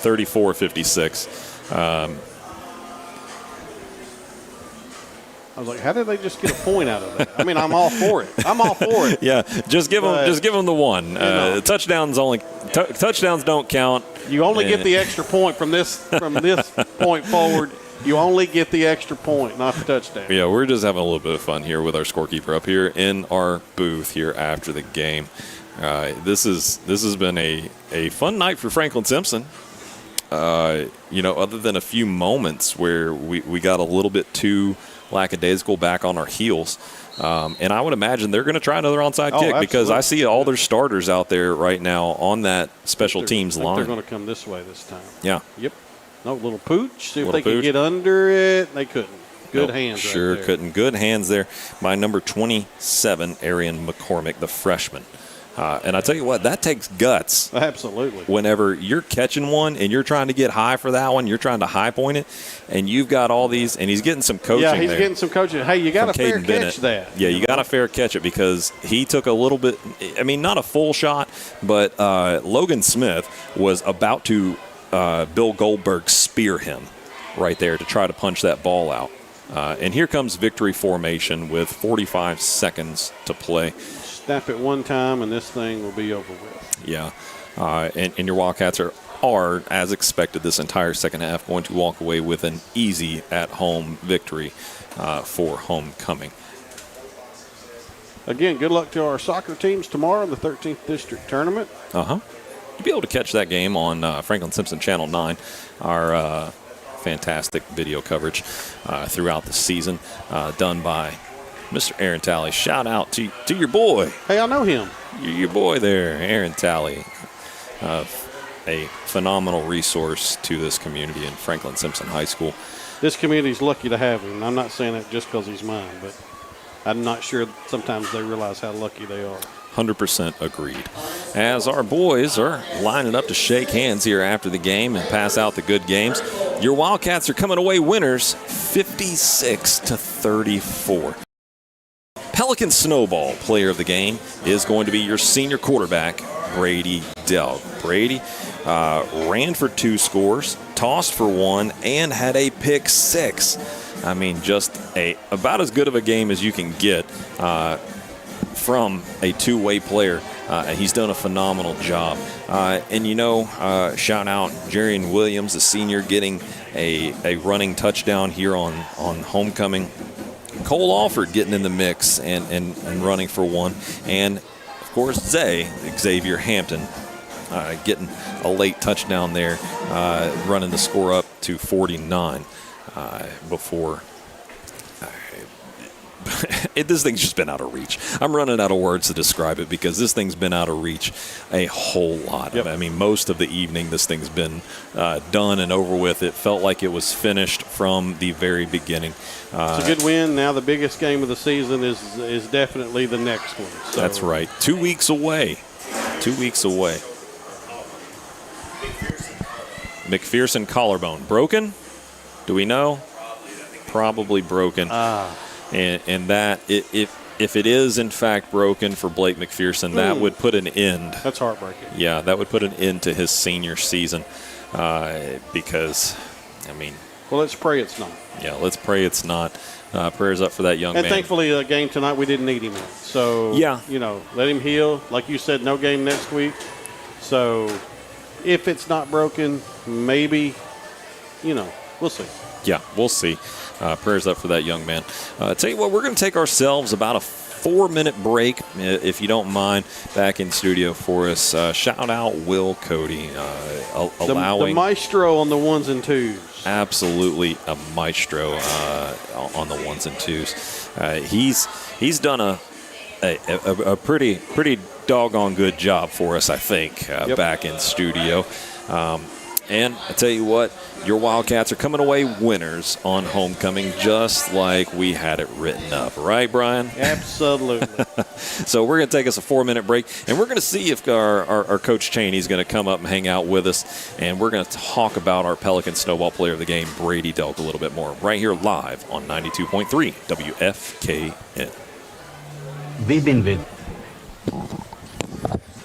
34-56. I was like, how did they just get a point out of that? I'm all for it. Yeah, just give them the one. Touchdowns don't count. You only get the extra point from this point forward. You only get the extra point, not the touchdown. Yeah, we're just having a little bit of fun here with our scorekeeper up here in our booth here after the game. This has been a fun night for Franklin-Simpson. Other than a few moments where we got a little bit too lackadaisical back on our heels. And I would imagine they're going to try another onside kick because I see all their starters out there right now on that special teams line. They're going to come this way this time. Yeah. Yep. No, little pooch. See if they could get under it. They couldn't. Good hands sure right there. Couldn't. Good hands there by number 27, Arian McCormick, the freshman. And I tell you what, that takes guts. Absolutely. Whenever you're catching one and you're trying to get high for that one, you're trying to high point it, and you've got all these, and he's getting some coaching. Yeah, he's getting some coaching. Hey, you got to fair catch that. Yeah, you got to fair catch it because he took a little bit. Not a full shot, but Logan Smith was about to Bill Goldberg spear him right there to try to punch that ball out. And here comes victory formation with 45 seconds to play. Snap it one time, and this thing will be over with. Yeah. And your Wildcats are, as expected, this entire second half going to walk away with an easy at-home victory for homecoming. Again, good luck to our soccer teams tomorrow in the 13th District Tournament. You'll be able to catch that game on Franklin-Simpson Channel 9, our fantastic video coverage throughout the season done by Mr. Aaron Talley. Shout out to your boy. Hey, I know him. Your boy there, Aaron Talley. A phenomenal resource to this community in Franklin-Simpson High School. This community's lucky to have him. I'm not saying that just because he's mine, but I'm not sure sometimes they realize how lucky they are. 100% agreed. As our boys are lining up to shake hands here after the game and pass out the good games, your Wildcats are coming away winners 56-34. Pelican Snowball player of the game is going to be your senior quarterback, Brady Delk. Brady ran for 2 scores, tossed for 1, and had a pick 6. Just about as good of a game as you can get from a two-way player. He's done a phenomenal job. Shout out Jarian Williams, the senior, getting a running touchdown here on homecoming. Cole Alford getting in the mix and running for 1. And, of course, Xavier Hampton getting a late touchdown there, running the score up to 49 before this thing's just been out of reach. I'm running out of words to describe it because this thing's been out of reach a whole lot. Yep. I mean, most of the evening this thing's been done and over with. It felt like it was finished from the very beginning. It's a good win. Now the biggest game of the season is definitely the next one. So. That's right. 2 weeks away. 2 weeks away. McPherson collarbone. Broken? Do we know? Probably broken. And that, if it is in fact broken for Blake McPherson, that would put an end. That's heartbreaking. Yeah, that would put an end to his senior season because, I mean. Well, let's pray it's not. Yeah, let's pray it's not. Prayers up for that young man. And thankfully, the game tonight, we didn't need him in. So, yeah. Let him heal. Like you said, no game next week. So, if it's not broken, maybe, we'll see. Yeah, we'll see. Prayers up for that young man. Tell you what, we're going to take ourselves about a 4-minute break, if you don't mind, back in studio for us. Shout out Will Cody, allowing the maestro on the ones and twos. Absolutely a maestro on the ones and twos. He's done a pretty doggone good job for us, I think, back in studio. And I tell you what, your Wildcats are coming away winners on homecoming, just like we had it written up. Right, Brian? Absolutely. So we're going to take us a 4-minute break, and we're going to see if our Coach Cheney's going to come up and hang out with us, and we're going to talk about our Pelican Snowball Player of the Game, Brady Delk, a little bit more, right here live on 92.3 WFKN. We've been with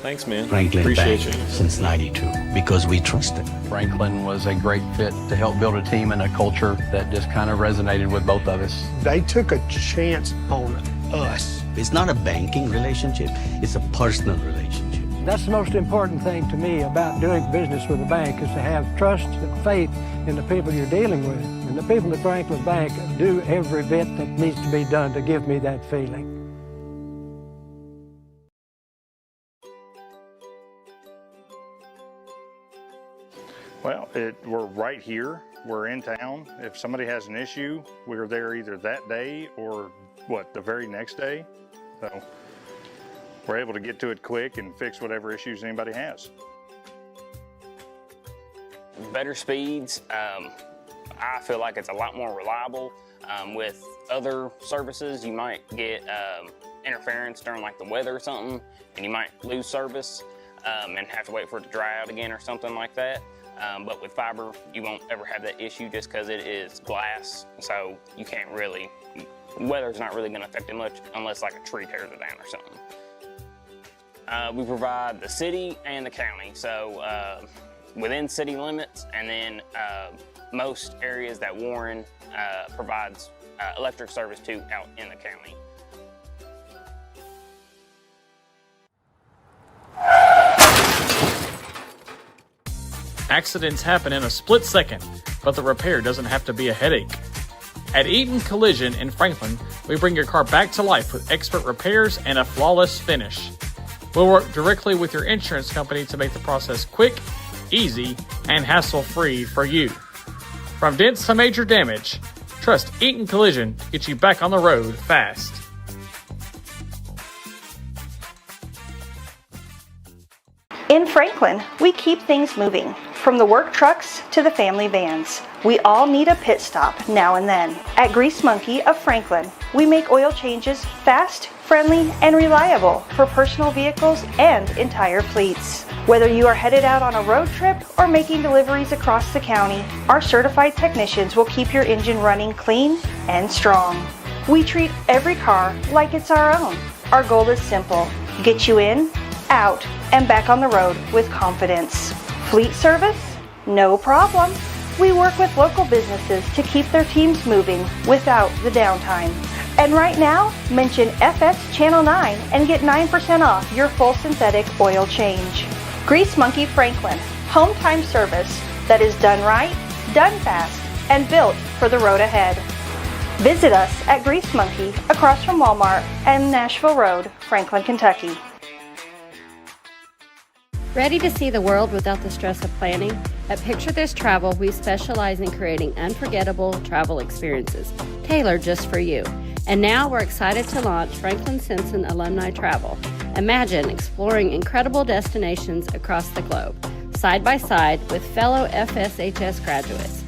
Thanks, man. Franklin Appreciate Bank you. since '92 because we trust them. Franklin was a great fit to help build a team and a culture that just kind of resonated with both of us. They took a chance on us. It's not a banking relationship, it's a personal relationship. That's the most important thing to me about doing business with a bank is to have trust and faith in the people you're dealing with. And the people at Franklin Bank do every bit that needs to be done to give me that feeling. Well, we're right here. We're in town. If somebody has an issue, we're there either that day or the very next day. So we're able to get to it quick and fix whatever issues anybody has. Better speeds. I feel like it's a lot more reliable. With other services, you might get interference during like the weather or something, and you might lose service and have to wait for it to dry out again or something like that. But with fiber, you won't ever have that issue just because it is glass, so you can't really, weather's not really going to affect it much unless like a tree tears it down or something. We provide the city and the county, so within city limits, and then most areas that Warren provides electric service to out in the county. Accidents happen in a split second, but the repair doesn't have to be a headache. At Eaton Collision in Franklin, we bring your car back to life with expert repairs and a flawless finish. We'll work directly with your insurance company to make the process quick, easy, and hassle-free for you. From dents to major damage, trust Eaton Collision to get you back on the road fast. In Franklin, we keep things moving. From the work trucks to the family vans, we all need a pit stop now and then. At Grease Monkey of Franklin, we make oil changes fast, friendly, and reliable for personal vehicles and entire fleets. Whether you are headed out on a road trip or making deliveries across the county, our certified technicians will keep your engine running clean and strong. We treat every car like it's our own. Our goal is simple: get you in, out, and back on the road with confidence. Fleet service? No problem. We work with local businesses to keep their teams moving without the downtime. And right now, mention FS Channel 9 and get 9% off your full synthetic oil change. Grease Monkey Franklin, home time service that is done right, done fast, and built for the road ahead. Visit us at Grease Monkey across from Walmart and Nashville Road, Franklin, Kentucky. Ready to see the world without the stress of planning? At Picture This Travel, we specialize in creating unforgettable travel experiences, tailored just for you. And now we're excited to launch Franklin-Simpson Alumni Travel. Imagine exploring incredible destinations across the globe, side by side with fellow FSHS graduates.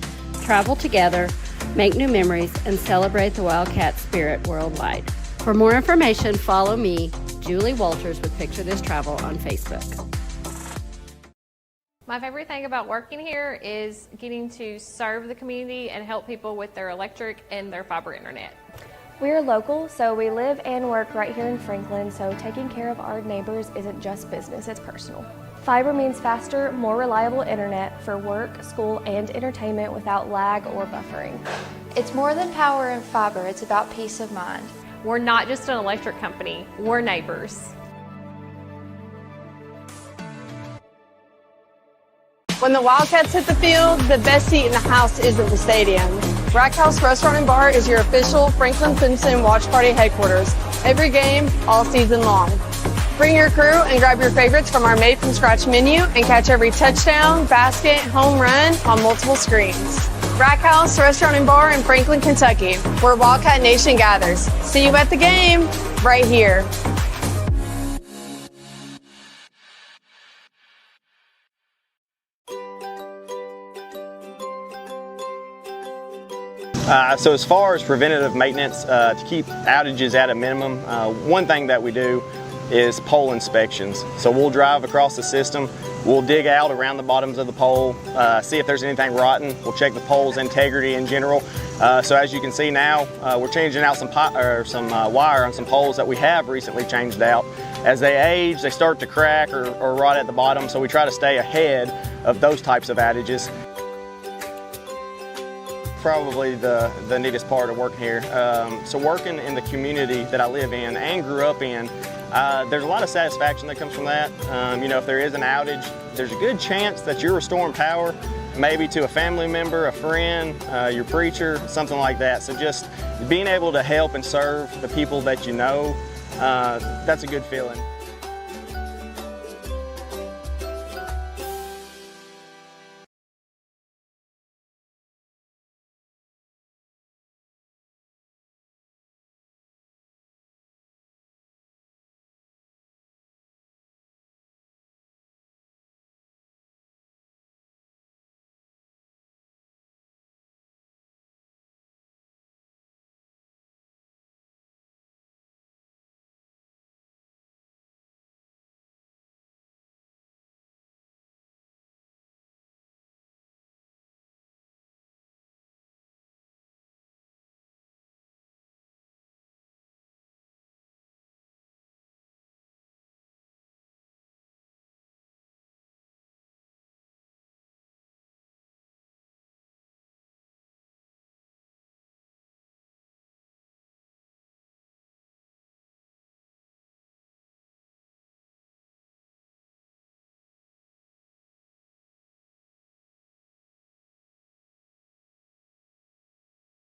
Travel together, make new memories, and celebrate the Wildcat spirit worldwide. For more information, follow me, Julie Walters with Picture This Travel on Facebook. My favorite thing about working here is getting to serve the community and help people with their electric and their fiber internet. We're local, so we live and work right here in Franklin, so taking care of our neighbors isn't just business, it's personal. Fiber means faster, more reliable internet for work, school, and entertainment without lag or buffering. It's more than power and fiber, it's about peace of mind. We're not just an electric company, we're neighbors. When the Wildcats hit the field, the best seat in the house isn't the stadium. Rack House Restaurant and Bar is your official Franklin-Simpson Watch Party headquarters. Every game, all season long. Bring your crew and grab your favorites from our made-from-scratch menu and catch every touchdown, basket, home run on multiple screens. Rack House Restaurant and Bar in Franklin, Kentucky, where Wildcat Nation gathers. See you at the game, right here. So as far as preventative maintenance, to keep outages at a minimum, one thing that we do is pole inspections. So we'll drive across the system, we'll dig out around the bottoms of the pole, see if there's anything rotten, we'll check the pole's integrity in general. So as you can see now, we're changing out some wire on some poles that we have recently changed out. As they age, they start to crack or rot at the bottom, so we try to stay ahead of those types of outages. Probably the neatest part of working here. So working in the community that I live in and grew up in, there's a lot of satisfaction that comes from that. You know, if there is an outage, there's a good chance that you're restoring power, maybe to a family member, a friend, your preacher, something like that. So just being able to help and serve the people that you know, that's a good feeling.